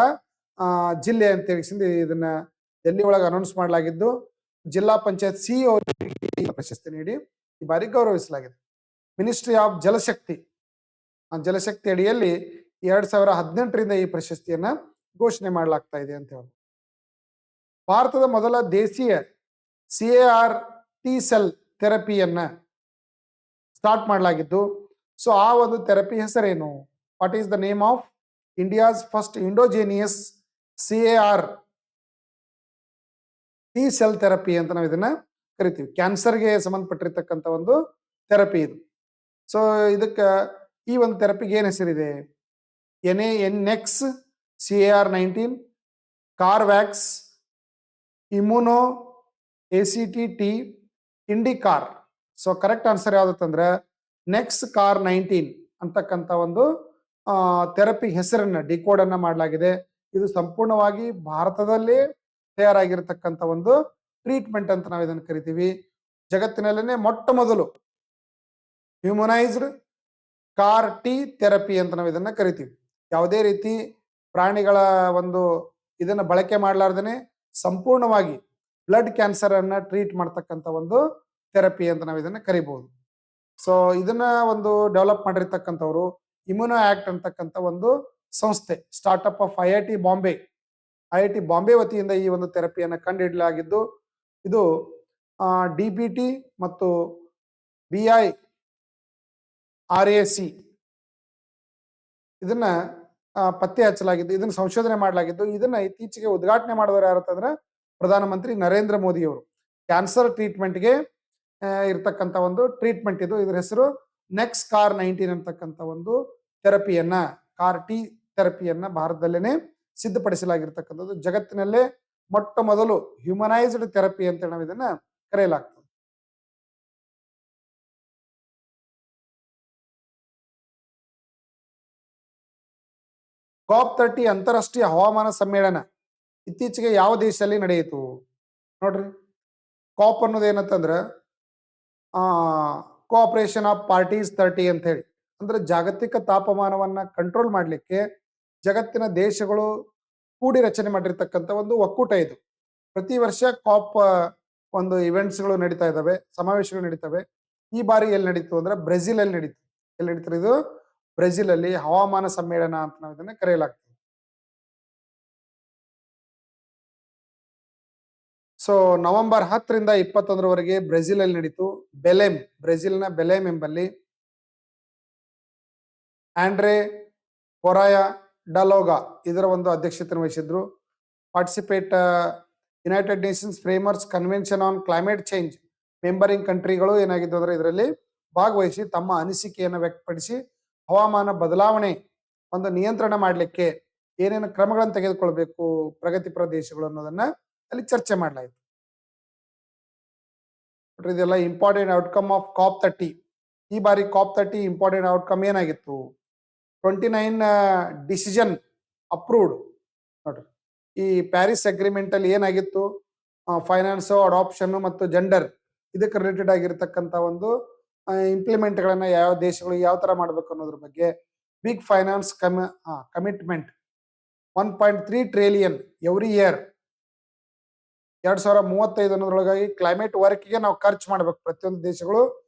ಜಿಲ್ಲೆ ಅಂತ ಹೇಳಿ ಇದನ್ನ ಡೆಲ್ಲಿ ಒಳಗೆ ಅನೌನ್ಸ್ ಮಾಡಲಾಗಿದ್ದು, ಜಿಲ್ಲಾ ಪಂಚಾಯತ್ ಸಿಇಒ ಪ್ರಶಸ್ತಿ ನೀಡಿ ಈ ಬಾರಿ ಗೌರವಿಸಲಾಗಿದೆ. ಮಿನಿಸ್ಟ್ರಿ ಆಫ್ ಜಲಶಕ್ತಿ ಅಡಿಯಲ್ಲಿ 2018ರಿಂದ ಈ ಪ್ರಶಸ್ತಿಯನ್ನ ಘೋಷಣೆ ಮಾಡಲಾಗ್ತಾ ಇದೆ ಅಂತ ಹೇಳಿ. ಭಾರತದ ಮೊದಲ ದೇಶೀಯ CAR-T ಸೆಲ್ ಥೆರಪಿಯನ್ನ ಸ್ಟಾರ್ಟ್ ಮಾಡಲಾಗಿದ್ದು. ಸೊ ಆ ಒಂದು ಥೆರಪಿ ಹೆಸರೇನು? What is the name of India's first indigenous CAR-T cell therapy ಅಂತ ನಾವು ಇದನ್ನ ಕರಿತೀವಿ. ಕ್ಯಾನ್ಸರ್ಗೆ ಸಂಬಂಧಪಟ್ಟಿರ್ತಕ್ಕಂಥ ಒಂದು ಥೆರಪಿ ಇದು. ಸೊ ಇದಕ್ಕೆ ಈ ಒಂದು ಥೆರಪಿಗೆ ಏನ್ ಹೆಸರಿದೆ? NANX CAR-19, Carvax, immuno ACT-T, Indicar. So correct answer ಯಾವ್ದಂದ್ರೆ ನೆಕ್ಸ್ CAR-19 ಅಂತಕ್ಕಂಥ ಒಂದು ಥೆರಪಿ ಹೆಸರನ್ನ ಡಿಕೋಡ್ ಅನ್ನ ಮಾಡಲಾಗಿದೆ. ಇದು ಸಂಪೂರ್ಣವಾಗಿ ಭಾರತದಲ್ಲಿ ತಯಾರಾಗಿರ್ತಕ್ಕಂಥ ಒಂದು ಟ್ರೀಟ್ಮೆಂಟ್ ಅಂತ ನಾವು ಇದನ್ನು ಕರಿತೀವಿ. ಜಗತ್ತಿನಲ್ಲೇ ಮೊಟ್ಟ ಮೊದಲು ಹ್ಯೂಮನೈಸ್ಡ್ CAR-T ಥೆರಪಿ ಅಂತ ನಾವು ಇದನ್ನ ಕರಿತೀವಿ. ಯಾವುದೇ ರೀತಿ ಪ್ರಾಣಿಗಳ ಒಂದು ಇದನ್ನ ಬಳಕೆ ಮಾಡಲಾರ್ದೇನೆ ಸಂಪೂರ್ಣವಾಗಿ ಬ್ಲಡ್ ಕ್ಯಾನ್ಸರ್ ಅನ್ನ ಟ್ರೀಟ್ ಮಾಡ್ತಕ್ಕಂಥ ಒಂದು ಥೆರಪಿ ಅಂತ ನಾವು ಇದನ್ನ ಕರಿಬಹುದು. ಸೊ ಇದನ್ನ ಒಂದು ಡೆವಲಪ್ ಮಾಡಿರ್ತಕ್ಕಂಥವ್ರು ಇಮ್ಯುನೋ ಆಕ್ಟ್ ಅಂತಕ್ಕಂಥ ಒಂದು ಸಂಸ್ಥೆ, ಸ್ಟಾರ್ಟ್ಅಪ್ ಆಫ್ IIT ಬಾಂಬೆ ವತಿಯಿಂದ ಈ ಒಂದು ಥೆರಪಿಯನ್ನು ಕಂಡುಹಿಡಲಾಗಿದ್ದು, ಇದು DBT ಮತ್ತು BIRAC ಇದನ್ನ ಪತ್ತೆ ಹಚ್ಚಲಾಗಿದ್ದು, ಇದನ್ನ ಸಂಶೋಧನೆ ಮಾಡಲಾಗಿದ್ದು. ಇದನ್ನ ಇತ್ತೀಚೆಗೆ ಉದ್ಘಾಟನೆ ಮಾಡಿದವರು ಯಾರು ಅಂತಂದ್ರೆ ಪ್ರಧಾನಮಂತ್ರಿ ನರೇಂದ್ರ ಮೋದಿ ಅವರು. ಕ್ಯಾನ್ಸರ್ ಟ್ರೀಟ್ಮೆಂಟ್ಗೆ ಇರ್ತಕ್ಕಂಥ ಒಂದು ಟ್ರೀಟ್ಮೆಂಟ್ ಇದು. ಇದರ ಹೆಸರು ನೆಕ್ಸ್ ಕಾರ್ 19 ಅಂತಕ್ಕಂಥ ಒಂದು ಥೆರಪಿಯನ್ನ, ಕಾರ್ ಟಿ ಥೆರಪಿಯನ್ನ ಭಾರತದಲ್ಲೇನೆ ಸಿದ್ಧಪಡಿಸಲಾಗಿರ್ತಕ್ಕಂಥದ್ದು. ಜಗತ್ತಿನಲ್ಲೇ ಮೊಟ್ಟ ಮೊದಲು ಹ್ಯೂಮನೈಸ್ಡ್ ಥೆರಪಿ ಅಂತ ನಾವು ಇದನ್ನ ಕರೆಯಲಾಗ್ತದೆ. COP30 ಅಂತಾರಾಷ್ಟ್ರೀಯ ಹವಾಮಾನ ಸಮ್ಮೇಳನ ಇತ್ತೀಚೆಗೆ ಯಾವ ದೇಶದಲ್ಲಿ ನಡೆಯಿತು ನೋಡ್ರಿ. ಕಾಪ್ ಅನ್ನೋದು ಏನಂತಂದ್ರೆ ಕೋಆಪರೇಷನ್ ಆಫ್ ಪಾರ್ಟೀಸ್ 30 ಅಂತ ಹೇಳಿ, ಅಂದ್ರೆ ಜಾಗತಿಕ ತಾಪಮಾನವನ್ನ ಕಂಟ್ರೋಲ್ ಮಾಡಲಿಕ್ಕೆ ಜಗತ್ತಿನ ದೇಶಗಳು ಕೂಡಿ ರಚನೆ ಮಾಡಿರ್ತಕ್ಕಂಥ ಒಂದು ಒಕ್ಕೂಟ ಇದು. ಪ್ರತಿ ವರ್ಷ ಕಾಪ್ ಒಂದು ಇವೆಂಟ್ಸ್ಗಳು ನಡೀತಾ ಇದ್ದಾವೆ, ಸಮಾವೇಶಗಳು ನಡೀತವೆ. ಈ ಬಾರಿ ಎಲ್ಲಿ ನಡೀತು ಅಂದ್ರೆ ಬ್ರೆಜಿಲ್ ಅಲ್ಲಿ ನಡೀತು. ಎಲ್ಲಿ ನಡೀತಾರೆ ಇದು? ಬ್ರೆಜಿಲ್ ಅಲ್ಲಿ ಹವಾಮಾನ ಸಮ್ಮೇಳನ ಅಂತ ನಾವು ಇದನ್ನ ಕರೆಯಲಾಗ್ತದೆ. ಸೊ ನವೆಂಬರ್ 10ರಿಂದ 21ರವರೆಗೆ ಬ್ರೆಜಿಲ್ ಅಲ್ಲಿ ನಡೀತು. ಬೆಲೆಮ್, ಬ್ರೆಜಿಲ್ನ ಬೆಲೆಮ್ ಎಂಬಲ್ಲಿ ಆಂಡ್ರೆ ಕೊರಾಯ ಡಲೋಗಾ ಇದರ ಒಂದು ಅಧ್ಯಕ್ಷತೆ ವಹಿಸಿದ್ರು. Participate United Nations framework convention on climate change membering ಕಂಟ್ರಿಗಳು ಏನಾಗಿದ್ದು ಅಂದ್ರೆ ಇದರಲ್ಲಿ ಭಾಗವಹಿಸಿ ತಮ್ಮ ಅನಿಸಿಕೆಯನ್ನು ವ್ಯಕ್ತಪಡಿಸಿ ಹವಾಮಾನ ಬದಲಾವಣೆ ಒಂದು ನಿಯಂತ್ರಣ ಮಾಡಲಿಕ್ಕೆ ಏನೇನು ಕ್ರಮಗಳನ್ನು ತೆಗೆದುಕೊಳ್ಬೇಕು ಪ್ರಗತಿಪರ ದೇಶಗಳು ಅನ್ನೋದನ್ನ ಅಲ್ಲಿ ಚರ್ಚೆ ಮಾಡಲಾಯಿತು. ಇದೆಲ್ಲ ಇಂಪಾರ್ಟೆಂಟ್ ಔಟ್ಕಮ್ ಆಫ್ COP30. ಈ ಬಾರಿ COP30 ಇಂಪಾರ್ಟೆಂಟ್ ಔಟ್ಕಮ್ ಏನಾಗಿತ್ತು? 29 ಡಿಸಿಷನ್ ಅಪ್ರೂವ್ಡ್ ನೋಡ್ರಿ. ಈ ಪ್ಯಾರಿಸ್ ಅಗ್ರಿಮೆಂಟ್ ಅಲ್ಲಿ ಏನಾಗಿತ್ತು? ಫೈನಾನ್ಸ್, ಅಡಾಪ್ಷನ್ ಮತ್ತು ಜೆಂಡರ್ ಇದಕ್ಕೆ ರಿಲೇಟೆಡ್ ಆಗಿರ್ತಕ್ಕಂಥ ಒಂದು ಇಂಪ್ಲಿಮೆಂಟ್ಗಳನ್ನ ಯಾವ ದೇಶಗಳು ಯಾವ ತರ ಮಾಡ್ಬೇಕು ಅನ್ನೋದ್ರ ಬಗ್ಗೆ big finance commitment 1.3 trillion every year 2035 ಅನ್ನೋದ್ರೊಳಗಾಗಿ ಕ್ಲೈಮೇಟ್ ವರ್ಕ್ಗೆ ನಾವು ಖರ್ಚು ಮಾಡ್ಬೇಕು. ಪ್ರತಿಯೊಂದು ದೇಶಗಳು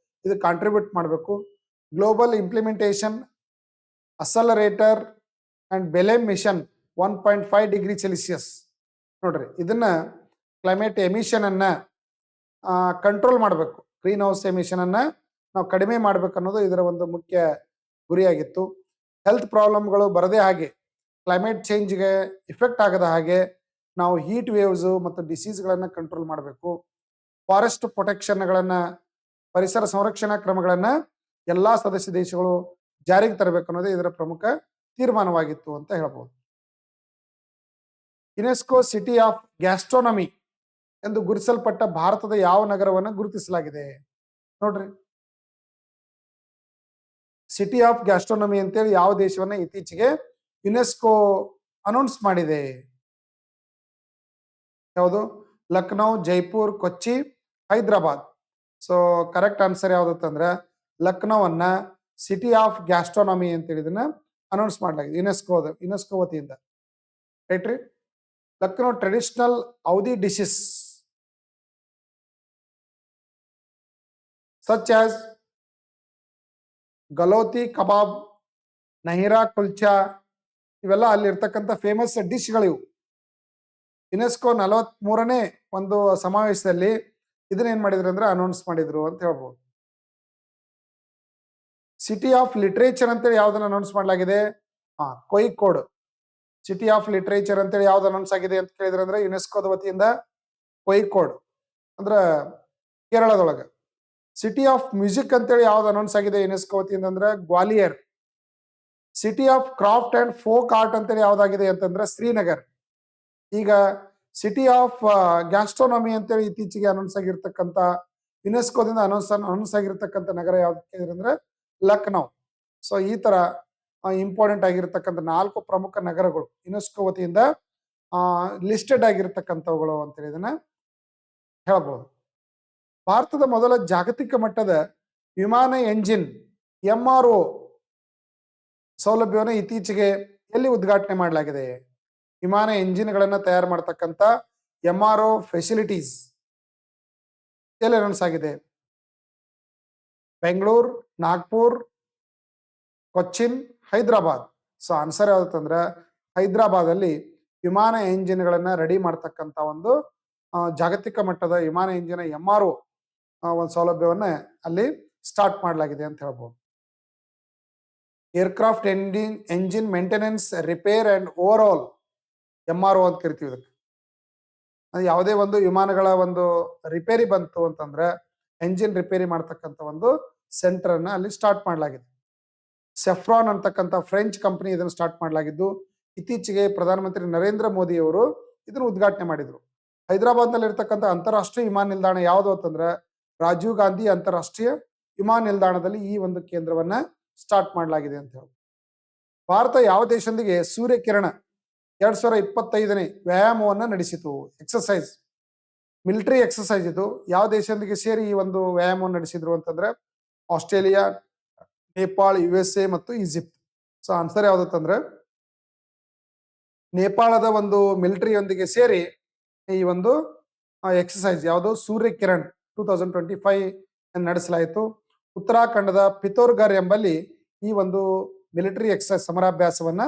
ಇದು ಕಾಂಟ್ರಿಬ್ಯೂಟ್ ಮಾಡಬೇಕು. Global implementation accelerator and Belem mission 1.5 degree Celsius ನೋಡ್ರಿ. ಇದನ್ನ ಕ್ಲೈಮೇಟ್ ಎಮಿಷನ್ ಅನ್ನ ಕಂಟ್ರೋಲ್ ಮಾಡಬೇಕು. ಗ್ರೀನ್ ಹೌಸ್ ಎಮಿಷನ್ ಅನ್ನ ನಾವು ಕಡಿಮೆ ಮಾಡ್ಬೇಕು ಅನ್ನೋದು ಇದರ ಒಂದು ಮುಖ್ಯ ಗುರಿಯಾಗಿತ್ತು. ಹೆಲ್ತ್ ಪ್ರಾಬ್ಲಮ್ಗಳು ಬರದೇ ಹಾಗೆ, ಕ್ಲೈಮೇಟ್ ಚೇಂಜ್ಗೆ ಇಫೆಕ್ಟ್ ಆಗದ ಹಾಗೆ ನಾವು ಹೀಟ್ ವೇವ್ಸ್ ಮತ್ತು ಡಿಸೀಸ್ಗಳನ್ನ ಕಂಟ್ರೋಲ್ ಮಾಡಬೇಕು. ಫಾರೆಸ್ಟ್ ಪ್ರೊಟೆಕ್ಷನ್ಗಳನ್ನ, ಪರಿಸರ ಸಂರಕ್ಷಣಾ ಕ್ರಮಗಳನ್ನ ಎಲ್ಲಾ ಸದಸ್ಯ ದೇಶಗಳು ಜಾರಿಗೆ ತರಬೇಕು ಅನ್ನೋದೇ ಇದರ ಪ್ರಮುಖ ತೀರ್ಮಾನವಾಗಿತ್ತು ಅಂತ ಹೇಳ್ಬೋದು. ಯುನೆಸ್ಕೋ ಸಿಟಿ ಆಫ್ ಗ್ಯಾಸ್ಟ್ರೋನಮಿ ಎಂದು ಗುರುತಿಸಲ್ಪಟ್ಟ ಭಾರತದ ಯಾವ ನಗರವನ್ನು ಗುರುತಿಸಲಾಗಿದೆ ನೋಡ್ರಿ. ಸಿಟಿ ಆಫ್ ಗ್ಯಾಸ್ಟ್ರೋನಮಿ ಅಂತೇಳಿ ಯಾವ ದೇಶವನ್ನ ಇತ್ತೀಚೆಗೆ ಯುನೆಸ್ಕೋ ಅನೌನ್ಸ್ ಮಾಡಿದೆ? ಯಾವುದು? Lucknow, Jaipur, Kochi, Hyderabad. So correct answer ಯಾವ್ದಂದ್ರೆ ಲಕ್ನೋವನ್ನ ಸಿಟಿ ಆಫ್ ಗ್ಯಾಸ್ಟ್ರೋನಮಿ ಅಂತೇಳಿ ಇದನ್ನ ಅನೌನ್ಸ್ ಮಾಡಲಾಗಿದೆ ಯುನೆಸ್ಕೋ ವತಿಯಿಂದ. ರೈಟ್ ರೀ. Lucknow traditional Awadhi dishes such as galouti kebab, nihari kulcha ಇವೆಲ್ಲ ಅಲ್ಲಿ ಇರ್ತಕ್ಕಂಥ ಫೇಮಸ್ ಡಿಶ್ಗಳಿವು. ಯುನೆಸ್ಕೋ 43ನೇ ಒಂದು ಸಮಾವೇಶದಲ್ಲಿ ಇದನ್ನ ಏನ್ ಮಾಡಿದ್ರು ಅಂದ್ರೆ ಅನೌನ್ಸ್ ಮಾಡಿದ್ರು ಅಂತ ಹೇಳ್ಬೋದು. ಸಿಟಿ ಆಫ್ ಲಿಟರೇಚರ್ ಅಂತೇಳಿ ಯಾವ್ದನ್ನ ಅನೌನ್ಸ್ ಮಾಡಲಾಗಿದೆ? ಕೋಯಿಕೋಡ್. ಸಿಟಿ ಆಫ್ ಲಿಟರೇಚರ್ ಅಂತೇಳಿ ಯಾವ್ದು ಅನೌನ್ಸ್ ಆಗಿದೆ ಅಂತ ಕೇಳಿದ್ರೆ ಅಂದ್ರೆ ಯುನೆಸ್ಕೋದ ವತಿಯಿಂದ ಕೋಯಿಕೋಡ್ ಅಂದ್ರ ಕೇರಳದೊಳಗ. ಸಿಟಿ ಆಫ್ ಮ್ಯೂಸಿಕ್ ಅಂತೇಳಿ ಯಾವ್ದು ಅನೌನ್ಸ್ ಆಗಿದೆ ಯುನೆಸ್ಕೋ ವತಿಯಿಂದ ಅಂದ್ರೆ Gwalior. City of craft and folk art ಅಂತೇಳಿ ಯಾವ್ದಾಗಿದೆ ಅಂತಂದ್ರೆ ಶ್ರೀನಗರ್. ಈಗ ಸಿಟಿ ಆಫ್ ಗ್ಯಾಸ್ಟ್ರೋನಮಿ ಅಂತೇಳಿ ಇತ್ತೀಚೆಗೆ ಅನೌನ್ಸ್ ಆಗಿರ್ತಕ್ಕಂಥ ಯುನೆಸ್ಕೋದಿಂದ ಅನೌನ್ಸ್ ಆಗಿರ್ತಕ್ಕಂಥ ನಗರ ಯಾವ್ದು ಅಂದ್ರೆ ಲಕ್ನೋ. ಸೊ ಈ ತರ ಇಂಪಾರ್ಟೆಂಟ್ ಆಗಿರ್ತಕ್ಕಂಥ 4 ಪ್ರಮುಖ ನಗರಗಳು ಯುನೆಸ್ಕೋ ವತಿಯಿಂದ ಲಿಸ್ಟೆಡ್ ಆಗಿರ್ತಕ್ಕಂಥವುಗಳು ಅಂತೇಳಿ ಇದನ್ನ ಹೇಳ್ಬೋದು. ಭಾರತದ ಮೊದಲ ಜಾಗತಿಕ ಮಟ್ಟದ ವಿಮಾನ ಎಂಜಿನ್ MRO ಸೌಲಭ್ಯವನ್ನು ಇತ್ತೀಚೆಗೆ ಎಲ್ಲಿ ಉದ್ಘಾಟನೆ ಮಾಡಲಾಗಿದೆ? ವಿಮಾನ ಎಂಜಿನ್ಗಳನ್ನ ತಯಾರು ಮಾಡತಕ್ಕಂಥ MRO ಫೆಸಿಲಿಟೀಸ್ ಎಲ್ಲಿ ಅನೌನ್ಸ್ ಆಗಿದೆ? ಬೆಂಗಳೂರು, ನಾಗ್ಪುರ್, ಕೊಚ್ಚಿನ್, ಹೈದರಾಬಾದ್. ಸೊ ಆನ್ಸರ್ ಯಾವ್ದಂದ್ರೆ ಹೈದರಾಬಾದ್ ಅಲ್ಲಿ ವಿಮಾನ ಎಂಜಿನ್ಗಳನ್ನ ರೆಡಿ ಮಾಡ್ತಕ್ಕಂಥ ಒಂದು ಜಾಗತಿಕ ಮಟ್ಟದ ವಿಮಾನ ಇಂಜಿನ್ MRO ಒಂದು ಸೌಲಭ್ಯವನ್ನ ಅಲ್ಲಿ ಸ್ಟಾರ್ಟ್ ಮಾಡಲಾಗಿದೆ ಅಂತ ಹೇಳ್ಬೋದು. Aircraft engine maintenance repair and over all MRO ಅಂತ ಕರಿತೀವಿ ಇದಕ್ಕೆ. ಅದು ಯಾವುದೇ ಒಂದು ವಿಮಾನಗಳ ಒಂದು ರಿಪೇರಿ ಬಂತು ಅಂತಂದ್ರೆ ಎಂಜಿನ್ ರಿಪೇರಿ ಮಾಡ್ತಕ್ಕಂಥ ಒಂದು ಸೆಂಟರ್ ಅನ್ನ ಅಲ್ಲಿ ಸ್ಟಾರ್ಟ್ ಮಾಡಲಾಗಿದೆ. ಸೆಫ್ರಾನ್ ಅಂತಕ್ಕಂಥ ಫ್ರೆಂಚ್ ಕಂಪನಿ ಇದನ್ನು ಸ್ಟಾರ್ಟ್ ಮಾಡಲಾಗಿದ್ದು, ಇತ್ತೀಚೆಗೆ ಪ್ರಧಾನಮಂತ್ರಿ ನರೇಂದ್ರ ಮೋದಿ ಅವರು ಇದನ್ನು ಉದ್ಘಾಟನೆ ಮಾಡಿದ್ರು. ಹೈದರಾಬಾದ್ ನಲ್ಲಿ ಇರ್ತಕ್ಕಂಥ ಅಂತಾರಾಷ್ಟ್ರೀಯ ವಿಮಾನ ನಿಲ್ದಾಣ ಯಾವುದು ಅಂತಂದ್ರೆ ರಾಜೀವ್ ಗಾಂಧಿ ಅಂತಾರಾಷ್ಟ್ರೀಯ ವಿಮಾನ ನಿಲ್ದಾಣದಲ್ಲಿ ಈ ಒಂದು ಕೇಂದ್ರವನ್ನ ಸ್ಟಾರ್ಟ್ ಮಾಡಲಾಗಿದೆ ಅಂತ ಹೇಳಿ. ಭಾರತ ಯಾವ ದೇಶದೊಂದಿಗೆ ಸೂರ್ಯಕಿರಣ 2025ನೇ ವ್ಯಾಯಾಮವನ್ನ ನಡೆಸಿತು? ಎಕ್ಸರ್ಸೈಸ್, ಮಿಲಿಟರಿ ಎಕ್ಸರ್ಸೈಸ್ ಇದು. ಯಾವ ದೇಶದೊಂದಿಗೆ ಸೇರಿ ಈ ಒಂದು ವ್ಯಾಯಾಮವನ್ನು ನಡೆಸಿದ್ರು ಅಂತಂದ್ರೆ ಆಸ್ಟ್ರೇಲಿಯಾ, ನೇಪಾಳ್, USA ಮತ್ತು ಈಜಿಪ್ಟ್. ಸೊ ಆನ್ಸರ್ ಯಾವ್ದಂದ್ರೆ ನೇಪಾಳದ ಒಂದು ಮಿಲಿಟರಿಯೊಂದಿಗೆ ಸೇರಿ ಈ ಒಂದು ಎಕ್ಸರ್ಸೈಸ್ ಯಾವುದು ಸೂರ್ಯಕಿರಣ್ 2025 ನಡೆಸಲಾಯಿತು. ಉತ್ತರಾಖಂಡದ ಪಿಥೋರ್ಗರ್ ಎಂಬಲ್ಲಿ ಈ ಒಂದು ಮಿಲಿಟರಿ ಎಕ್ಸರ್ಸೈಸ್ ಸಮರಾಭ್ಯಾಸವನ್ನ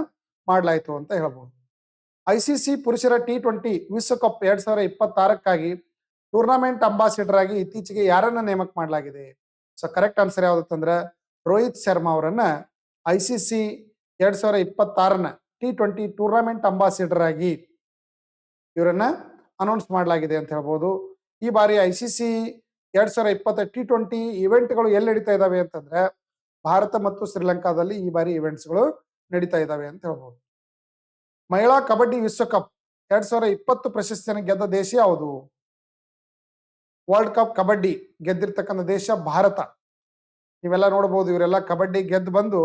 ಮಾಡಲಾಯಿತು ಅಂತ ಹೇಳ್ಬೋದು. ICC ಪುರುಷರ T20 ವಿಶ್ವಕಪ್ 2026ಕ್ಕಾಗಿ ಟೂರ್ನಮೆಂಟ್ ಅಂಬಾಸಿಡರ್ ಆಗಿ ಇತ್ತೀಚೆಗೆ ಯಾರನ್ನ ನೇಮಕ ಮಾಡಲಾಗಿದೆ? ಸೊ ಕರೆಕ್ಟ್ ಆನ್ಸರ್ ಯಾವ್ದಂದ್ರೆ ರೋಹಿತ್ ಶರ್ಮಾ ಅವರನ್ನ ICC 2026ನ T20 ಟೂರ್ನಮೆಂಟ್ ಅಂಬಾಸಿಡರ್ ಆಗಿ ಇವರನ್ನ ಅನೌನ್ಸ್ ಮಾಡಲಾಗಿದೆ ಅಂತ ಹೇಳ್ಬೋದು. ಈ ಬಾರಿ ICC 2020 T20 ಇವೆಂಟ್ಗಳು ಎಲ್ಲಿ ನಡೀತಾ ಇದಾವೆ ಅಂತಂದ್ರೆ ಭಾರತ ಮತ್ತು ಶ್ರೀಲಂಕಾದಲ್ಲಿ ಈ ಬಾರಿ ಇವೆಂಟ್ಸ್ಗಳು ನಡೀತಾ ಇದಾವೆ ಅಂತ ಹೇಳ್ಬೋದು. ಮಹಿಳಾ ಕಬಡ್ಡಿ ವಿಶ್ವಕಪ್ 2020 ಪ್ರಶಸ್ತಿಯನ್ನು ಗೆದ್ದ ದೇಶ ಯಾವುದು? ವರ್ಲ್ಡ್ ಕಪ್ ಕಬಡ್ಡಿ ಗೆದ್ದಿರ್ತಕ್ಕಂಥ ದೇಶ ಭಾರತ. ನೀವೆಲ್ಲ ನೋಡಬಹುದು, ಇವರೆಲ್ಲ ಕಬಡ್ಡಿ ಗೆದ್ದು ಬಂದು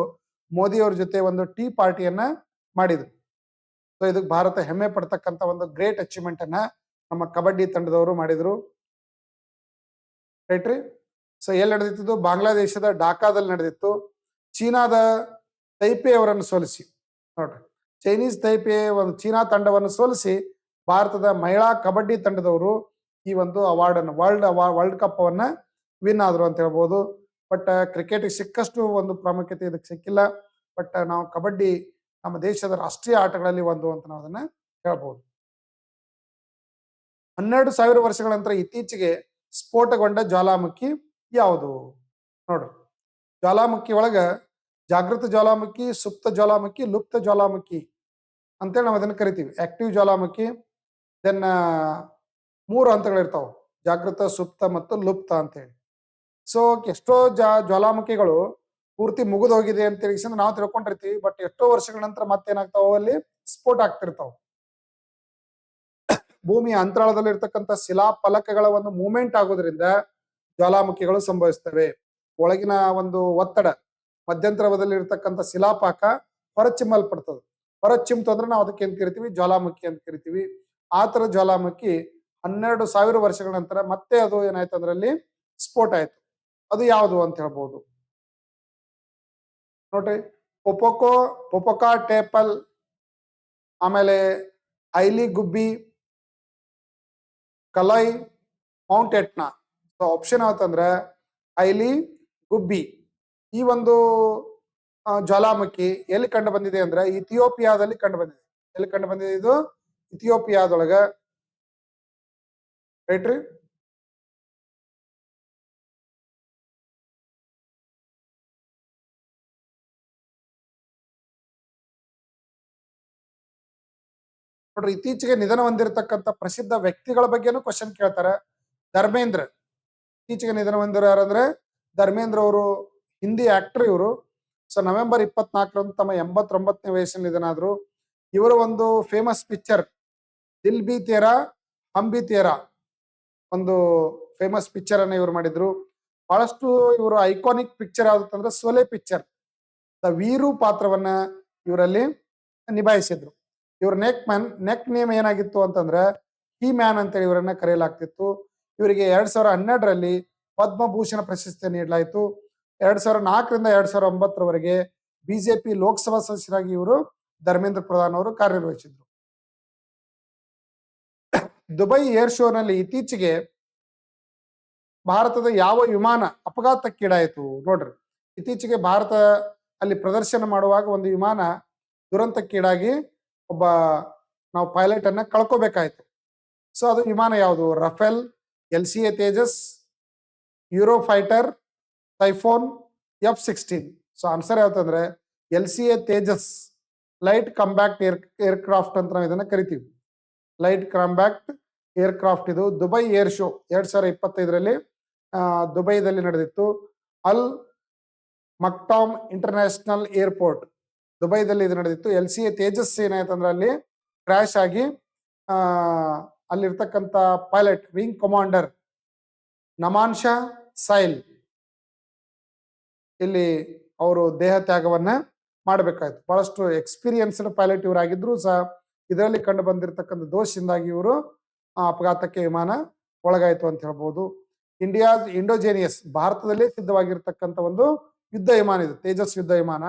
ಮೋದಿ ಅವ್ರ ಜೊತೆ ಒಂದು ಟೀ ಪಾರ್ಟಿಯನ್ನ ಮಾಡಿದ್ರು. ಸೊ ಇದಕ್ಕೆ ಭಾರತ ಹೆಮ್ಮೆ ಪಡ್ತಕ್ಕಂಥ ಒಂದು ಗ್ರೇಟ್ ಅಚೀವ್ಮೆಂಟ್ ಅನ್ನ ನಮ್ಮ ಕಬಡ್ಡಿ ತಂಡದವರು ಮಾಡಿದ್ರು. ರೈಟ್ ರೀ. ಸೊ ಎಲ್ಲಿ ನಡೆದಿತ್ತು? ಬಾಂಗ್ಲಾದೇಶದ ಢಾಕಾದಲ್ಲಿ ನಡೆದಿತ್ತು. ಚೀನಾದ ತೈಪೆ ಅವರನ್ನು ಸೋಲಿಸಿ, ನೋಡ್ರಿ, ಚೈನೀಸ್ ತೈಪೆ ಒಂದು ಚೀನಾ ತಂಡವನ್ನು ಸೋಲಿಸಿ ಭಾರತದ ಮಹಿಳಾ ಕಬಡ್ಡಿ ತಂಡದವರು ಈ ಒಂದು ಅವಾರ್ಡ್ ಅನ್ನು ವರ್ಲ್ಡ್ ಕಪ್ ಅವನ್ನ ವಿನ್ ಆದ್ರು ಅಂತ ಹೇಳ್ಬೋದು. ಬಟ್ ಕ್ರಿಕೆಟ್ ಸಿಕ್ಕಷ್ಟು ಒಂದು ಪ್ರಾಮುಖ್ಯತೆ ಇದಕ್ಕೆ ಸಿಕ್ಕಿಲ್ಲ. ಬಟ್ ನಾವು ಕಬಡ್ಡಿ ನಮ್ಮ ದೇಶದ ರಾಷ್ಟ್ರೀಯ ಆಟಗಳಲ್ಲಿ ಒಂದು ಅಂತ ನಾವು ಅದನ್ನ ಹೇಳ್ಬೋದು. 12,000 ವರ್ಷಗಳ ನಂತರ ಇತ್ತೀಚೆಗೆ ಸ್ಫೋಟಗೊಂಡ ಜ್ವಾಲಾಮುಖಿ ಯಾವುದು? ನೋಡ್ರಿ, ಜ್ವಾಲಾಮುಖಿ ಒಳಗ ಜಾಗೃತ ಜ್ವಾಲಾಮುಖಿ, ಸುಪ್ತ ಜ್ವಾಲಾಮುಖಿ, ಲುಪ್ತ ಜ್ವಾಲಾಮುಖಿ ಅಂತೇಳಿ ನಾವು ಅದನ್ನ ಕರಿತೀವಿ. ಆಕ್ಟಿವ್ ಜ್ವಾಲಾಮುಖಿ, ದೆನ್ 3 ಹಂತಗಳಿರ್ತಾವ, ಜಾಗೃತ, ಸುಪ್ತ ಮತ್ತು ಲುಪ್ತ ಅಂತೇಳಿ. ಸೊ ಎಷ್ಟೋ ಜ್ವಾಲಾಮುಖಿಗಳು ಪೂರ್ತಿ ಮುಗಿದು ಹೋಗಿದೆ ಅಂತ ಹೇಳಿ ನಾವು ತಿಳ್ಕೊಂಡಿರ್ತೀವಿ. ಬಟ್ ಎಷ್ಟೋ ವರ್ಷಗಳ ನಂತರ ಮತ್ತೇನಾಗ್ತಾವ, ಅಲ್ಲಿ ಸ್ಫೋಟ ಆಗ್ತಿರ್ತಾವ. ಭೂಮಿಯ ಅಂತರಾಳದಲ್ಲಿ ಇರ್ತಕ್ಕಂಥ ಶಿಲಾ ಫಲಕಗಳ ಒಂದು ಮೂವ್ಮೆಂಟ್ ಆಗೋದ್ರಿಂದ ಜ್ವಾಲಾಮುಖಿಗಳು ಸಂಭವಿಸ್ತವೆ. ಒಳಗಿನ ಒಂದು ಒತ್ತಡ ಮಧ್ಯಂತರದಲ್ಲಿ ಇರ್ತಕ್ಕಂಥ ಶಿಲಾಪಾಕ ಹೊರಚಿಮ್ಮಲ್ಪಡ್ತದೆ. ಹೊರಚಿಮ್ತು ಅಂದ್ರೆ ನಾವು ಅದಕ್ಕೆ ಏನ್ ಕರಿತೀವಿ? ಜ್ವಾಲಾಮುಖಿ ಅಂತ ಕರಿತೀವಿ. ಆ ತರ ಜ್ವಾಲಾಮುಖಿ 12,000 ವರ್ಷಗಳ ನಂತರ ಮತ್ತೆ ಅದು ಏನಾಯ್ತು ಅಂದ್ರಲ್ಲಿ ಸ್ಫೋಟ ಆಯ್ತು. ಅದು ಯಾವುದು ಅಂತ ಹೇಳ್ಬೋದು. ನೋಡ್ರಿ, ಪೊಪೊಕಾ ಟೇಪಲ್, ಆಮೇಲೆ ಐಲಿ ಗುಬ್ಬಿ, ಕಲೈ, ಮೌಂಟ್ ಎಟ್ನಾ. ಸೊ ಆಪ್ಷನ್ ಯಾವತ್ತಂದ್ರೆ ಐಲಿ ಗುಬ್ಬಿ. ಈ ಒಂದು ಜ್ವಾಲಾಮುಖಿ ಎಲ್ಲಿ ಕಂಡು ಬಂದಿದೆ ಅಂದ್ರೆ ಇಥಿಯೋಪಿಯಾದಲ್ಲಿ ಕಂಡು ಬಂದಿದೆ. ಎಲ್ಲಿ ಕಂಡು ಬಂದಿದೆ ಇದು? ಇಥಿಯೋಪಿಯಾದೊಳಗ. ರೈಟ್ ರೀ. ನೋಡ್ರಿ, ಇತ್ತೀಚೆಗೆ ನಿಧನ ಹೊಂದಿರತಕ್ಕಂಥ ಪ್ರಸಿದ್ಧ ವ್ಯಕ್ತಿಗಳ ಬಗ್ಗೆನೂ ಕ್ವಶನ್ ಕೇಳ್ತಾರೆ. ಧರ್ಮೇಂದ್ರ ಇತ್ತೀಚೆಗೆ ನಿಧನ ಹೊಂದಿರೋ ಯಾರಂದ್ರೆ ಧರ್ಮೇಂದ್ರ ಅವರು, ಹಿಂದಿ ಆಕ್ಟರ್ ಇವರು. ಸೊ ನವೆಂಬರ್ 24ರಂದು ತಮ್ಮ 89ನೇ ವಯಸ್ಸಿನಲ್ಲಿ ನಿಧನ ಆದ್ರು. ಇವರ ಒಂದು ಫೇಮಸ್ ಪಿಕ್ಚರ್ ದಿಲ್ ಬಿ ತೇರಾ ಹಮ್ ಬಿ ತೇರಾ ಒಂದು ಫೇಮಸ್ ಪಿಕ್ಚರ್ ಅನ್ನ ಇವರು ಮಾಡಿದ್ರು. ಬಹಳಷ್ಟು ಇವರು ಐಕಾನಿಕ್ ಪಿಕ್ಚರ್ ಯಾವ್ದಂದ್ರೆ ಸೋಲೆ ಪಿಕ್ಚರ್. ದ ವೀರು ಪಾತ್ರವನ್ನ ಇವರಲ್ಲಿ ನಿಭಾಯಿಸಿದ್ರು. ಇವ್ರ ನೆಕ್ ನೇಮ್ ಏನಾಗಿತ್ತು ಅಂತಂದ್ರೆ ಹಿ ಮ್ಯಾನ್ ಅಂತೇಳಿ ಇವರನ್ನ ಕರೆಯಲಾಗ್ತಿತ್ತು. ಇವರಿಗೆ 2012ರಲ್ಲಿ ಪದ್ಮಭೂಷಣ ಪ್ರಶಸ್ತಿ ನೀಡಲಾಯಿತು. 2004ರಿಂದ 2009ರವರೆಗೆ ಬಿಜೆಪಿ ಲೋಕಸಭಾ ಸದಸ್ಯರಾಗಿ ಇವರು ಧರ್ಮೇಂದ್ರ ಪ್ರಧಾನ್ ಅವರು ಕಾರ್ಯನಿರ್ವಹಿಸಿದ್ರು. ದುಬೈ ಏರ್ ಶೋನಲ್ಲಿ ಇತ್ತೀಚೆಗೆ ಭಾರತದ ಯಾವ ವಿಮಾನ ಅಪಘಾತಕ್ಕೀಡಾಯಿತು? ನೋಡ್ರಿ, ಇತ್ತೀಚೆಗೆ ಭಾರತ ಅಲ್ಲಿ ಪ್ರದರ್ಶನ ಮಾಡುವಾಗ ಒಂದು ವಿಮಾನ ದುರಂತಕ್ಕೀಡಾಗಿ ಒಬ್ಬ ನಾವು ಪೈಲಟ್ ಅನ್ನ ಕಳ್ಕೋಬೇಕಾಯ್ತು. ಸೊ ಅದು ವಿಮಾನ ಯಾವುದು? Rafale, LCA Tejas, Eurofighter, Typhoon, F-16. So answer ಯಾವ್ದಂದ್ರೆ LCA Tejas, light compact aircraft ಅಂತ ನಾವು ಇದನ್ನ ಕರಿತೀವಿ. Light compact aircraft. ಇದು ದುಬೈ ಏರ್ ಶೋ 2025ರಲ್ಲಿ ದುಬೈದಲ್ಲಿ ನಡೆದಿತ್ತು. ಅಲ್ ಮಕ್ಟಾಮ್ ಇಂಟರ್ನ್ಯಾಷನಲ್ ಏರ್ಪೋರ್ಟ್ ದುಬೈದಲ್ಲಿ ಇದು ನಡೆದಿತ್ತು. LCA ತೇಜಸ್ ಏನಾಯ್ತಂದ್ರೆ ಅಲ್ಲಿ ಕ್ರಾಶ್ ಆಗಿ ಅಲ್ಲಿರ್ತಕ್ಕಂಥ pilot wing commander Namansh Syal ಇಲ್ಲಿ ಅವರು ದೇಹ ತ್ಯಾಗವನ್ನ ಮಾಡಬೇಕಾಯ್ತು. ಬಹಳಷ್ಟು ಎಕ್ಸ್ಪೀರಿಯನ್ಸ್ಡ್ ಪೈಲಟ್ ಇವರಾಗಿದ್ರು ಸಹ ಇದರಲ್ಲಿ ಕಂಡು ಬಂದಿರತಕ್ಕಂಥ ದೋಷದಿಂದಾಗಿ ಇವರು ಅಪಘಾತಕ್ಕೆ ವಿಮಾನ ಒಳಗಾಯಿತು ಅಂತ ಹೇಳ್ಬೋದು. ಇಂಡೋಜೇನಿಯಸ್ ಭಾರತದಲ್ಲೇ ಸಿದ್ಧವಾಗಿರ್ತಕ್ಕಂಥ ಒಂದು ಯುದ್ಧ ವಿಮಾನ ಇದು, ತೇಜಸ್ ಯುದ್ಧ ವಿಮಾನ.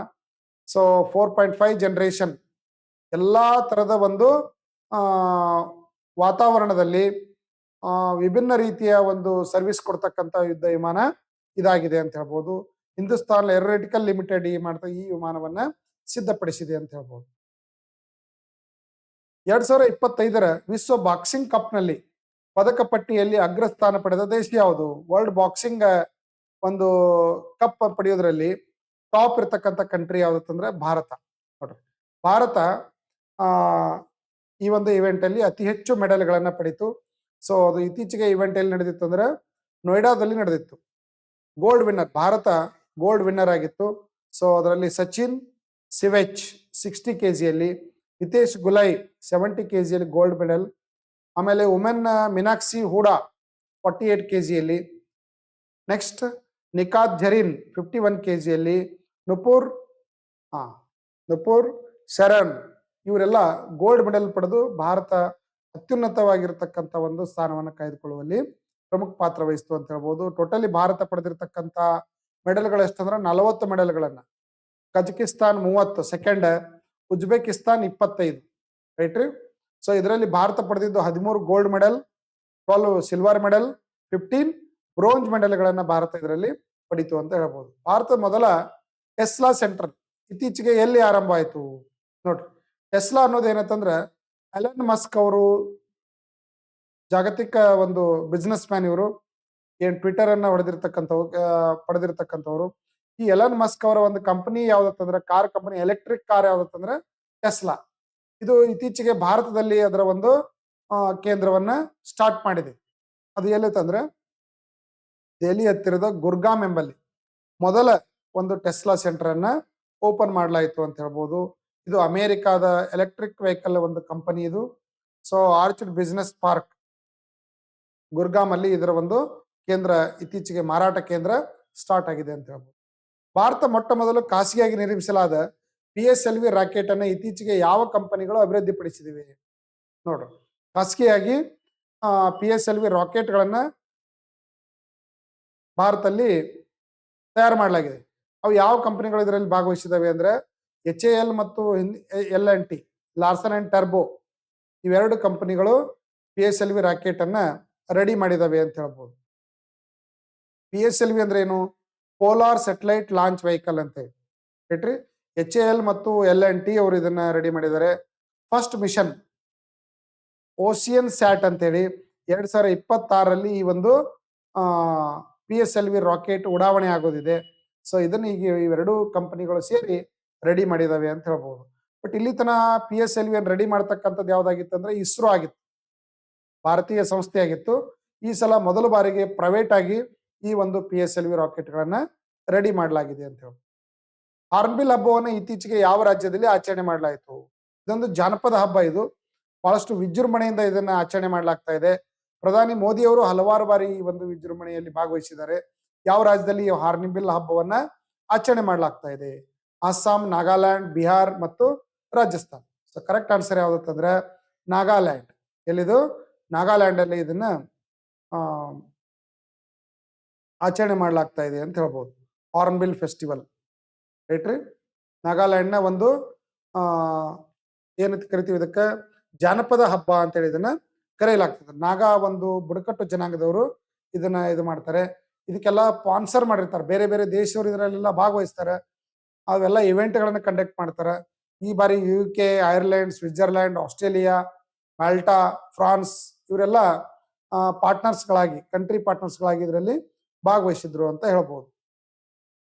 ಸೊ 4.5 ಜನರೇಷನ್ ಎಲ್ಲಾ ತರದ ಒಂದು ವಾತಾವರಣದಲ್ಲಿ ವಿಭಿನ್ನ ರೀತಿಯ ಒಂದು ಸರ್ವಿಸ್ ಕೊಡ್ತಕ್ಕಂಥ ಯುದ್ಧ ವಿಮಾನ ಇದಾಗಿದೆ ಅಂತ ಹೇಳ್ಬೋದು. ಹಿಂದೂಸ್ತಾನ್ ಏರೋನಾಟಿಕಲ್ ಲಿಮಿಟೆಡ್ ಈ ವಿಮಾನವನ್ನ ಸಿದ್ಧಪಡಿಸಿದೆ ಅಂತ ಹೇಳ್ಬೋದು. 2025ರ ವಿಶ್ವ ಬಾಕ್ಸಿಂಗ್ ಕಪ್ ನಲ್ಲಿ ಪದಕ ಪಟ್ಟಿಯಲ್ಲಿ ಅಗ್ರಸ್ಥಾನ ಪಡೆದ ದೇಶ ಯಾವುದು? ವರ್ಲ್ಡ್ ಬಾಕ್ಸಿಂಗ್ ಒಂದು ಕಪ್ ಪಡೆಯೋದ್ರಲ್ಲಿ ಟಾಪ್ ಇರ್ತಕ್ಕಂಥ ಕಂಟ್ರಿ ಯಾವ್ದಂದ್ರೆ ಭಾರತ. ನೋಡ್ರಿ, ಭಾರತ ಈ ಒಂದು ಇವೆಂಟ್ ಅಲ್ಲಿ ಅತಿ ಹೆಚ್ಚು ಮೆಡಲ್ಗಳನ್ನ ಪಡೀತು. ಸೊ ಅದು ಇತ್ತೀಚೆಗೆ ಇವೆಂಟ್ ಎಲ್ಲಿ ನಡೆದಿತ್ತು ಅಂದ್ರೆ ನೋಯ್ಡಾದಲ್ಲಿ ನಡೆದಿತ್ತು. Gold winner, Bharat gold winner ಆಗಿತ್ತು. ಸೊ ಅದರಲ್ಲಿ ಸಚಿನ್ ಸಿವೆಚ್ 60 kgಯಲ್ಲಿ, ಹಿತೇಶ್ ಗುಲೈ 70 kgಯಲ್ಲಿ ಗೋಲ್ಡ್ ಮೆಡಲ್. ಆಮೇಲೆ ವುಮೆನ್ ಮೀನಾಕ್ಷಿ ಹೂಡಾ 48 kgಯಲ್ಲಿ. ನೆಕ್ಸ್ಟ್ ನಿಖಾತ್ ಝರೀನ್ 51 kgಯಲ್ಲಿ. ನುಪುರ್ ಶರಣ್ ಇವರೆಲ್ಲ ಗೋಲ್ಡ್ ಮೆಡಲ್ ಪಡೆದು ಭಾರತ ಅತ್ಯುನ್ನತವಾಗಿರ್ತಕ್ಕಂಥ ಒಂದು ಸ್ಥಾನವನ್ನು ಕಾಯ್ದುಕೊಳ್ಳುವಲ್ಲಿ ಪ್ರಮುಖ ಪಾತ್ರ ವಹಿಸ್ತು ಅಂತ ಹೇಳ್ಬೋದು. ಟೋಟಲಿ ಭಾರತ ಪಡೆದಿರ್ತಕ್ಕಂಥ ಮೆಡಲ್ಗಳು ಎಷ್ಟಂದ್ರೆ 40 ಮೆಡಲ್ಗಳನ್ನ. Kazakhstan 30, second. ಉಜ್ಬೇಕಿಸ್ತಾನ್ 25, ರೈಟ್ ರೀ. ಸೊ ಇದರಲ್ಲಿ ಭಾರತ ಪಡೆದಿದ್ದು 13 gold medal, 12 silver medal, 15 bronze ಮೆಡಲ್ಗಳನ್ನ ಭಾರತ ಇದರಲ್ಲಿ ಪಡೀತು ಅಂತ ಹೇಳ್ಬೋದು. ಭಾರತ ಮೊದಲ ಟೆಸ್ಲಾ ಸೆಂಟರ್ ಇತ್ತೀಚೆಗೆ ಎಲ್ಲಿ ಆರಂಭ ಆಯ್ತು ನೋಡ್ರಿ. ಟೆಸ್ಲಾ ಅನ್ನೋದು ಏನಂತಂದ್ರೆ ಎಲನ್ ಮಸ್ಕ್ ಅವರು ಜಾಗತಿಕ ಒಂದು ಬಿಸ್ನೆಸ್ ಮ್ಯಾನ್. ಇವರು ಏನ್ ಟ್ವಿಟರ್ ಅನ್ನ ಪಡೆದಿರ್ತಕ್ಕಂಥವ್ರು. ಈ ಎಲನ್ ಮಸ್ಕ್ ಅವರ ಒಂದು ಕಂಪನಿ ಯಾವ್ದಂದ್ರೆ ಕಾರ್ ಕಂಪನಿ, ಎಲೆಕ್ಟ್ರಿಕ್ ಕಾರ್ ಯಾವ್ದಂದ್ರೆ ಟೆಸ್ಲಾ. ಇದು ಇತ್ತೀಚೆಗೆ ಭಾರತದಲ್ಲಿ ಅದರ ಒಂದು ಕೇಂದ್ರವನ್ನ ಸ್ಟಾರ್ಟ್ ಮಾಡಿದೆ. ಅದು ಎಲ್ಲೈತಂದ್ರೆ ದೆಹಲಿ ಹತ್ತಿರದ ಗುರ್ಗಾಮ್ ಎಂಬಲ್ಲಿ ಮೊದಲ ಒಂದು ಟೆಸ್ಲಾ ಸೆಂಟರ್ ಅನ್ನ ಓಪನ್ ಮಾಡಲಾಯಿತು ಅಂತ ಹೇಳ್ಬೋದು. ಇದು ಅಮೆರಿಕಾದ ಎಲೆಕ್ಟ್ರಿಕ್ ವೆಹಿಕಲ್ ಒಂದು ಕಂಪನಿ ಇದು. ಸೊ ಆರ್ಚಿಡ್ ಬಿಸ್ನೆಸ್ ಪಾರ್ಕ್ ಗುರ್ಗಾಮ್ ಅಲ್ಲಿ ಇದರ ಒಂದು ಕೇಂದ್ರ ಇತ್ತೀಚೆಗೆ ಮಾರಾಟ ಕೇಂದ್ರ ಸ್ಟಾರ್ಟ್ ಆಗಿದೆ ಅಂತ ಹೇಳ್ಬೋದು. ಭಾರತ ಮೊಟ್ಟ ಮೊದಲು ಖಾಸಗಿಯಾಗಿ ನಿರ್ಮಿಸಲಾದ PSLV ರಾಕೆಟ್ ಅನ್ನ ಇತ್ತೀಚೆಗೆ ಯಾವ ಕಂಪನಿಗಳು ಅಭಿವೃದ್ಧಿಪಡಿಸಿದಿವೆ ನೋಡ್ರಿ. ಖಾಸಗಿಯಾಗಿ PSLV ರಾಕೆಟ್ಗಳನ್ನ ಭಾರತದಲ್ಲಿ ತಯಾರು ಮಾಡಲಾಗಿದೆ. ಅವು ಯಾವ ಕಂಪನಿಗಳು ಇದರಲ್ಲಿ ಭಾಗವಹಿಸಿದಾವೆ ಅಂದ್ರೆ HAL ಮತ್ತು L&T, ಲಾರ್ಸನ್ ಅಂಡ್ ಟರ್ಬೋ, ಇವೆರಡು ಕಂಪನಿಗಳು PSLV ರಾಕೆಟ್ ಅನ್ನ ರೆಡಿ ಮಾಡಿದಾವೆ ಅಂತ ಹೇಳ್ಬೋದು. PSLV ಅಂದ್ರೆ ಏನು? ಪೋಲಾರ್ ಸ್ಯಾಟಲೈಟ್ ಲಾಂಚ್ ವೆಹಿಕಲ್ ಅಂತ ಹೇಳಿ. HAL ಮತ್ತು L&T ಅವರು ಇದನ್ನ ರೆಡಿ ಮಾಡಿದ್ದಾರೆ. ಫಸ್ಟ್ ಮಿಷನ್ ಓಸಿಯನ್ ಸ್ಯಾಟ್ ಅಂತೇಳಿ 2026ರಲ್ಲಿ ಈ ಒಂದು PSLV ರಾಕೆಟ್ ಉಡಾವಣೆ ಆಗೋದಿದೆ. ಸೊ ಇದನ್ನ ಈಗ ಇವೆರಡು ಕಂಪನಿಗಳು ಸೇರಿ ರೆಡಿ ಮಾಡಿದಾವೆ ಅಂತ ಹೇಳ್ಬೋದು. ಬಟ್ ಇಲ್ಲಿ ತನ PSLV ರೆಡಿ ಮಾಡ್ತಕ್ಕಂಥದ್ದು ಯಾವ್ದಾಗಿತ್ತು ಅಂದ್ರೆ ಇಸ್ರೋ ಆಗಿತ್ತು, ಭಾರತೀಯ ಸಂಸ್ಥೆ ಆಗಿತ್ತು. ಈ ಸಲ ಮೊದಲ ಬಾರಿಗೆ ಪ್ರೈವೇಟ್ ಆಗಿ ಈ ಒಂದು PSLV ರಾಕೆಟ್ಗಳನ್ನ ರೆಡಿ ಮಾಡಲಾಗಿದೆ ಅಂತ ಹೇಳಿ. ಹಾರ್ನ್ಬಿಲ್ ಹಬ್ಬವನ್ನು ಇತ್ತೀಚೆಗೆ ಯಾವ ರಾಜ್ಯದಲ್ಲಿ ಆಚರಣೆ ಮಾಡಲಾಯಿತು? ಇದೊಂದು ಜಾನಪದ ಹಬ್ಬ. ಇದು ಬಹಳಷ್ಟು ವಿಜೃಂಭಣೆಯಿಂದ ಇದನ್ನ ಆಚರಣೆ ಮಾಡಲಾಗ್ತಾ ಇದೆ. ಪ್ರಧಾನಿ ಮೋದಿ ಅವರು ಹಲವಾರು ಬಾರಿ ಈ ಒಂದು ವಿಜೃಂಭಣೆಯಲ್ಲಿ ಭಾಗವಹಿಸಿದ್ದಾರೆ. ಯಾವ ರಾಜ್ಯದಲ್ಲಿ ಈ ಹಾರ್ನ್ಬಿಲ್ ಹಬ್ಬವನ್ನ ಆಚರಣೆ ಮಾಡಲಾಗ್ತಾ ಇದೆ? ಅಸ್ಸಾಂ, ನಾಗಾಲ್ಯಾಂಡ್, ಬಿಹಾರ್ ಮತ್ತು ರಾಜಸ್ಥಾನ್. ಸೊ ಕರೆಕ್ಟ್ ಆನ್ಸರ್ ಯಾವ್ದಂದ್ರೆ ನಾಗಾಲ್ಯಾಂಡ್. ಎಲ್ಲಿದು? ನಾಗಾಲ್ಯಾಂಡ್ ಅಲ್ಲಿ ಇದನ್ನ ಆಚರಣೆ ಮಾಡಲಾಗ್ತಾ ಇದೆ ಅಂತ ಹೇಳ್ಬೋದು. ಹಾರ್ನ್ಬಿಲ್ ಫೆಸ್ಟಿವಲ್, ರೈಟ್ ರೀ. ನಾಗಾಲ್ಯಾಂಡ್ನ ಒಂದು ಏನಂತ ಕರಿತೀವಿ ಇದಕ್ಕೆ ಜಾನಪದ ಹಬ್ಬ ಅಂತೇಳಿ ಇದನ್ನ ಕರೆಯಲಾಗ್ತದೆ. ನಾಗಾ ಒಂದು ಬುಡಕಟ್ಟು ಜನಾಂಗದವರು ಇದನ್ನ ಇದು ಮಾಡ್ತಾರೆ. ಇದಕ್ಕೆಲ್ಲ ಸ್ಪಾನ್ಸರ್ ಮಾಡಿರ್ತಾರೆ, ಬೇರೆ ಬೇರೆ ದೇಶದವರು ಇದರಲ್ಲೆಲ್ಲ ಭಾಗವಹಿಸ್ತಾರೆ. ಅವೆಲ್ಲ ಇವೆಂಟ್ಗಳನ್ನ ಕಂಡಕ್ಟ್ ಮಾಡ್ತಾರೆ. ಈ ಬಾರಿ UK, Ireland, Switzerland, Australia, Malta, France ಇವರೆಲ್ಲ ಪಾರ್ಟ್ನರ್ಸ್ಗಳಾಗಿ ಕಂಟ್ರಿ ಪಾರ್ಟ್ನರ್ಸ್ಗಳಾಗಿ ಇದರಲ್ಲಿ ಭಾಗವಹಿಸಿದ್ರು ಅಂತ ಹೇಳ್ಬೋದು.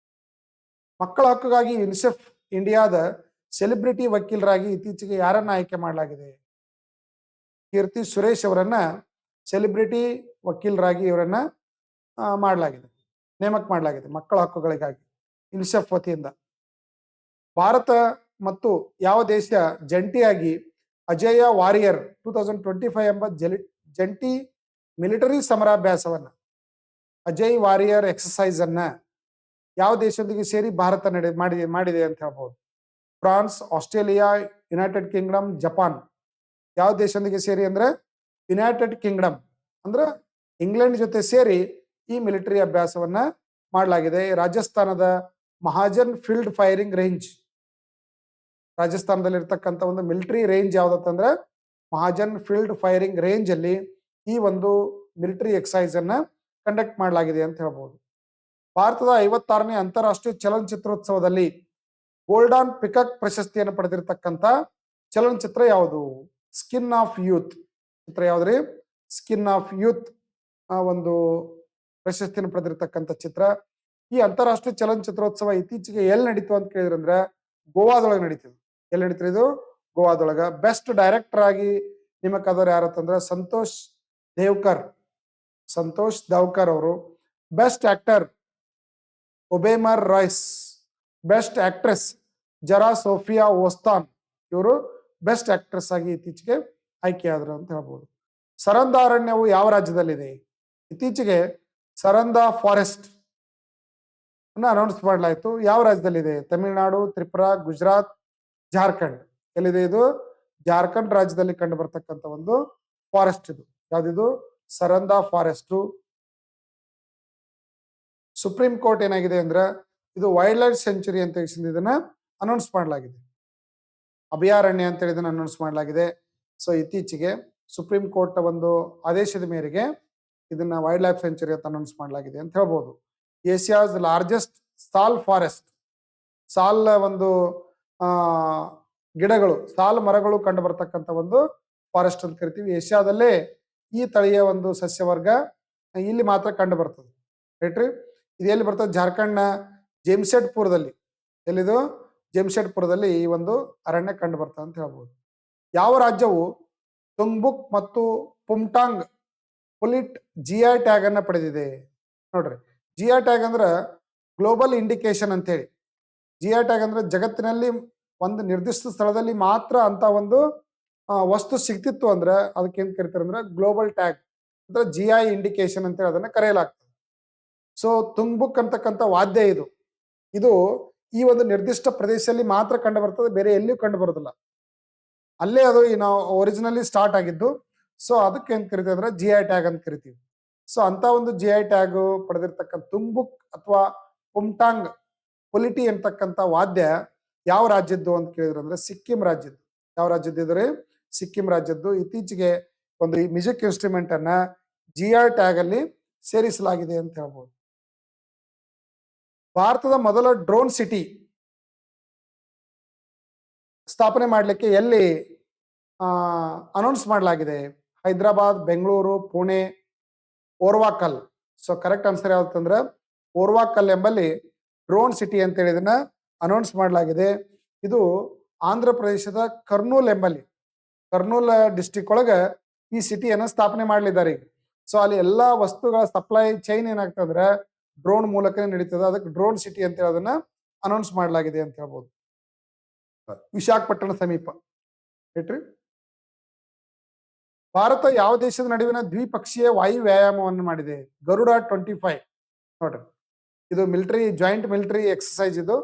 ಮಕ್ಕಳ ಹಕ್ಕುಗಾಗಿ ಯುನಿಸೆಫ್ ಇಂಡಿಯಾದ ಸೆಲೆಬ್ರಿಟಿ ವಕೀಲರಾಗಿ ಇತ್ತೀಚೆಗೆ ಯಾರನ್ನ ಆಯ್ಕೆ ಮಾಡಲಾಗಿದೆ? ಕೀರ್ತಿ ಸುರೇಶ್ ಅವರನ್ನ ಸೆಲೆಬ್ರಿಟಿ ವಕೀಲರಾಗಿ ಇವರನ್ನ ಮಾಡಲಾಗಿದೆ, ನೇಮಕ ಮಾಡಲಾಗಿದೆ ಮಕ್ಕಳ ಹಕ್ಕುಗಳಿಗಾಗಿ ಯುನಿಸೆಫ್ ವತಿಯಿಂದ. ಭಾರತ ಮತ್ತು ಯಾವ ದೇಶ ಜಂಟಿಯಾಗಿ ಅಜೇಯ ವಾರಿಯರ್ 2025 ಎಂಬ ಜಂಟಿ ಮಿಲಿಟರಿ ಸಮರಾಭ್ಯಾಸವನ್ನ, ಅಜಯ್ ವಾರಿಯರ್ ಎಕ್ಸರ್ಸೈಸ್ ಅನ್ನ ಯಾವ ದೇಶದೊಂದಿಗೆ ಸೇರಿ ಭಾರತ ಮಾಡಿದೆ ಅಂತ ಹೇಳ್ಬೋದು? France, Australia, United Kingdom, Japan. ಯಾವ ದೇಶದೊಂದಿಗೆ ಸೇರಿ ಅಂದ್ರೆ ಯುನೈಟೆಡ್ ಕಿಂಗ್ಡಮ್, ಅಂದ್ರೆ ಇಂಗ್ಲೆಂಡ್ ಜೊತೆ ಸೇರಿ ಈ ಮಿಲಿಟರಿ ಅಭ್ಯಾಸವನ್ನ ಮಾಡಲಾಗಿದೆ. ರಾಜಸ್ಥಾನದ ಮಹಾಜನ್ ಫೀಲ್ಡ್ ಫೈರಿಂಗ್ ರೇಂಜ್, ರಾಜಸ್ಥಾನದಲ್ಲಿ ಇರ್ತಕ್ಕಂಥ ಒಂದು ಮಿಲಿಟರಿ ರೇಂಜ್ ಯಾವ್ದಂದ್ರೆ ಮಹಾಜನ್ ಫೀಲ್ಡ್ ಫೈರಿಂಗ್ ರೇಂಜ್ ಅಲ್ಲಿ ಈ ಒಂದು ಮಿಲಿಟರಿ ಎಕ್ಸರ್ಸೈಸ್ ಅನ್ನ ಕಂಡಕ್ಟ್ ಮಾಡಲಾಗಿದೆ ಅಂತ ಹೇಳ್ಬೋದು. ಭಾರತದ 56ನೇ ಅಂತಾರಾಷ್ಟ್ರೀಯ ಚಲನಚಿತ್ರೋತ್ಸವದಲ್ಲಿ ಗೋಲ್ಡನ್ ಪಿಕಾಕ್ ಪ್ರಶಸ್ತಿಯನ್ನು ಪಡೆದಿರತಕ್ಕಂಥ ಚಲನಚಿತ್ರ ಯಾವುದು? ಸ್ಕಿನ್ ಆಫ್ ಯೂತ್ ಚಿತ್ರ ಯಾವ್ದ್ರಿ? ಸ್ಕಿನ್ ಆಫ್ ಯೂತ್ ಒಂದು ಪ್ರಶಸ್ತಿಯನ್ನು ಪಡೆದಿರತಕ್ಕಂಥ ಚಿತ್ರ. ಈ ಅಂತಾರಾಷ್ಟ್ರೀಯ ಚಲನಚಿತ್ರೋತ್ಸವ ಇತ್ತೀಚೆಗೆ ಎಲ್ಲಿ ನಡೀತು ಅಂತ ಕೇಳಿದ್ರಂದ್ರೆ ಗೋವಾದೊಳಗೆ ನಡೀತಿದ್ರು. ಎಲ್ಲಿ ನಡೀತಿದ್ರು ಇದು? ಗೋವಾದೊಳಗ. ಬೆಸ್ಟ್ ಡೈರೆಕ್ಟರ್ ಆಗಿ ನೇಮಕಾದವ್ರು ಯಾರತ್ತಂದ್ರೆ ಸಂತೋಷ್ ದಾವ್ಕರ್ ಅವರು. ಬೆಸ್ಟ್ ಆಕ್ಟರ್ ಒಬೇಮರ್ ರಾಯ್ಸ್. Best actress Zara Sofia Ostan, ಇವರು ಬೆಸ್ಟ್ ಆಕ್ಟ್ರೆಸ್ ಆಗಿ ಇತ್ತೀಚೆಗೆ ಆಯ್ಕೆಯಾದ್ರು ಅಂತ ಹೇಳ್ಬೋದು. ಸರಂದ ಅರಣ್ಯವು ಯಾವ ರಾಜ್ಯದಲ್ಲಿದೆ? ಇತ್ತೀಚೆಗೆ ಸರಂದ ಫಾರೆಸ್ಟ್ ಅನ್ನ ಅನೌನ್ಸ್ ಮಾಡಲಾಯಿತು. ಯಾವ ರಾಜ್ಯದಲ್ಲಿದೆ? ತಮಿಳುನಾಡು, ತ್ರಿಪುರಾ, ಗುಜರಾತ್, ಜಾರ್ಖಂಡ್. ಎಲ್ಲಿದೆ ಇದು? ಜಾರ್ಖಂಡ್ ರಾಜ್ಯದಲ್ಲಿ ಕಂಡು ಬರ್ತಕ್ಕಂಥ ಒಂದು ಫಾರೆಸ್ಟ್ ಇದು. ಯಾವ್ದಿದು? ಸರಂದ ಫಾರೆಸ್ಟ್. ಸುಪ್ರೀಂ ಕೋರ್ಟ್ ಏನಾಗಿದೆ ಅಂದ್ರೆ ಇದು ವೈಲ್ಡ್ ಲೈಫ್ ಸೆಂಚುರಿ ಅಂತ ಇದನ್ನ ಅನೌನ್ಸ್ ಮಾಡಲಾಗಿದೆ. ಅಭಯಾರಣ್ಯ ಅಂತ ಇದನ್ನ ಅನೌನ್ಸ್ ಮಾಡಲಾಗಿದೆ. ಸೊ ಇತ್ತೀಚೆಗೆ ಸುಪ್ರೀಂ ಕೋರ್ಟ್ ಒಂದು ಆದೇಶದ ಮೇರೆಗೆ ಇದನ್ನ ವೈಲ್ಡ್ ಲೈಫ್ ಸೆಂಚುರಿ ಅಂತ ಅನೌನ್ಸ್ ಮಾಡಲಾಗಿದೆ ಅಂತ ಹೇಳ್ಬೋದು. ಏಷ್ಯಾಸ್ ಲಾರ್ಜೆಸ್ಟ್ ಸಾಲ್ ಫಾರೆಸ್ಟ್, ಸಾಲ್ ಒಂದು ಗಿಡಗಳು, ಸಾಲ್ ಮರಗಳು ಕಂಡು ಬರ್ತಕ್ಕಂಥ ಒಂದು ಫಾರೆಸ್ಟ್ ಅಂತ ಕರಿತೀವಿ. ಏಷ್ಯಾದಲ್ಲೇ ಈ ತಳಿಯ ಒಂದು ಸಸ್ಯವರ್ಗ ಇಲ್ಲಿ ಮಾತ್ರ ಕಂಡು ಬರ್ತದೆ. ರೈಟ್ರಿ? ಇದು ಎಲ್ಲಿ ಬರ್ತದೆ? ಜಾರ್ಖಂಡ್ನ ಜೆಮ್ಶೆಡ್ಪುರದಲ್ಲಿ. ಎಲ್ಲಿದು? ಜೆಮ್ಶೆಡ್ಪುರದಲ್ಲಿ ಈ ಒಂದು ಅರಣ್ಯ ಕಂಡು ಬರ್ತದೆ ಅಂತ ಹೇಳ್ಬೋದು. ಯಾವ ರಾಜ್ಯವು ತುಂಗ್ಬುಕ್ ಮತ್ತು ಪುಮ್ಟಾಂಗ್ ಪುಲಿಟ್ GI ಟ್ಯಾಗ್ ಅನ್ನ ಪಡೆದಿದೆ? ನೋಡ್ರಿ, GI ಟ್ಯಾಗ್ ಅಂದ್ರೆ ಗ್ಲೋಬಲ್ ಇಂಡಿಕೇಶನ್ ಅಂತ ಹೇಳಿ. GI ಟ್ಯಾಗ್ ಅಂದ್ರೆ ಜಗತ್ತಿನಲ್ಲಿ ಒಂದು ನಿರ್ದಿಷ್ಟ ಸ್ಥಳದಲ್ಲಿ ಮಾತ್ರ ಅಂತ ಒಂದು ವಸ್ತು ಸಿಗ್ತಿತ್ತು ಅಂದ್ರೆ ಅದಕ್ಕೆ ಏನ್ ಕರಿತಾರೆ ಅಂದ್ರೆ ಗ್ಲೋಬಲ್ ಟ್ಯಾಗ್ ಅಂದ್ರೆ GI ಇಂಡಿಕೇಶನ್ ಅಂತ ಹೇಳಿ ಅದನ್ನ ಕರೆಯಲಾಗ್ತದೆ. ಸೊ ತುಂಗ್ಬುಕ್ ಅಂತಕ್ಕಂಥ ವಾದ್ಯ ಇದು ಈ ಒಂದು ನಿರ್ದಿಷ್ಟ ಪ್ರದೇಶದಲ್ಲಿ ಮಾತ್ರ ಕಂಡು ಬರ್ತದೆ, ಬೇರೆ ಎಲ್ಲಿಯೂ ಕಂಡು ಬರೋದಿಲ್ಲ. ಅಲ್ಲೇ ಅದು ನಾವು ಒರಿಜಿನಲಿ ಸ್ಟಾರ್ಟ್ ಆಗಿದ್ದು. ಸೊ ಅದಕ್ಕೆ ಏನ್ ಕರಿತೀವಿ ಅಂದ್ರೆ GI ಟ್ಯಾಗ್ ಅಂತ ಕರಿತೀವಿ. ಸೊ ಅಂತ ಒಂದು GI ಟ್ಯಾಗ್ ಪಡೆದಿರ್ತಕ್ಕಂಥ ತುಂಗ್ಬುಕ್ ಅಥವಾ ಪುಮ್ಟಾಂಗ್ ಪೊಲಿಟಿ ಅಂತಕ್ಕಂಥ ವಾದ್ಯ ಯಾವ ರಾಜ್ಯದ್ದು ಅಂತ ಕೇಳಿದ್ರು ಅಂದ್ರೆ ಸಿಕ್ಕಿಂ ರಾಜ್ಯದ್ದು. ಯಾವ ರಾಜ್ಯದ್ದಿದ್ರೆ? ಸಿಕ್ಕಿಂ ರಾಜ್ಯದ್ದು. ಇತ್ತೀಚೆಗೆ ಒಂದು ಈ ಮ್ಯೂಸಿಕ್ ಇನ್ಸ್ಟ್ರೂಮೆಂಟ್ ಅನ್ನ GI ಟ್ಯಾಗ್ ಅಲ್ಲಿ ಸೇರಿಸಲಾಗಿದೆ ಅಂತ ಹೇಳ್ಬೋದು. ಭಾರತದ ಮೊದಲ ಡ್ರೋನ್ ಸಿಟಿ ಸ್ಥಾಪನೆ ಮಾಡಲಿಕ್ಕೆ ಎಲ್ಲಿ ಅನೌನ್ಸ್ ಮಾಡಲಾಗಿದೆ? Hyderabad, Bengaluru, Pune, Orvakal. So correct answer ಯಾವ್ದಂದ್ರೆ ಓರ್ವಾಕಲ್ ಎಂಬಲ್ಲಿ ಡ್ರೋನ್ ಸಿಟಿ ಅಂತ ಹೇಳಿ ಇದನ್ನ ಅನೌನ್ಸ್ ಮಾಡಲಾಗಿದೆ. ಇದು ಆಂಧ್ರ ಪ್ರದೇಶದ ಕರ್ನೂಲ್ ಎಂಬಲ್ಲಿ, ಕರ್ನೂಲ್ ಡಿಸ್ಟಿಕ್ ಒಳಗ ಈ ಸಿಟಿಯನ್ನ ಸ್ಥಾಪನೆ ಮಾಡಲಿದ್ದಾರೆ. ಸೊ ಅಲ್ಲಿ ಎಲ್ಲಾ ವಸ್ತುಗಳ ಸಪ್ಲೈ ಚೈನ್ ಏನಾಗ್ತಂದ್ರೆ ಡ್ರೋನ್ ಮೂಲಕನೇ ನಡೀತದೆ. ಅದಕ್ಕೆ ಡ್ರೋನ್ ಸಿಟಿ ಅಂತ ಹೇಳಿ ಅದನ್ನ ಅನೌನ್ಸ್ ಮಾಡಲಾಗಿದೆ ಅಂತ ಹೇಳ್ಬೋದು. ವಿಶಾಖಪಟ್ಟಣ ಸಮೀಪ. ಹೇಳ್ರಿ, ಭಾರತ ಯಾವ ದೇಶದ ನಡುವಿನ ದ್ವಿಪಕ್ಷೀಯ ವಾಯು ವ್ಯಾಯಾಮವನ್ನು ಮಾಡಿದೆ? ಗರುಡ 25. ನೋಡ್ರಿ, ಇದು ಮಿಲಿಟರಿ ಜಾಯಿಂಟ್ ಮಿಲಿಟರಿ ಎಕ್ಸರ್ಸೈಸ್. ಇದು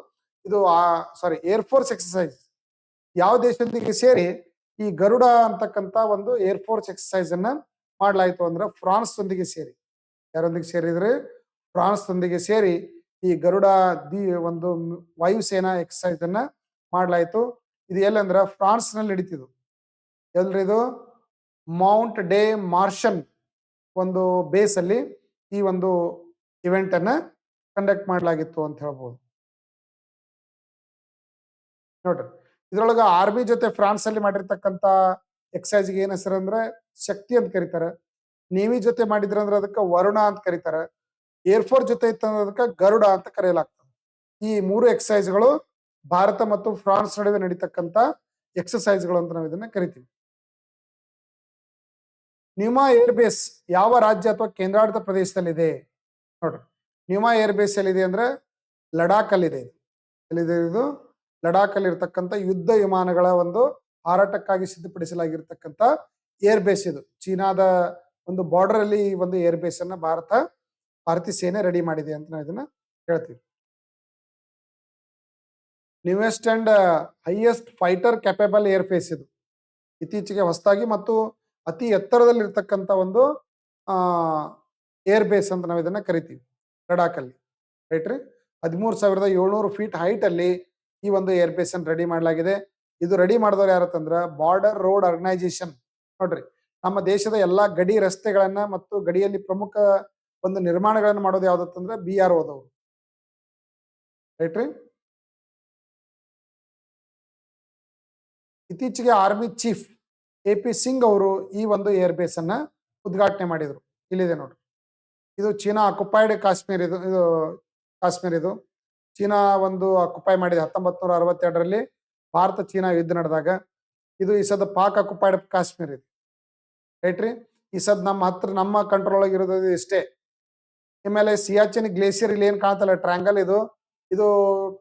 ಏರ್ಫೋರ್ಸ್ ಎಕ್ಸರ್ಸೈಸ್. ಯಾವ ದೇಶದೊಂದಿಗೆ ಸೇರಿ ಈ ಗರುಡ ಅಂತಕ್ಕಂಥ ಒಂದು ಏರ್ಫೋರ್ಸ್ ಎಕ್ಸರ್ಸೈಸ್ ಅನ್ನ ಮಾಡ್ಲಾಯ್ತು ಅಂದ್ರೆ ಫ್ರಾನ್ಸ್ ಒಂದಿಗೆ ಸೇರಿ. ಯಾರೊಂದಿಗೆ ಸೇರಿದ್ರೆ? ಫ್ರಾನ್ಸ್ ಒಂದಿಗೆ ಸೇರಿ ಈ ಗರುಡ ಒಂದು ವಾಯುಸೇನಾ ಎಕ್ಸರ್ಸೈಸ್ ಅನ್ನ ಮಾಡ್ಲಾಯ್ತು. ಇದು ಎಲ್ಲಂದ್ರ ಫ್ರಾನ್ಸ್ ನಲ್ಲಿ ನಡೀತಿದ್ದು. ಎಲ್ರಿ ಇದು? ಮೌಂಟ್ ಡೆ ಮಾರ್ಷನ್ ಒಂದು ಬೇಸ್ ಅಲ್ಲಿ ಈ ಒಂದು ಇವೆಂಟ್ ಅನ್ನ ಕಂಡಕ್ಟ್ ಮಾಡಲಾಗಿತ್ತು ಅಂತ ಹೇಳ್ಬೋದು. ನೋಡ್ರಿ, ಇದ್ರೊಳಗ ಆರ್ಮಿ ಜೊತೆ ಫ್ರಾನ್ಸ್ ಅಲ್ಲಿ ಮಾಡಿರ್ತಕ್ಕಂಥ ಎಕ್ಸೈಜ್ಗೆ ಏನ್ ಹೆಸರು ಅಂದ್ರೆ ಶಕ್ತಿ ಅಂತ ಕರೀತಾರೆ. ನೇವಿ ಜೊತೆ ಮಾಡಿದ್ರ ಅಂದ್ರೆ ಅದಕ್ಕೆ ವರುಣ ಅಂತ ಕರೀತಾರೆ. ಏರ್ಫೋರ್ಸ್ ಜೊತೆ ಇತ್ತಂದ್ರೆ ಅದಕ್ಕೆ ಗರುಡ ಅಂತ ಕರೆಯಲಾಗ್ತದೆ. ಈ 3 ಎಕ್ಸೈಸ್ಗಳು ಭಾರತ ಮತ್ತು ಫ್ರಾನ್ಸ್ ನಡುವೆ ನಡೀತಕ್ಕಂತ ಎಕ್ಸಸೈಸ್ಗಳು ಅಂತ ನಾವು ಇದನ್ನ ಕರಿತೀವಿ. ನ್ಯೂಮಾ ಏರ್ ಬೇಸ್ ಯಾವ ರಾಜ್ಯ ಅಥವಾ ಕೇಂದ್ರಾಡಳಿತ ಪ್ರದೇಶದಲ್ಲಿದೆ? ನೋಡ್ರಿ, ನ್ಯೂಮಾ ಏರ್ ಬೇಸ್ ಎಲ್ಲಿದೆ ಅಂದ್ರೆ ಲಡಾಖ್ ಅಲ್ಲಿದೆ. ಎಲ್ಲಿದೆ ಇದು? ಲಡಾಖ್ ಅಲ್ಲಿ ಇರ್ತಕ್ಕಂಥ ಯುದ್ಧ ವಿಮಾನಗಳ ಒಂದು ಹಾರಾಟಕ್ಕಾಗಿ ಸಿದ್ಧಪಡಿಸಲಾಗಿರ್ತಕ್ಕಂಥ ಏರ್ ಬೇಸ್ ಇದು. ಚೀನಾದ ಒಂದು ಬಾರ್ಡರ್ ಅಲ್ಲಿ ಈ ಒಂದು ಏರ್ ಬೇಸ್ ಅನ್ನ ಭಾರತೀಯ ಸೇನೆ ರೆಡಿ ಮಾಡಿದೆ ಅಂತ ನಾವು ಇದನ್ನ ಹೇಳ್ತೀವಿ. Newest and highest fighter capable air base ಇದು. ಇತ್ತೀಚೆಗೆ ಹೊಸದಾಗಿ ಮತ್ತು ಅತಿ ಎತ್ತರದಲ್ಲಿ ಇರ್ತಕ್ಕಂಥ ಒಂದು ಏರ್ ಬೇಸ್ ಅಂತ ನಾವು ಇದನ್ನ ಕರಿತೀವಿ ಲಡಾಖ್ ಅಲ್ಲಿ. ರೈಟ್ ರೀ. 13,700 ಫೀಟ್ ಹೈಟ್ ಅಲ್ಲಿ ಈ ಒಂದು ಏರ್ ಬೇಸ್ ಅನ್ನು ರೆಡಿ ಮಾಡಲಾಗಿದೆ. ಇದು ರೆಡಿ ಮಾಡಿದವರು ಯಾರತ್ತಂದ್ರ ಬಾರ್ಡರ್ ರೋಡ್ ಆರ್ಗನೈಸೇಷನ್. ನೋಡ್ರಿ, ನಮ್ಮ ದೇಶದ ಎಲ್ಲಾ ಗಡಿ ರಸ್ತೆಗಳನ್ನ ಮತ್ತು ಗಡಿಯಲ್ಲಿ ಪ್ರಮುಖ ಒಂದು ನಿರ್ಮಾಣಗಳನ್ನ ಮಾಡೋದು ಯಾವ್ದತ್ತಂದ್ರ BRO ದವರು. ರೈಟ್ ರೀ. ಇತ್ತೀಚೆಗೆ ಆರ್ಮಿ ಚೀಫ್ AP ಸಿಂಗ್ ಅವರು ಈ ಒಂದು ಏರ್ ಬೇಸ್ ಅನ್ನ ಉದ್ಘಾಟನೆ ಮಾಡಿದ್ರು. ಇಲ್ಲಿದೆ ನೋಡ್ರಿ. ಇದು ಚೀನಾ ಅಕ್ಯುಪೈಡ್ ಕಾಶ್ಮೀರ್. ಇದು ಕಾಶ್ಮೀರ್. ಇದು ಚೀನಾ ಒಂದು ಅಕ್ಯುಪೈ ಮಾಡಿದೆ 1962ರಲ್ಲಿ ಭಾರತ ಚೀನಾ ಯುದ್ಧ ನಡೆದಾಗ. ಇದು ಈ ಸದ ಪಾಕ್ ಅಕ್ಯುಪೈಡ್ ಕಾಶ್ಮೀರ್ ಇದು. ರೈಟ್ ರೀ. ಈ ಸದ್ ನಮ್ಮ ಕಂಟ್ರೋಲ್ ಒಳಗೆ ಇರೋದು ಇಷ್ಟೇ. ಆಮೇಲೆ ಸಿಯಾಚಿನ್ ಗ್ಲೇಸಿಯರ್ ಇಲ್ಲಿ ಏನ್ ಕಾಣ್ತಲ್ಲ ಟ್ರ್ಯಾಂಗಲ್, ಇದು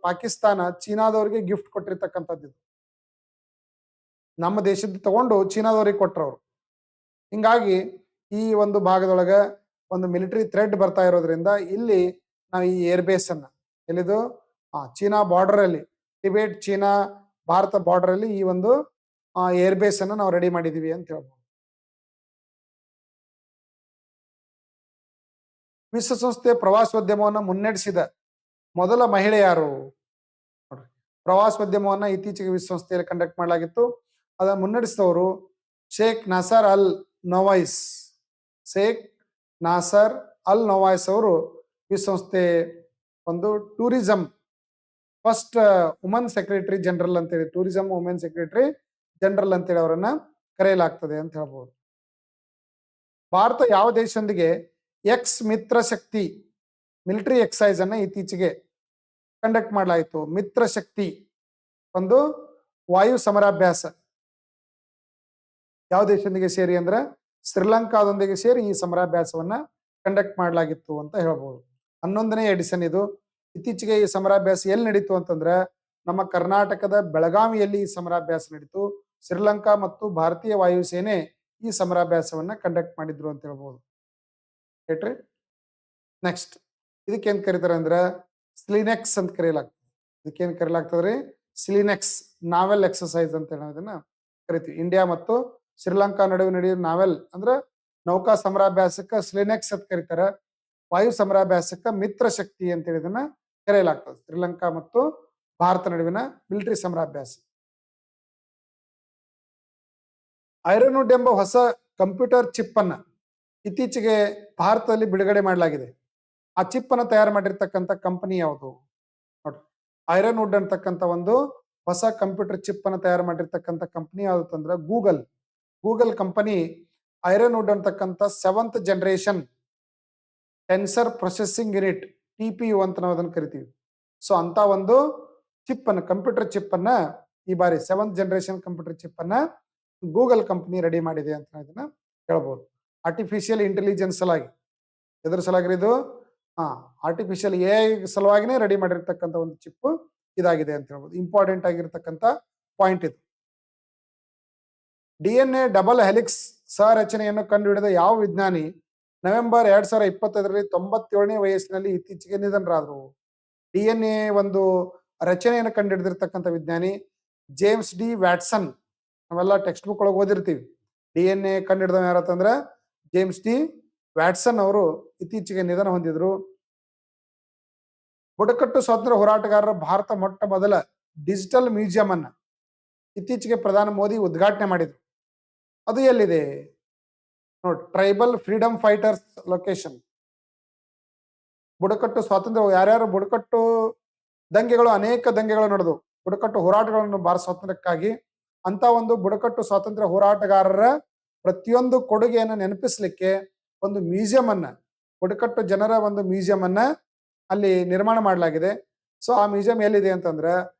ಪಾಕಿಸ್ತಾನ ಚೀನಾದವರಿಗೆ ಗಿಫ್ಟ್ ಕೊಟ್ಟಿರ್ತಕ್ಕಂಥದ್ದು. ಇದು ನಮ್ಮ ದೇಶದ ತಗೊಂಡು ಚೀನಾದವ್ರಿಗೆ ಕೊಟ್ರವ್ರು. ಹಿಂಗಾಗಿ ಈ ಒಂದು ಭಾಗದೊಳಗ ಒಂದು ಮಿಲಿಟರಿ ಥ್ರೆಡ್ ಬರ್ತಾ ಇರೋದ್ರಿಂದ ಇಲ್ಲಿ ನಾವು ಈ ಏರ್ ಬೇಸ್ ಅನ್ನ ಎಲ್ಲಿದು ಚೀನಾ ಬಾರ್ಡರ್ ಅಲ್ಲಿ, ಟಿಬೇಟ್ ಚೀನಾ ಭಾರತ ಬಾರ್ಡರ್ ಅಲ್ಲಿ ಈ ಒಂದು ಏರ್ ಬೇಸ್ ಅನ್ನ ನಾವು ರೆಡಿ ಮಾಡಿದೀವಿ ಅಂತ ಹೇಳ್ಬೋದು. ವಿಶ್ವಸಂಸ್ಥೆಯ ಪ್ರವಾಸೋದ್ಯಮವನ್ನು ಮುನ್ನಡೆಸಿದ ಮೊದಲ ಮಹಿಳೆ ಯಾರು? ನೋಡ್ರಿ, ಪ್ರವಾಸೋದ್ಯಮವನ್ನ ಇತ್ತೀಚೆಗೆ ವಿಶ್ವಸಂಸ್ಥೆಯಲ್ಲಿ ಕಂಡಕ್ಟ್ ಮಾಡಲಾಗಿತ್ತು. ಅದನ್ನು ಮುನ್ನಡೆಸಿದವರು ಶೇಖ್ ನಾಸರ್ ಅಲ್ ನವಾಯ್ಸ್. ಶೇಖ್ ನಾಸರ್ ಅಲ್ ನವಾಯ್ಸ್ ಅವರು ವಿಶ್ವಸಂಸ್ಥೆ ಒಂದು tourism first woman secretary general ಅಂತೇಳಿ, ಟೂರಿಸಂ ವುಮೆನ್ ಸೆಕ್ರೆಟರಿ ಜನರಲ್ ಅಂತೇಳಿ ಅವರನ್ನ ಕರೆಯಲಾಗ್ತದೆ ಅಂತ ಹೇಳ್ಬೋದು. ಭಾರತ ಯಾವ ದೇಶದೊಂದಿಗೆ ಎಕ್ಸ್ ಮಿತ್ರ ಶಕ್ತಿ ಮಿಲಿಟರಿ ಎಕ್ಸೈಸ್ ಅನ್ನ ಇತ್ತೀಚೆಗೆ ಕಂಡಕ್ಟ್ ಮಾಡಲಾಯಿತು? ಮಿತ್ರ ಶಕ್ತಿ ಒಂದು ವಾಯು ಸಮರಾಭ್ಯಾಸ ಯಾವ ದೇಶದೊಂದಿಗೆ ಸೇರಿ ಅಂದ್ರೆ ಶ್ರೀಲಂಕಾದೊಂದಿಗೆ ಸೇರಿ ಈ ಸಮರಾಭ್ಯಾಸವನ್ನ ಕಂಡಕ್ಟ್ ಮಾಡಲಾಗಿತ್ತು ಅಂತ ಹೇಳ್ಬೋದು. 11ನೇ ಎಡಿಷನ್ ಇದು. ಇತ್ತೀಚೆಗೆ ಈ ಸಮರಾಭ್ಯಾಸ ಎಲ್ಲಿ ನಡೀತು ಅಂತಂದ್ರೆ ನಮ್ಮ ಕರ್ನಾಟಕದ ಬೆಳಗಾವಿಯಲ್ಲಿ ಈ ಸಮರಾಭ್ಯಾಸ ನಡೀತು. ಶ್ರೀಲಂಕಾ ಮತ್ತು ಭಾರತೀಯ ವಾಯುಸೇನೆ ಈ ಸಮರಾಭ್ಯಾಸವನ್ನ ಕಂಡಕ್ಟ್ ಮಾಡಿದ್ರು ಅಂತ ಹೇಳ್ಬೋದು. ರೈಟ್ರಿ. ನೆಕ್ಸ್ಟ್, ಇದಕ್ಕೇನ್ ಕರೀತಾರೆ ಅಂದ್ರೆ ಸ್ಲಿನೆಕ್ಸ್ ಅಂತ ಕರೆಯಲಾಗ್ತದೆ. ಇದಕ್ಕೇನ್ ಕರೆಯಲಾಗ್ತದ್ರಿ? ಸ್ಲಿನೆಕ್ಸ್ ನಾವೆಲ್ ಎಕ್ಸರ್ಸೈಸ್ ಅಂತ ಹೇಳಿ ಇದನ್ನ ಕರಿತೀವಿ. ಇಂಡಿಯಾ ಮತ್ತು ಶ್ರೀಲಂಕಾ ನಡುವೆ ನಡೆಯುವ ನಾವೆಲ್ ಅಂದ್ರೆ ನೌಕಾ ಸಮರಾಭ್ಯಾಸಕ್ಕ ಸ್ಲಿನೆಕ್ಸ್ ಅಂತ ಕರೀತಾರೆ. ವಾಯು ಸಮರಾಭ್ಯಾಸಕ್ಕ ಮಿತ್ರ ಶಕ್ತಿ ಅಂತ ಹೇಳಿ ಇದನ್ನ ಕರೆಯಲಾಗ್ತದೆ. ಶ್ರೀಲಂಕಾ ಮತ್ತು ಭಾರತ ನಡುವಿನ ಮಿಲಿಟರಿ ಸಮರಾಭ್ಯಾಸ. ಐರನ್ವುಡ್ ಎಂಬ ಹೊಸ ಕಂಪ್ಯೂಟರ್ ಚಿಪ್ ಅನ್ನ ಇತ್ತೀಚೆಗೆ ಭಾರತದಲ್ಲಿ ಬಿಡುಗಡೆ ಮಾಡಲಾಗಿದೆ. ಆ ಚಿಪ್ ಅನ್ನ ತಯಾರು ಮಾಡಿರ್ತಕ್ಕಂಥ ಕಂಪನಿ ಯಾವುದು? ನೋಡ್ರಿ, ಐರನ್ವುಡ್ ಅಂತಕ್ಕಂಥ ಒಂದು ಹೊಸ ಕಂಪ್ಯೂಟರ್ ಚಿಪ್ ಅನ್ನ ತಯಾರು ಮಾಡಿರ್ತಕ್ಕಂಥ ಕಂಪನಿ ಯಾವ್ದು ಅಂದ್ರೆ ಗೂಗಲ್ ಕಂಪನಿ ಐರನ್ವುಡ್ ಅಂತಕ್ಕಂಥ 7th generation tensor processing unit TPU ಅಂತ ನಾವು ಅದನ್ನು ಕರಿತೀವಿ. ಸೊ ಅಂತ ಒಂದು ಚಿಪ್ ಅನ್ನ, ಕಂಪ್ಯೂಟರ್ ಚಿಪ್ ಅನ್ನ ಈ ಬಾರಿ 7th ಜನರೇಷನ್ ಕಂಪ್ಯೂಟರ್ ಚಿಪ್ ಅನ್ನ ಗೂಗಲ್ ಕಂಪನಿ ರೆಡಿ ಮಾಡಿದೆ ಅಂತ ಇದನ್ನ ಹೇಳ್ಬೋದು. ಆರ್ಟಿಫಿಷಿಯಲ್ ಇಂಟೆಲಿಜೆನ್ಸ್ ಸಲಾಗಿ, ಎದ್ರ ಸಲಾಗಿ ಇದು ಆರ್ಟಿಫಿಷಿಯಲ್ AI ಸಲುವಾಗಿನೇ ರೆಡಿ ಮಾಡಿರ್ತಕ್ಕಂಥ ಒಂದು ಚಿಪ್ ಇದಾಗಿದೆ ಅಂತ ಹೇಳ್ಬೋದು. ಇಂಪಾರ್ಟೆಂಟ್ ಆಗಿರ್ತಕ್ಕಂಥ ಪಾಯಿಂಟ್ ಇದು. DNA ಡಬಲ್ ಹೆಲಿಕ್ಸ್ ಸಂರಚನೆಯನ್ನು ಕಂಡುಹಿಡಿದ ಯಾವ ವಿಜ್ಞಾನಿ ನವೆಂಬರ್ 2025ರಲ್ಲಿ 97ನೇ ವಯಸ್ಸಿನಲ್ಲಿ ಇತ್ತೀಚೆಗೆ ನಿಧನರಾದರು? DNA ಒಂದು ರಚನೆಯನ್ನು ಕಂಡುಹಿಡಿದಿರ್ತಕ್ಕಂಥ ವಿಜ್ಞಾನಿ ಜೇಮ್ಸ್ ಡಿ ವ್ಯಾಟ್ಸನ್. ನಾವೆಲ್ಲ ಟೆಕ್ಸ್ಟ್ ಬುಕ್ ಒಳಗೆ ಓದಿರ್ತೀವಿ. DNA ಕಂಡುಹಿಡಿದ ಯಾರತ್ತಂದ್ರ ಜೇಮ್ಸ್ ಡಿ ವ್ಯಾಟ್ಸನ್ ಅವರು ಇತ್ತೀಚೆಗೆ ನಿಧನ ಹೊಂದಿದ್ರು. ಬುಡಕಟ್ಟು ಸ್ವಾತಂತ್ರ್ಯ ಹೋರಾಟಗಾರರ ಭಾರತ ಮೊಟ್ಟ ಮೊದಲ ಡಿಜಿಟಲ್ ಮ್ಯೂಸಿಯಂ ಅನ್ನ ಇತ್ತೀಚೆಗೆ ಪ್ರಧಾನಿ ಮೋದಿ ಉದ್ಘಾಟನೆ ಮಾಡಿದ್ರು. ಅದು ಎಲ್ಲಿದೆ? ನೋಡಿ, ಟ್ರೈಬಲ್ ಫ್ರೀಡಮ್ ಫೈಟರ್ಸ್ ಲೊಕೇಶನ್. ಬುಡಕಟ್ಟು ಸ್ವಾತಂತ್ರ್ಯ, ಯಾರ್ಯಾರು ಬುಡಕಟ್ಟು ದಂಗೆಗಳು, ಅನೇಕ ದಂಗೆಗಳು ನಡೆದು ಬುಡಕಟ್ಟು ಹೋರಾಟಗಳನ್ನು ಭಾರತ ಸ್ವಾತಂತ್ರ್ಯಕ್ಕಾಗಿ ಅಂತ ಒಂದು ಬುಡಕಟ್ಟು ಸ್ವಾತಂತ್ರ್ಯ ಹೋರಾಟಗಾರರ ಪ್ರತಿಯೊಂದು ಕೊಡುಗೆಯನ್ನು ನೆನಪಿಸ್ಲಿಕ್ಕೆ ಒಂದು ಮ್ಯೂಸಿಯಂ ಅನ್ನ, ಬುಡಕಟ್ಟು ಜನರ ಒಂದು ಮ್ಯೂಸಿಯಂ ಅನ್ನ ಅಲ್ಲಿ ನಿರ್ಮಾಣ ಮಾಡಲಾಗಿದೆ. ಸೊ ಆ ಮ್ಯೂಸಿಯಂ ಎಲ್ಲಿದೆ ಅಂತಂದ್ರೆ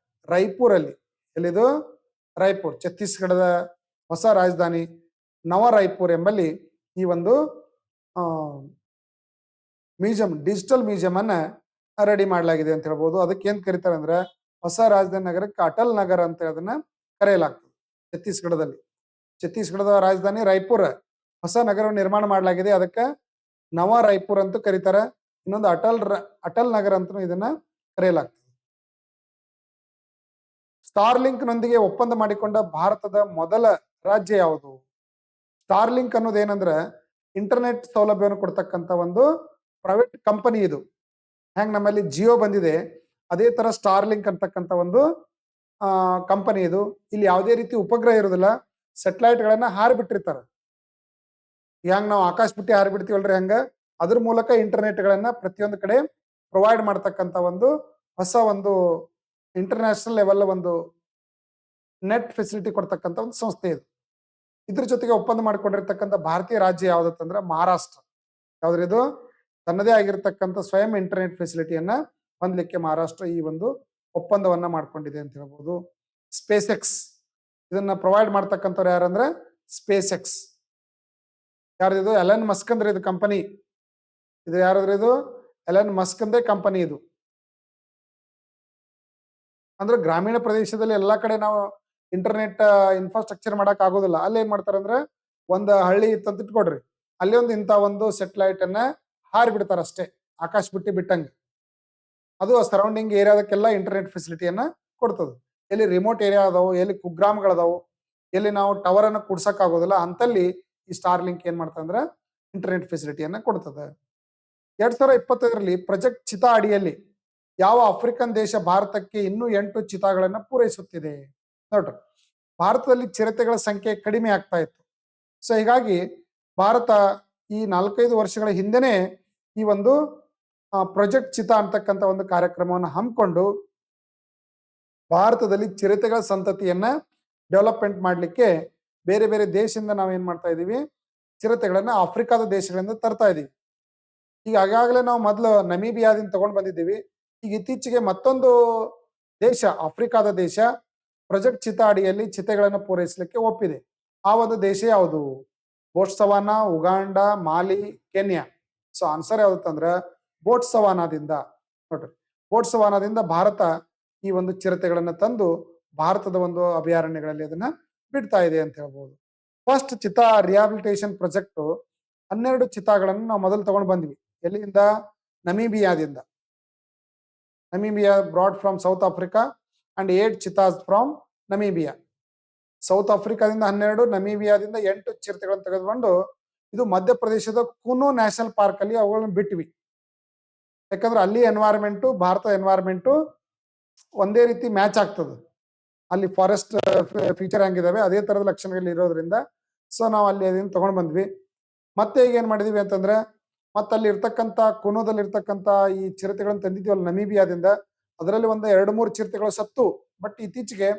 ರಾಯ್ಪುರಲ್ಲಿ. ಎಲ್ಲಿದು? ರಾಯ್ಪುರ್, ಛತ್ತೀಸ್ಗಢದ ಹೊಸ ರಾಜಧಾನಿ ನವ ರಾಯ್ಪುರ್ ಎಂಬಲ್ಲಿ ಈ ಒಂದು ಮ್ಯೂಸಿಯಂ, ಡಿಜಿಟಲ್ ಮ್ಯೂಸಿಯಂ ಅನ್ನ ರೆಡಿ ಮಾಡಲಾಗಿದೆ ಅಂತ ಹೇಳ್ಬೋದು. ಅದಕ್ಕೆ ಏನ್ ಕರೀತಾರೆ ಅಂದ್ರೆ ಹೊಸ ರಾಜಧಾನಿ ನಗರಕ್ಕೆ ಅಟಲ್ ನಗರ ಅಂತ ಅದನ್ನ ಕರೆಯಲಾಗ್ತದೆ. ಛತ್ತೀಸ್ಗಢದ ರಾಜಧಾನಿ ರಾಯ್ಪುರ್, ಹೊಸ ನಗರವನ್ನು ನಿರ್ಮಾಣ ಮಾಡಲಾಗಿದೆ, ಅದಕ್ಕೆ ನವ ರಾಯ್ಪುರ್ ಅಂತ ಕರೀತಾರೆ. ಇನ್ನೊಂದು ಅಟಲ್ ನಗರ ಅಂತ ಇದನ್ನ ಕರೆಯಲಾಗ್ತದೆ. ಸ್ಟಾರ್ಲಿಂಕ್ ನೊಂದಿಗೆ ಒಪ್ಪಂದ ಮಾಡಿಕೊಂಡ ಭಾರತದ ಮೊದಲ ರಾಜ್ಯ ಯಾವುದು? ಸ್ಟಾರ್ಲಿಂಕ್ ಅನ್ನೋದು ಏನಂದ್ರೆ ಇಂಟರ್ನೆಟ್ ಸೌಲಭ್ಯವನ್ನು ಕೊಡ್ತಕ್ಕಂಥ ಒಂದು ಪ್ರೈವೇಟ್ ಕಂಪನಿ ಇದು. ಹೆಂಗ್ ನಮ್ಮಲ್ಲಿ ಜಿಯೋ ಬಂದಿದೆ, ಅದೇ ತರ ಸ್ಟಾರ್ಲಿಂಕ್ ಅಂತಕ್ಕಂಥ ಒಂದು ಕಂಪನಿ ಇದು. ಇಲ್ಲಿ ಯಾವುದೇ ರೀತಿ ಉಪಗ್ರಹ ಇರೋದಿಲ್ಲ, ಸೆಟಲೈಟ್ ಗಳನ್ನ ಹಾರಿಬಿಟ್ಟಿರ್ತಾರೆ. ಹೆಂಗ್ ನಾವು ಆಕಾಶ ಬುಟ್ಟಿ ಹಾರಿಬಿಡ್ತೀವಲ್ರಿ, ಹಂಗ ಅದ್ರ ಮೂಲಕ ಇಂಟರ್ನೆಟ್ ಗಳನ್ನ ಪ್ರತಿಯೊಂದು ಕಡೆ ಪ್ರೊವೈಡ್ ಮಾಡ್ತಕ್ಕಂಥ ಒಂದು ಹೊಸ ಒಂದು ಇಂಟರ್ನ್ಯಾಷನಲ್ ಲೆವೆಲ್ ಒಂದು ನೆಟ್ ಫೆಸಿಲಿಟಿ ಕೊಡ್ತಕ್ಕಂಥ ಒಂದು ಸಂಸ್ಥೆ ಇದು. ಇದ್ರ ಜೊತೆಗೆ ಒಪ್ಪಂದ ಮಾಡಿಕೊಂಡಿರ್ತಕ್ಕಂಥ ಭಾರತೀಯ ರಾಜ್ಯ ಯಾವ್ದತ್ತಂದ್ರೆ ಮಹಾರಾಷ್ಟ್ರ. ಯಾವ್ದ್ರಿದು? ತನ್ನದೇ ಆಗಿರ್ತಕ್ಕಂಥ ಸ್ವಯಂ ಇಂಟರ್ನೆಟ್ ಫೆಸಿಲಿಟಿಯನ್ನ ಹೊಂದಲಿಕ್ಕೆ ಮಹಾರಾಷ್ಟ್ರ ಈ ಒಂದು ಒಪ್ಪಂದವನ್ನ ಮಾಡ್ಕೊಂಡಿದೆ ಅಂತ ಹೇಳ್ಬೋದು. ಸ್ಪೇಸ್ ಎಕ್ಸ್ ಇದನ್ನ ಪ್ರೊವೈಡ್ ಮಾಡ್ತಕ್ಕಂಥವ್ರು ಯಾರಂದ್ರೆ ಸ್ಪೇಸ್ ಎಕ್ಸ್. ಯಾರ್ದಿದು? ಎಲನ್ ಮಸ್ಕ್ ಅಂದ್ರೆ ಇದು ಕಂಪನಿ. ಇದು ಯಾರಾದ್ರೆ ಇದು? ಎಲನ್ ಮಸ್ಕ್ ಅಂದೇ ಕಂಪನಿ ಇದು. ಅಂದ್ರೆ ಗ್ರಾಮೀಣ ಪ್ರದೇಶದಲ್ಲಿ ಎಲ್ಲಾ ಕಡೆ ನಾವು ಇಂಟರ್ನೆಟ್ ಇನ್ಫ್ರಾಸ್ಟ್ರಕ್ಚರ್ ಮಾಡಕ್ ಆಗೋದಿಲ್ಲ. ಅಲ್ಲಿ ಏನ್ ಮಾಡ್ತಾರೆ ಅಂದ್ರೆ ಒಂದು ಹಳ್ಳಿ ಇತ್ತಂತ ಇಟ್ಕೊಡ್ರಿ, ಅಲ್ಲಿ ಒಂದು ಇಂಥ ಒಂದು ಸೆಟಲೈಟ್ ಅನ್ನ ಹಾರಿ ಬಿಡ್ತಾರ ಅಷ್ಟೇ, ಆಕಾಶ ಬುಟ್ಟಿ ಬಿಟ್ಟಂಗೆ. ಅದು ಸರೌಂಡಿಂಗ್ ಏರಿಯಾದಕ್ಕೆಲ್ಲ ಇಂಟರ್ನೆಟ್ ಫೆಸಿಲಿಟಿಯನ್ನ ಕೊಡ್ತದೆ. ಎಲ್ಲಿ ರಿಮೋಟ್ ಏರಿಯಾ ಅದಾವು, ಎಲ್ಲಿ ಕುಗ್ರಾಮಗಳದಾವು, ಎಲ್ಲಿ ನಾವು ಟವರ್ ಅನ್ನ ಕುಡ್ಸಕ್ ಆಗೋದಿಲ್ಲ ಅಂತಲ್ಲಿ ಈ ಸ್ಟಾರ್ ಲಿಂಕ್ ಏನ್ ಮಾಡ್ತಂದ್ರೆ ಇಂಟರ್ನೆಟ್ ಫೆಸಿಲಿಟಿಯನ್ನ ಕೊಡ್ತದೆ. 2025ರಲ್ಲಿ ಪ್ರಾಜೆಕ್ಟ್ ಚಿತಾ ಅಡಿಯಲ್ಲಿ ಯಾವ ಆಫ್ರಿಕನ್ ದೇಶ ಭಾರತಕ್ಕೆ ಇನ್ನೂ 8 ಚಿತಾಗಳನ್ನ ಪೂರೈಸುತ್ತಿದೆ? ನೋಡ್ರಿ, ಭಾರತದಲ್ಲಿ ಚಿರತೆಗಳ ಸಂಖ್ಯೆ ಕಡಿಮೆ ಆಗ್ತಾ ಇತ್ತು. ಸೊ ಹೀಗಾಗಿ ಭಾರತ ಈ 4-5 ವರ್ಷಗಳ ಹಿಂದೆನೆ ಈ ಒಂದು ಪ್ರಾಜೆಕ್ಟ್ ಚಿತಾ ಅಂತಕ್ಕಂಥ ಒಂದು ಕಾರ್ಯಕ್ರಮವನ್ನು ಹಮ್ಮಿಕೊಂಡು ಭಾರತದಲ್ಲಿ ಚಿರತೆಗಳ ಸಂತತಿಯನ್ನ ಡೆವಲಪ್ಮೆಂಟ್ ಮಾಡ್ಲಿಕ್ಕೆ ಬೇರೆ ಬೇರೆ ದೇಶದಿಂದ ನಾವೇನ್ ಮಾಡ್ತಾ ಇದೀವಿ, ಚಿರತೆಗಳನ್ನ ಆಫ್ರಿಕಾದ ದೇಶಗಳಿಂದ ತರ್ತಾ ಇದೀವಿ. ಈಗ ಆಗಾಗಲೇ ನಾವು ಮೊದಲು ನಮೀಬಿಯಾದಿಂದ ತಗೊಂಡ್ ಬಂದಿದ್ದೀವಿ. ಈಗ ಇತ್ತೀಚೆಗೆ ಮತ್ತೊಂದು ದೇಶ, ಆಫ್ರಿಕಾದ ದೇಶ ಪ್ರಾಜೆಕ್ಟ್ ಚಿತಾ ಅಡಿಯಲ್ಲಿ ಚಿತೆಗಳನ್ನು ಪೂರೈಸಲಿಕ್ಕೆ ಒಪ್ಪಿದೆ. ಆ ಒಂದು ದೇಶ ಯಾವುದು? Botswana, Uganda, Mali, Kenya. So answer ಯಾವ್ದಂದ್ರ ಬೋಟ್ಸವಾನಾದಿಂದ. ನೋಡ್ರಿ, ಬೋಟ್ಸವಾನಾದಿಂದ ಭಾರತ ಈ ಒಂದು ಚಿರತೆಗಳನ್ನ ತಂದು ಭಾರತದ ಒಂದು ಅಭಯಾರಣ್ಯಗಳಲ್ಲಿ ಅದನ್ನ ಬಿಡ್ತಾ ಇದೆ ಅಂತ ಹೇಳ್ಬೋದು. ಫಸ್ಟ್ ಚಿತಾ ರಿಹಾಬಿಲಿಟೇಷನ್ ಪ್ರಾಜೆಕ್ಟ್ 12 ಚಿತಾಗಳನ್ನು ನಾವು ಮೊದಲು ತಗೊಂಡು ಬಂದ್ವಿ. ಎಲ್ಲಿಂದ? ನಮೀಬಿಯಾದಿಂದ. Namibia brought from South Africa and 8 cheetahs from Namibia. South ಆಫ್ರಿಕಾದಿಂದ 12, ನಮೀಬಿಯಾದಿಂದ 8 ಚಿರತೆಗಳನ್ನು ತೆಗೆದುಕೊಂಡು ಇದು ಮಧ್ಯಪ್ರದೇಶದ ಕುನು ನ್ಯಾಷನಲ್ ಪಾರ್ಕ್ ಅಲ್ಲಿ ಅವುಗಳನ್ನ ಬಿಟ್ವಿ. ಯಾಕಂದ್ರೆ ಅಲ್ಲಿ ಎನ್ವೈರನ್ಮೆಂಟು ಭಾರತ ಎನ್ವೈರನ್ಮೆಂಟು ಒಂದೇ ರೀತಿ ಮ್ಯಾಚ್ ಆಗ್ತದೆ. ಅಲ್ಲಿ ಫಾರೆಸ್ಟ್ ಫೀಚರ್ ಹೆಂಗಿದಾವೆ ಅದೇ ತರದ ಲಕ್ಷಣಗಳು ಇರೋದ್ರಿಂದ ಸೊ ನಾವು ಅಲ್ಲಿ ಅದನ್ನ ತಗೊಂಡ್ ಬಂದ್ವಿ. ಮತ್ತೆ ಈಗ ಏನ್ ಮಾಡಿದೀವಿ ಅಂತಂದ್ರೆ ಮತ್ತೆ ಅಲ್ಲಿ ಇರ್ತಕ್ಕಂಥ ಕುನೋದಲ್ಲಿ ಇರ್ತಕ್ಕಂಥ ಈ ಚಿರತೆಗಳನ್ನು ತಂದಿದ್ದೀವಲ್ಲ ನಮೀಬಿಯಾದಿಂದ, ಅದರಲ್ಲಿ ಒಂದು 2-3 ಚಿರತೆಗಳು ಸತ್ತು. ಬಟ್ ಇತ್ತೀಚೆಗೆ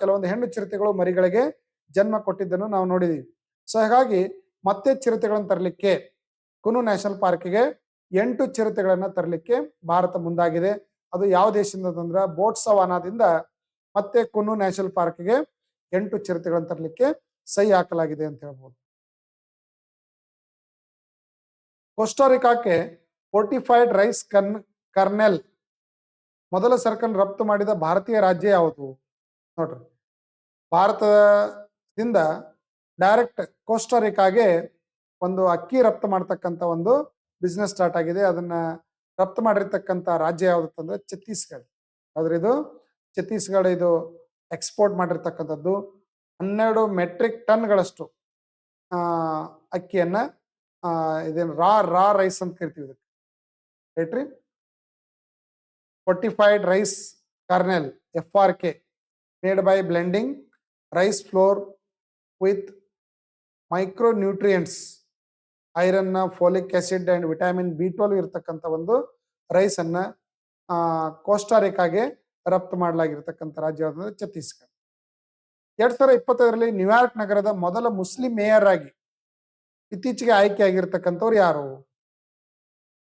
ಕೆಲವೊಂದು ಹೆಣ್ಣು ಚಿರತೆಗಳು ಮರಿಗಳಿಗೆ ಜನ್ಮ ಕೊಟ್ಟಿದ್ದನ್ನು ನಾವು ನೋಡಿದೀವಿ. ಸೊ ಹಾಗಾಗಿ ಮತ್ತೆ ಚಿರತೆಗಳನ್ನು ತರಲಿಕ್ಕೆ ಕುನು ನ್ಯಾಷನಲ್ ಪಾರ್ಕ್ಗೆ 8 ಚಿರತೆಗಳನ್ನ ತರಲಿಕ್ಕೆ ಭಾರತ ಮುಂದಾಗಿದೆ. ಅದು ಯಾವ ದೇಶದಿಂದ ಅಂತಂದ್ರೆ ಬೋಟ್ಸವಾನಾದಿಂದ ಮತ್ತೆ ಕುನು ನ್ಯಾಷನಲ್ ಪಾರ್ಕ್ಗೆ 8 ಚಿರತೆಗಳನ್ನು ತರಲಿಕ್ಕೆ ಸಹಿ ಹಾಕಲಾಗಿದೆ ಅಂತ ಹೇಳ್ಬೋದು. ಕೋಸ್ಟಾರಿಕಾಕ್ಕೆ ಫೋರ್ಟಿಫೈಡ್ ರೈಸ್ ಕರ್ನೆಲ್ ಮೊದಲ ಸರಕನ್ನು ರಫ್ತು ಮಾಡಿದ ಭಾರತೀಯ ರಾಜ್ಯ ಯಾವುದು? ನೋಡ್ರಿ, ಭಾರತದಿಂದ ಡೈರೆಕ್ಟ್ ಕೋಸ್ಟಾರಿಕಾಗೆ ಒಂದು ಅಕ್ಕಿ ರಫ್ತು ಮಾಡ್ತಕ್ಕಂಥ ಒಂದು ಬಿಸ್ನೆಸ್ ಸ್ಟಾರ್ಟ್ ಆಗಿದೆ. ಅದನ್ನ ರಫ್ತು ಮಾಡಿರ್ತಕ್ಕಂಥ ರಾಜ್ಯ ಯಾವ್ದಂದ್ರೆ ಛತ್ತೀಸ್ಗಢ. ಯಾವ್ದ್ರಿ ಇದು? ಛತ್ತೀಸ್ಗಢ. ಇದು ಎಕ್ಸ್ಪೋರ್ಟ್ ಮಾಡಿರ್ತಕ್ಕಂಥದ್ದು 12 ಮೆಟ್ರಿಕ್ ಟನ್ಗಳಷ್ಟು ಅಕ್ಕಿಯನ್ನ, ಇದೇನು ರಾ ರೈಸ್ ಅಂತ ಕರಿತೀವಿ ಇದಕ್ಕೆ, ರೈಟ್ರಿ. Fortified rice kernel FRK made by blending rice flour with micronutrients, iron, folic acid and vitamin B12 ಇರ್ತಕ್ಕಂಥ ಒಂದು ರೈಸ್ ಅನ್ನ ಕೋಸ್ಟಾರಿಕಾಗೆ ರಫ್ತು ಮಾಡಲಾಗಿರ್ತಕ್ಕಂಥ ರಾಜ್ಯ ಛತ್ತೀಸ್ಗಢ. 2025ರಲ್ಲಿ ನ್ಯೂಯಾರ್ಕ್ ನಗರದ ಮೊದಲ ಮುಸ್ಲಿಂ ಮೇಯರ್ ಆಗಿ ಇತ್ತೀಚೆಗೆ ಆಯ್ಕೆ ಆಗಿರ್ತಕ್ಕಂಥವ್ರು ಯಾರು?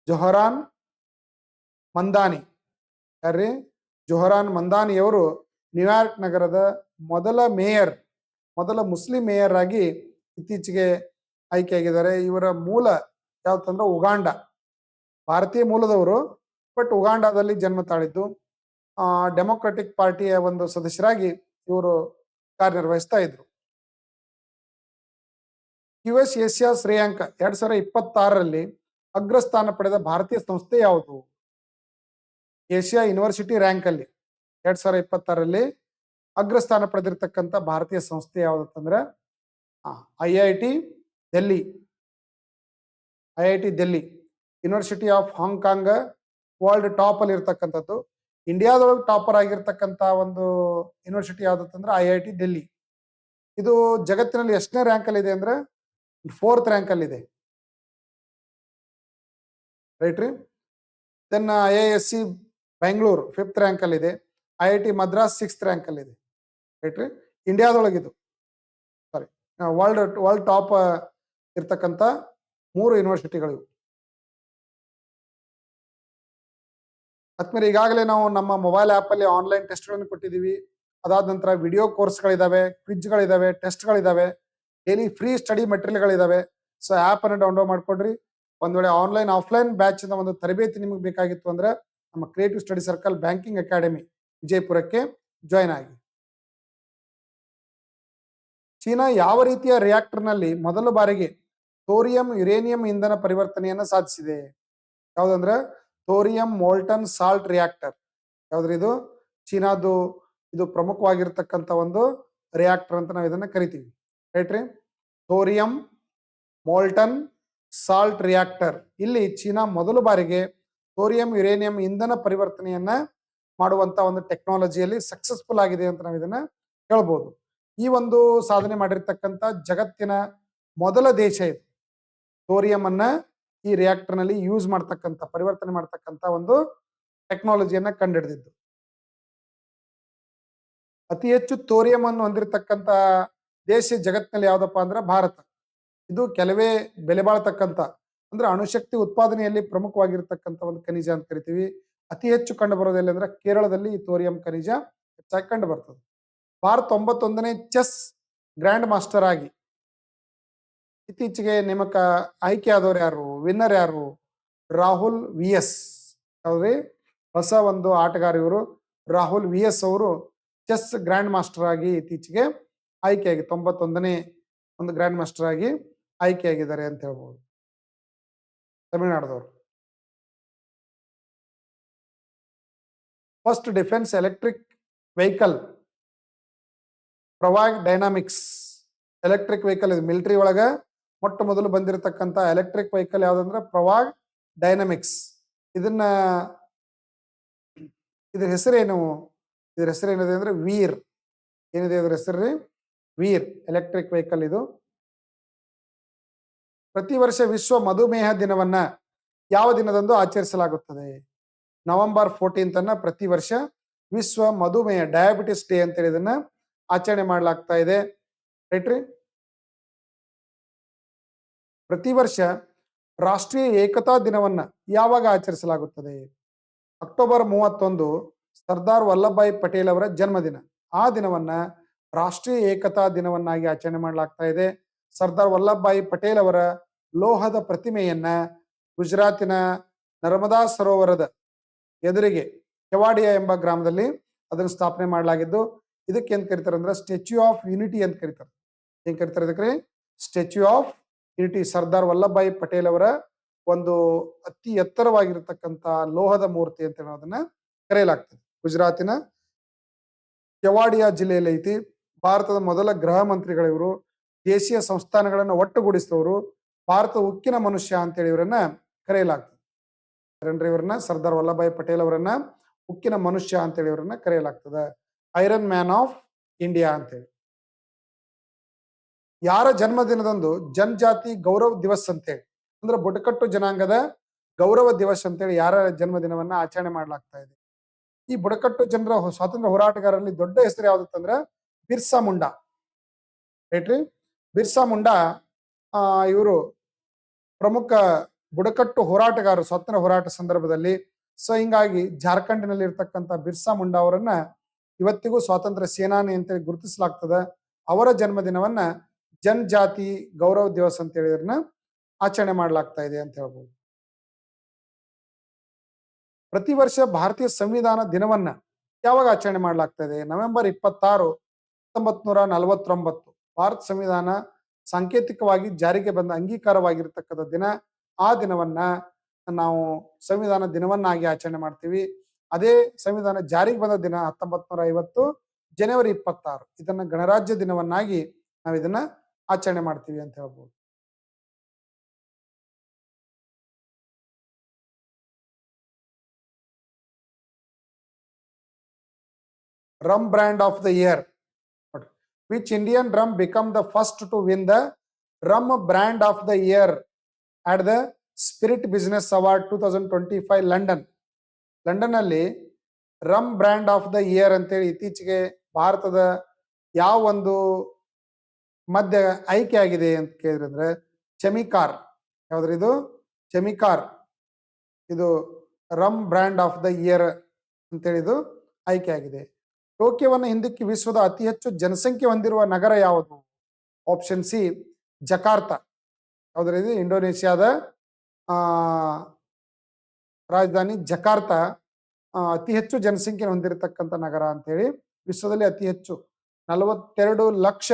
ಜೊಹರಾನ್ ಮಂದಾನಿ. ಯಾರ್ರಿ? ಜೊಹರಾನ್ ಮಂದಾನಿಯವರು ನ್ಯೂಯಾರ್ಕ್ ನಗರದ ಮೊದಲ ಮುಸ್ಲಿಂ ಮೇಯರ್ ಆಗಿ ಇತ್ತೀಚೆಗೆ ಆಯ್ಕೆಯಾಗಿದ್ದಾರೆ. ಇವರ ಮೂಲ ಯಾವ್ದಂದ್ರೆ ಉಗಾಂಡ, ಭಾರತೀಯ ಮೂಲದವರು, ಬಟ್ ಉಗಾಂಡಾದಲ್ಲಿ ಜನ್ಮ ತಾಳಿದ್ದು. ಡೆಮೊಕ್ರೆಟಿಕ್ ಪಾರ್ಟಿಯ ಒಂದು ಸದಸ್ಯರಾಗಿ ಇವರು ಕಾರ್ಯನಿರ್ವಹಿಸ್ತಾ ಇದ್ರು. ಯುಎಸ್ ಏಷ್ಯಾ ಶ್ರೇಯಾಂಕ 2026ರಲ್ಲಿ ಅಗ್ರಸ್ಥಾನ ಪಡೆದ ಭಾರತೀಯ ಸಂಸ್ಥೆ ಯಾವುದು? ಏಷ್ಯಾ ಯೂನಿವರ್ಸಿಟಿ ರ್ಯಾಂಕ್ ಅಲ್ಲಿ 2026ರಲ್ಲಿ ಅಗ್ರಸ್ಥಾನ ಪಡೆದಿರ್ತಕ್ಕಂಥ ಭಾರತೀಯ ಸಂಸ್ಥೆ ಯಾವ್ದಂದ್ರೆ IIT Delhi. University of Hong Kong world top ಅಲ್ಲಿ ಇರ್ತಕ್ಕಂಥದ್ದು. ಇಂಡಿಯಾದೊಳಗೆ ಟಾಪರ್ ಆಗಿರ್ತಕ್ಕಂಥ ಒಂದು ಯೂನಿವರ್ಸಿಟಿ ಯಾವ್ದಂದ್ರೆ IIT ಡೆಲ್ಲಿ. ಇದು ಜಗತ್ತಿನಲ್ಲಿ ಎಷ್ಟನೇ ರ್ಯಾಂಕ್ ಅಲ್ಲಿ ಇದೆ ಅಂದ್ರೆ 4th ರ್ಯಾಂಕ್ ಅಲ್ಲಿ ಇದೆ. ರೈಟ್ ರೀ. Then IISc Bengaluru 5th rank ಅಲ್ಲಿ ಇದೆ. IIT ಮದ್ರಾಸ್ 6th ರ್ಯಾಂಕ್ ಅಲ್ಲಿ ಇದೆ. ರೈಟ್ ರೀ. ಇಂಡಿಯಾದೊಳಗಿದು ಸಾರಿ ವರ್ಲ್ಡ್ ಟಾಪ್ ಇರ್ತಕ್ಕಂಥ 3 ಯೂನಿವರ್ಸಿಟಿಗಳು. ಆದ್ಮೇಲೆ ಈಗಾಗಲೇ ನಾವು ನಮ್ಮ ಮೊಬೈಲ್ ಆ್ಯಪ್ ಅಲ್ಲಿ ಆನ್ಲೈನ್ ಟೆಸ್ಟ್ಗಳನ್ನು ಕೊಟ್ಟಿದ್ದೀವಿ. ಅದಾದ ನಂತರ ವಿಡಿಯೋ ಕೋರ್ಸ್ಗಳಿದಾವೆ, ಕ್ವಿಜ್ಗಳಿದಾವೆ, ಟೆಸ್ಟ್ಗಳಿದಾವೆ, ಡೈಲಿ ಫ್ರೀ ಸ್ಟಡಿ ಮೆಟೀರಿಯಲ್ಗಳಿದಾವೆ. ಸೊ ಆ್ಯಪ್ ಅನ್ನು ಡೌನ್ಲೋಡ್ ಮಾಡ್ಕೊಡ್ರಿ. ಒಂದ್ ವೇಳೆ ಆನ್ಲೈನ್ ಆಫ್ಲೈನ್ ಬ್ಯಾಚ್ ಒಂದು ತರಬೇತಿ ನಿಮಗೆ ಬೇಕಾಗಿತ್ತು ಅಂದ್ರೆ ನಮ್ಮ creative study circle banking academy ವಿಜಯಪುರಕ್ಕೆ ಜಾಯ್ನ್ ಆಗಿ. ಚೀನಾ ಯಾವ ರೀತಿಯ ರಿಯಾಕ್ಟರ್ ನಲ್ಲಿ ಮೊದಲ ಬಾರಿಗೆ ಥೋರಿಯಂ ಯುರೇನಿಯಂ ಇಂಧನ ಪರಿವರ್ತನೆಯನ್ನು ಸಾಧಿಸಿದೆ? ಯಾವ್ದಂದ್ರೆ ಥೋರಿಯಂ ಮೋಲ್ಟನ್ ಸಾಲ್ಟ್ ರಿಯಾಕ್ಟರ್. ಯಾವ್ದ್ರಿ ಇದು? ಚೀನಾದು ಇದು ಪ್ರಮುಖವಾಗಿರ್ತಕ್ಕಂಥ ಒಂದು ರಿಯಾಕ್ಟರ್ ಅಂತ ನಾವು ಇದನ್ನ ಕರಿತೀವಿ. ರೈಟ್ ರೀ. Thorium molten salt reactor. ಇಲ್ಲಿ ಚೀನಾ ಮೊದಲ ಬಾರಿಗೆ ಥೋರಿಯಂ ಯುರೇನಿಯಂ ಇಂಧನ ಪರಿವರ್ತನೆಯನ್ನ ಮಾಡುವಂತ ಒಂದು ಟೆಕ್ನಾಲಜಿಯಲ್ಲಿ ಸಕ್ಸಸ್ಫುಲ್ ಆಗಿದೆ ಅಂತ ನಾವು ಇದನ್ನ ಹೇಳ್ಬೋದು. ಈ ಒಂದು ಸಾಧನೆ ಮಾಡಿರ್ತಕ್ಕಂಥ ಜಗತ್ತಿನ ಮೊದಲ ದೇಶ ಇದು. ಥೋರಿಯಂ ಅನ್ನ ಈ ರಿಯಾಕ್ಟರ್ ನಲ್ಲಿ ಯೂಸ್ ಮಾಡ್ತಕ್ಕಂಥ, ಪರಿವರ್ತನೆ ಮಾಡ್ತಕ್ಕಂಥ ಒಂದು ಟೆಕ್ನಾಲಜಿಯನ್ನ ಕಂಡುಹಿಡಿದಿದ್ದು. ಅತಿ ಹೆಚ್ಚು ಥೋರಿಯಂ ಅನ್ನು ಹೊಂದಿರತಕ್ಕಂಥ ದೇಶ ಜಗತ್ತಿನಲ್ಲಿ ಯಾವ್ದಪ್ಪ ಅಂದ್ರೆ ಭಾರತ. ಇದು ಕೆಲವೇ ಬೆಲೆ ಬಾಳ್ತಕ್ಕಂಥ ಅಂದ್ರೆ ಅಣುಶಕ್ತಿ ಉತ್ಪಾದನೆಯಲ್ಲಿ ಪ್ರಮುಖವಾಗಿರ್ತಕ್ಕಂಥ ಒಂದು ಖನಿಜ ಅಂತ ಕರಿತೀವಿ. ಅತಿ ಹೆಚ್ಚು ಕಂಡು ಬರೋದಿಲ್ಲ ಅಂದ್ರೆ ಕೇರಳದಲ್ಲಿ ಈ ಥೋರಿಯಂ ಖನಿಜ ಹೆಚ್ಚಾಗಿ ಕಂಡು ಬರ್ತದೆ. ಭಾರತ 91ನೇ ಚೆಸ್ ಗ್ರ್ಯಾಂಡ್ ಮಾಸ್ಟರ್ ಆಗಿ ಇತ್ತೀಚೆಗೆ ನೇಮಕ ಆಯ್ಕೆ ಆದವರು ಯಾರು? ವಿನ್ನರ್ ಯಾರು? ರಾಹುಲ್ VS. ಯಾವ್ರಿ? ಹೊಸ ಒಂದು ಆಟಗಾರ ಇವರು. ರಾಹುಲ್ VS ಅವರು ಚೆಸ್ ಗ್ರ್ಯಾಂಡ್ ಮಾಸ್ಟರ್ ಆಗಿ ಇತ್ತೀಚೆಗೆ ಆಯ್ಕೆಯಾಗಿ 91ನೇ ಒಂದು ಗ್ರ್ಯಾಂಡ್ ಮಾಸ್ಟರ್ ಆಗಿ ಆಯ್ಕೆಯಾಗಿದ್ದಾರೆ ಅಂತ ಹೇಳ್ಬೋದು. ತಮಿಳುನಾಡದವರು. First defence electric vehicle Pravaig dynamics. Electric vehicle ಇದು ಮಿಲಿಟರಿ ಒಳಗ ಮೊಟ್ಟ ಮೊದಲು ಬಂದಿರತಕ್ಕಂಥ ಎಲೆಕ್ಟ್ರಿಕ್ ವೆಹಿಕಲ್ ಯಾವ್ದಂದ್ರೆ ಪ್ರವಾಗ್ ಡೈನಾಮಿಕ್ಸ್. ಇದ್ರ ಹೆಸರೇನು? ಇದ್ರ ಹೆಸರೇನಿದೆ ಅಂದ್ರೆ ವೀರ್. ಏನಿದೆ ಇದ್ರ ಹೆಸರು? Veer electric vehicle. ಇದು ಪ್ರತಿ ವರ್ಷ ವಿಶ್ವ ಮಧುಮೇಹ ದಿನವನ್ನ ಯಾವ ದಿನದಂದು ಆಚರಿಸಲಾಗುತ್ತದೆ? ನವೆಂಬರ್ 14 ಅನ್ನ ಪ್ರತಿ ವರ್ಷ ವಿಶ್ವ ಮಧುಮೇಹ ಡಯಾಬಿಟಿಸ್ ಡೇ ಅಂತೇಳಿ ಇದನ್ನ ಆಚರಣೆ ಮಾಡಲಾಗ್ತಾ ಇದೆ. ರೈಟ್ ರೀ. ಪ್ರತಿ ವರ್ಷ ರಾಷ್ಟ್ರೀಯ ಏಕತಾ ದಿನವನ್ನ ಯಾವಾಗ ಆಚರಿಸಲಾಗುತ್ತದೆ? ಅಕ್ಟೋಬರ್ 31 ಸರ್ದಾರ್ ವಲ್ಲಭಭಾಯಿ ಪಟೇಲ್ ಅವರ ಜನ್ಮದಿನ. ಆ ದಿನವನ್ನ ರಾಷ್ಟ್ರೀಯ ಏಕತಾ ದಿನವನ್ನಾಗಿ ಆಚರಣೆ ಮಾಡಲಾಗ್ತಾ ಇದೆ. ಸರ್ದಾರ್ ವಲ್ಲಭಭಾಯಿ ಪಟೇಲ್ ಅವರ ಲೋಹದ ಪ್ರತಿಮೆಯನ್ನ ಗುಜರಾತಿನ ನರ್ಮದಾ ಸರೋವರದ ಎದುರಿಗೆ ಕೆವಾಡಿಯಾ ಎಂಬ ಗ್ರಾಮದಲ್ಲಿ ಅದನ್ನು ಸ್ಥಾಪನೆ ಮಾಡಲಾಗಿದ್ದು, ಇದಕ್ಕೆ ಏನ್ ಕರೀತಾರೆ ಅಂದ್ರೆ ಸ್ಟ್ಯಾಚ್ಯೂ ಆಫ್ ಯೂನಿಟಿ ಅಂತ ಕರೀತಾರೆ. ಏನ್ ಕರೀತಾರೆ ಇದಕ್ಕೆ? Statue of unity. Sardar Vallabhbhai Patel ಅವರ ಒಂದು ಅತಿ ಎತ್ತರವಾಗಿರ್ತಕ್ಕಂಥ ಲೋಹದ ಮೂರ್ತಿ ಅಂತ ಅದನ್ನ ಕರೆಯಲಾಗ್ತದೆ. ಗುಜರಾತಿನ ಕೆವಾಡಿಯಾ ಜಿಲ್ಲೆಯಲ್ಲಿ ಐತಿ. ಭಾರತದ ಮೊದಲ ಗೃಹ ಮಂತ್ರಿಗಳಿವರು. ದೇಶೀಯ ಸಂಸ್ಥಾನಗಳನ್ನು ಒಟ್ಟುಗೂಡಿಸಿದವರು. ಭಾರತದ ಉಕ್ಕಿನ ಮನುಷ್ಯ ಅಂತೇಳಿ ಇವರನ್ನ ಕರೆಯಲಾಗ್ತದೆ. ಇವರನ್ನ ಸರ್ದಾರ್ ವಲ್ಲಭಭಾಯಿ ಪಟೇಲ್ ಅವರನ್ನ ಉಕ್ಕಿನ ಮನುಷ್ಯ ಅಂತೇಳಿ ಇವರನ್ನ ಕರೆಯಲಾಗ್ತದೆ. ಐರನ್ ಮ್ಯಾನ್ ಆಫ್ ಇಂಡಿಯಾ ಅಂತೇಳಿ. ಯಾರ ಜನ್ಮದಿನದಂದು ಜನಜಾತಿ ಗೌರವ ದಿವಸ್ ಅಂತೇಳಿ ಅಂದ್ರೆ ಬುಡಕಟ್ಟು ಜನಾಂಗದ ಗೌರವ ದಿವಸ್ ಅಂತೇಳಿ ಯಾರ ಜನ್ಮದಿನವನ್ನ ಆಚರಣೆ ಮಾಡ್ಲಾಗ್ತಾ ಇದೆ? ಈ ಬುಡಕಟ್ಟು ಜನರ ಸ್ವಾತಂತ್ರ್ಯ ಹೋರಾಟಗಾರರಲ್ಲಿ ದೊಡ್ಡ ಹೆಸರು ಯಾವ್ದಂದ್ರೆ ಬಿರ್ಸಾ ಮುಂಡಾ. ರೈಟ್ರಿ. ಬಿರ್ಸಾ ಮುಂಡಾ ಇವರು ಪ್ರಮುಖ ಬುಡಕಟ್ಟು ಹೋರಾಟಗಾರರು ಸ್ವಾತಂತ್ರ್ಯ ಹೋರಾಟ ಸಂದರ್ಭದಲ್ಲಿ. ಸೊ ಹಿಂಗಾಗಿ ಜಾರ್ಖಂಡ್ನಲ್ಲಿ ಇರ್ತಕ್ಕಂಥ ಬಿರ್ಸಾ ಮುಂಡಾ ಅವರನ್ನ ಇವತ್ತಿಗೂ ಸ್ವಾತಂತ್ರ್ಯ ಸೇನಾನಿ ಅಂತೇಳಿ ಗುರುತಿಸಲಾಗ್ತದ. ಅವರ ಜನ್ಮದಿನವನ್ನ ಜನಜಾತಿ ಗೌರವ ದಿವಸ್ ಅಂತ ಹೇಳಿದ್ರನ್ನ ಆಚರಣೆ ಮಾಡಲಾಗ್ತಾ ಇದೆ ಅಂತ ಹೇಳ್ಬೋದು. ಪ್ರತಿ ವರ್ಷ ಭಾರತೀಯ ಸಂವಿಧಾನ ದಿನವನ್ನ ಯಾವಾಗ ಆಚರಣೆ ಮಾಡಲಾಗ್ತಾ ಇದೆ? ನವೆಂಬರ್ 26, 1949 ಭಾರತ ಸಂವಿಧಾನ ಸಾಂಕೇತಿಕವಾಗಿ ಜಾರಿಗೆ ಬಂದ ಅಂಗೀಕಾರವಾಗಿರ್ತಕ್ಕಂಥ ದಿನ. ಆ ದಿನವನ್ನ ನಾವು ಸಂವಿಧಾನ ದಿನವನ್ನಾಗಿ ಆಚರಣೆ ಮಾಡ್ತೀವಿ. ಅದೇ ಸಂವಿಧಾನ ಜಾರಿಗೆ ಬಂದ ದಿನ 1950 ಜನವರಿ 26. ಇದನ್ನ ಗಣರಾಜ್ಯ ದಿನವನ್ನಾಗಿ ನಾವು ಇದನ್ನ ಆಚರಣೆ ಮಾಡ್ತೀವಿ ಅಂತ ಹೇಳ್ಬೋದು. rum brand of the year. Which Indian rum become the first to win the rum brand of the year at the Spirit Business Award 2025 London. London ಅಲ್ಲಿ rum brand of the year ಅಂತೇಳಿ ಇತ್ತೀಚೆಗೆ ಭಾರತದ ಯಾವ ಒಂದು ಮದ್ಯ ಆಯ್ಕೆ ಆಗಿದೆ ಅಂತ ಕೇಳಿದ್ರೆ ಚೆಮಿಕಾರ್. ಯಾವ್ದ್ರಿ ಇದು? ಚೆಮಿಕಾರ್. ಇದು rum brand of the year ಅಂತೇಳಿ ಇದು ಆಯ್ಕೆ ಆಗಿದೆ. ಟೋಕಿಯೋವನ್ನು ಹಿಂದಿಕ್ಕಿ ವಿಶ್ವದ ಅತಿ ಹೆಚ್ಚು ಜನಸಂಖ್ಯೆ ಹೊಂದಿರುವ ನಗರ ಯಾವುದು? Option C Jakarta. ಯಾವ್ದ್ರಿ ಇದು? ಇಂಡೋನೇಷ್ಯಾದ ರಾಜಧಾನಿ ಜಕಾರ್ತಾ ಅತಿ ಹೆಚ್ಚು ಜನಸಂಖ್ಯೆ ಹೊಂದಿರತಕ್ಕಂಥ ನಗರ ಅಂತೇಳಿ, ವಿಶ್ವದಲ್ಲಿ ಅತಿ ಹೆಚ್ಚು 42 ಲಕ್ಷ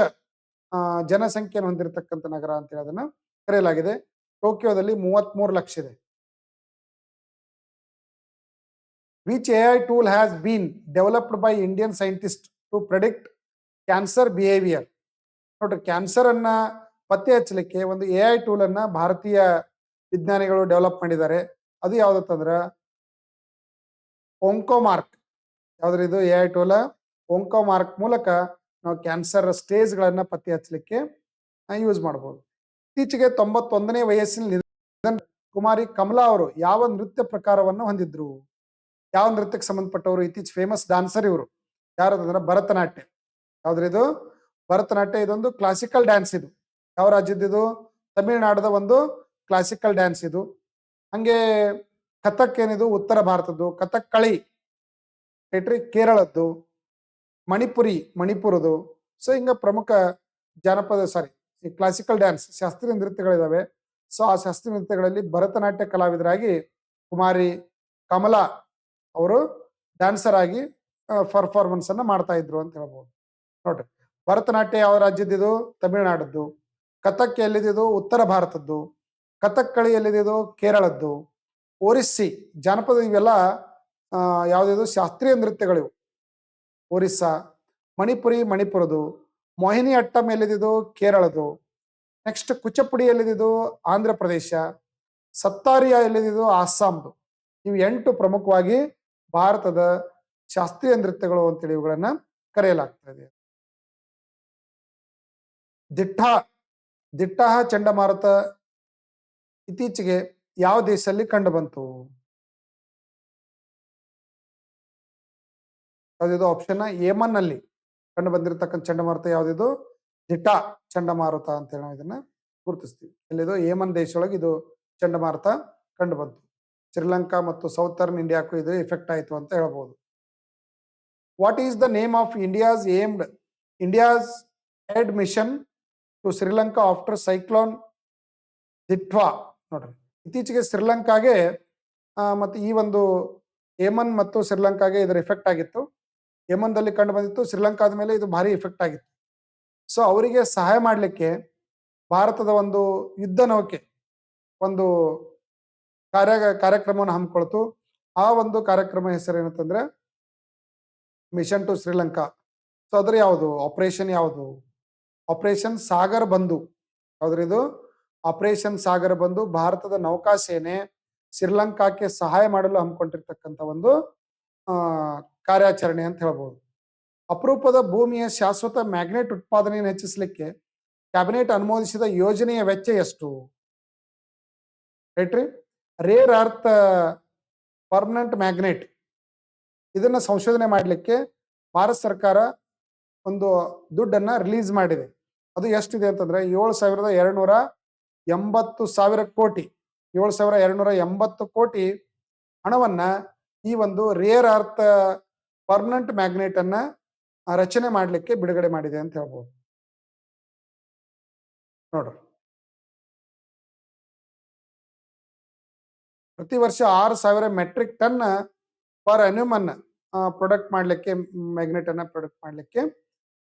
ಜನಸಂಖ್ಯೆಯನ್ನು ಹೊಂದಿರತಕ್ಕಂಥ ನಗರ ಅಂತೇಳಿ ಅದನ್ನ ಕರೆಯಲಾಗಿದೆ. ಟೋಕಿಯೋದಲ್ಲಿ 33 ಲಕ್ಷ ಇದೆ. Which AI tool has been developed by Indian scientists to predict cancer behavior? ನೋಡ್ರಿ, ಕ್ಯಾನ್ಸರ್ ಅನ್ನ ಪತ್ತೆ ಹಚ್ಚಲಿಕ್ಕೆ ಒಂದು AI ಟೂಲ್ ಅನ್ನ ಭಾರತೀಯ ವಿಜ್ಞಾನಿಗಳು ಡೆವಲಪ್ ಮಾಡಿದ್ದಾರೆ. ಅದು ಯಾವ್ದಂದ್ರ ಓಂಕೋಮಾರ್ಕ್. ಯಾವ್ದ್ರಿ ಇದು? AI ಟೂಲ ಓಂಕೋಮಾರ್ಕ್ ಮೂಲಕ ನಾವು ಕ್ಯಾನ್ಸರ್ ಸ್ಟೇಜ್ಗಳನ್ನ ಪತ್ತೆ ಹಚ್ಚಲಿಕ್ಕೆ ಯೂಸ್ ಮಾಡಬಹುದು. ಇತ್ತೀಚೆಗೆ 91ನೇ ವಯಸ್ಸಿನಲ್ಲಿ ಕುಮಾರಿ ಕಮಲಾ ಅವರು ಯಾವ ನೃತ್ಯ ಪ್ರಕಾರವನ್ನು ಹೊಂದಿದ್ರು? ಯಾವ ನೃತ್ಯಕ್ಕೆ ಸಂಬಂಧಪಟ್ಟವರು? ಇತ್ತೀಚೆ ಫೇಮಸ್ ಡಾನ್ಸರ್ ಇವರು. ಯಾರಂದ್ರೆ ಭರತನಾಟ್ಯ. ಯಾವ್ದ್ರಿ ಇದು? ಭರತನಾಟ್ಯ. ಇದೊಂದು ಕ್ಲಾಸಿಕಲ್ ಡ್ಯಾನ್ಸ್. ಇದು ಯಾವ ರಾಜ್ಯದ್ದು? ತಮಿಳುನಾಡದ ಒಂದು ಕ್ಲಾಸಿಕಲ್ ಡ್ಯಾನ್ಸ್ ಇದು. ಹಂಗೆ ಕಥಕ್ ಏನಿದು? ಉತ್ತರ ಭಾರತದ್ದು. ಕಥಕ್ ಕಳಿ ಕೇರಳದ್ದು. ಮಣಿಪುರಿ ಮಣಿಪುರದು. ಸೊ ಹಿಂಗ ಪ್ರಮುಖ ಜಾನಪದ ಈ ಕ್ಲಾಸಿಕಲ್ ಡ್ಯಾನ್ಸ್ ಶಾಸ್ತ್ರೀಯ ನೃತ್ಯಗಳಿದಾವೆ. ಸೊ ಆ ಶಾಸ್ತ್ರೀಯ ನೃತ್ಯಗಳಲ್ಲಿ ಭರತನಾಟ್ಯ ಕಲಾವಿದರಾಗಿ ಕುಮಾರಿ ಕಮಲಾ ಅವರು ಡ್ಯಾನ್ಸರ್ ಆಗಿ ಪರ್ಫಾರ್ಮೆನ್ಸ್ ಅನ್ನ ಮಾಡ್ತಾ ಇದ್ರು ಅಂತ ಹೇಳ್ಬೋದು. ನೋಡ್ರಿ, ಭರತನಾಟ್ಯ ಯಾವ ರಾಜ್ಯದ್ದು? ತಮಿಳುನಾಡದ್ದು. ಕಥಕ್ ಎಲ್ಲಿದ್ದು? ಉತ್ತರ ಭಾರತದ್ದು. ಕಥಕ್ ಕಳಿ ಎಲ್ಲಿದ್ದು? ಕೇರಳದ್ದು. ಒರಿಸ್ಸಿ ಜಾನಪದ ಇವೆಲ್ಲ ಯಾವ್ದು? ಶಾಸ್ತ್ರೀಯ ನೃತ್ಯಗಳಿವು. ಒರಿಸ್ಸಾ. ಮಣಿಪುರಿ ಮಣಿಪುರದು. ಮೋಹಿನಿ ಅಟ್ಟಂ ಎಲ್ಲಿದ್ದು? ಕೇರಳದು. ನೆಕ್ಸ್ಟ್ ಕುಚಪುಡಿ ಎಲ್ಲಿದ್ದು? ಆಂಧ್ರ ಪ್ರದೇಶ. ಸತ್ತಾರಿಯಾ ಎಲ್ಲಿದ್ದು? ಆಸ್ಸಾಂದು. ಇವು 8 ಪ್ರಮುಖವಾಗಿ ಭಾರತದ ಶಾಸ್ತ್ರೀಯ ನೃತ್ಯಗಳು ಅಂತೇಳಿ ಇವುಗಳನ್ನ ಕರೆಯಲಾಗ್ತಾ ಇದೆ. ದಿಟ್ಟಾಹ ಚಂಡಮಾರುತ ಇತ್ತೀಚೆಗೆ ಯಾವ ದೇಶದಲ್ಲಿ ಕಂಡು ಬಂತು? ಯಾವ್ದಿದು? ಆಪ್ಷನ್ ಯೇಮನ್ ನಲ್ಲಿ ಕಂಡು ಬಂದಿರತಕ್ಕಂಥ ಚಂಡಮಾರುತ ಯಾವ್ದಿದು? ದಿಟಾ ಚಂಡಮಾರುತ ಅಂತೇಳಿ ನಾವು ಇದನ್ನ ಗುರುತಿಸ್ತೀವಿ. ಎಲ್ಲಿದು? ಯೇಮನ್ ದೇಶದೊಳಗೆ ಇದು ಚಂಡಮಾರುತ ಕಂಡು ಬಂತು. ಶ್ರೀಲಂಕಾ ಮತ್ತು ಸೌತರ್ನ್ ಇಂಡಿಯಾಕ್ಕೂ ಇದು ಎಫೆಕ್ಟ್ ಆಯಿತು ಅಂತ ಹೇಳ್ಬೋದು. What is the name of India's aid mission to Sri Lanka after cyclone Ditwah? ನೋಡ್ರಿ, ಇತ್ತೀಚೆಗೆ ಶ್ರೀಲಂಕಾಗೆ ಮತ್ತು ಈ ಒಂದು ಯೇಮನ್ ಮತ್ತು ಶ್ರೀಲಂಕಾಗೆ ಇದರ ಎಫೆಕ್ಟ್ ಆಗಿತ್ತು. ಯೇಮನ್ದಲ್ಲಿ ಕಂಡು ಬಂದಿತ್ತು. ಶ್ರೀಲಂಕಾದ ಮೇಲೆ ಇದು ಭಾರಿ ಎಫೆಕ್ಟ್ ಆಗಿತ್ತು. ಸೊ ಅವರಿಗೆ ಸಹಾಯ ಮಾಡಲಿಕ್ಕೆ ಭಾರತದ ಒಂದು ಯುದ್ಧ ನೌಕೆ ಒಂದು ಕಾರ್ಯಕ್ರಮವನ್ನು ಹಮ್ಮಿಕೊಳ್ತು. ಆ ಒಂದು ಕಾರ್ಯಕ್ರಮ ಹೆಸರು ಏನಂತಂದ್ರೆ ಮಿಷನ್ ಟು ಶ್ರೀಲಂಕಾ. ಸೊ ಅದ್ರ ಯಾವುದು? ಆಪರೇಷನ್ ಯಾವುದು? ಆಪರೇಷನ್ ಸಾಗರ್ ಬಂಧು. ಯಾವ್ದ್ರಿ ಇದು? ಆಪರೇಷನ್ ಸಾಗರ್ ಬಂಧು ಭಾರತದ ನೌಕಾಸೇನೆ ಶ್ರೀಲಂಕಾಕ್ಕೆ ಸಹಾಯ ಮಾಡಲು ಹಮ್ಮಿಕೊಂಡಿರ್ತಕ್ಕಂಥ ಒಂದು ಕಾರ್ಯಾಚರಣೆ ಅಂತ ಹೇಳ್ಬೋದು. ಅಪರೂಪದ ಭೂಮಿಯ ಶಾಶ್ವತ ಮ್ಯಾಗ್ನೆಟ್ ಉತ್ಪಾದನೆಯನ್ನು ಹೆಚ್ಚಿಸಲಿಕ್ಕೆ ಕ್ಯಾಬಿನೆಟ್ ಅನುಮೋದಿಸಿದ ಯೋಜನೆಯ ವೆಚ್ಚ ಎಷ್ಟು? ರೈಟ್ರಿ, ರೇರ್ ಅರ್ತ್ ಪರ್ಮನೆಂಟ್ ಮ್ಯಾಗ್ನೆಟ್ ಇದನ್ನ ಸಂಶೋಧನೆ ಮಾಡಲಿಕ್ಕೆ ಭಾರತ ಸರ್ಕಾರ ಒಂದು ದುಡ್ಡನ್ನ ರಿಲೀಸ್ ಮಾಡಿದೆ. ಅದು ಎಷ್ಟಿದೆ ಅಂತಂದ್ರೆ 7,280,000 ಕೋಟಿ, 7,280 ಕೋಟಿ ಹಣವನ್ನ ಈ ಒಂದು ರೇರ್ ಅರ್ತ್ ಪರ್ಮನೆಂಟ್ ಮ್ಯಾಗ್ನೆಟ್ ಅನ್ನ ರಚನೆ ಮಾಡಲಿಕ್ಕೆ ಬಿಡುಗಡೆ ಮಾಡಿದೆ ಅಂತ ಹೇಳ್ಬೋದು ನೋಡ್ರಿ. ಪ್ರತಿ ವರ್ಷ 6,000 ಮೆಟ್ರಿಕ್ ಟನ್ ಪರ್ ಅನ್ಯೂಮ್ ಅನ್ನ ಪ್ರೊಡಕ್ಟ್ ಮಾಡಲಿಕ್ಕೆ, ಮ್ಯಾಗ್ನೆಟ್ ಅನ್ನ ಪ್ರೊಡಕ್ಟ್ ಮಾಡಲಿಕ್ಕೆ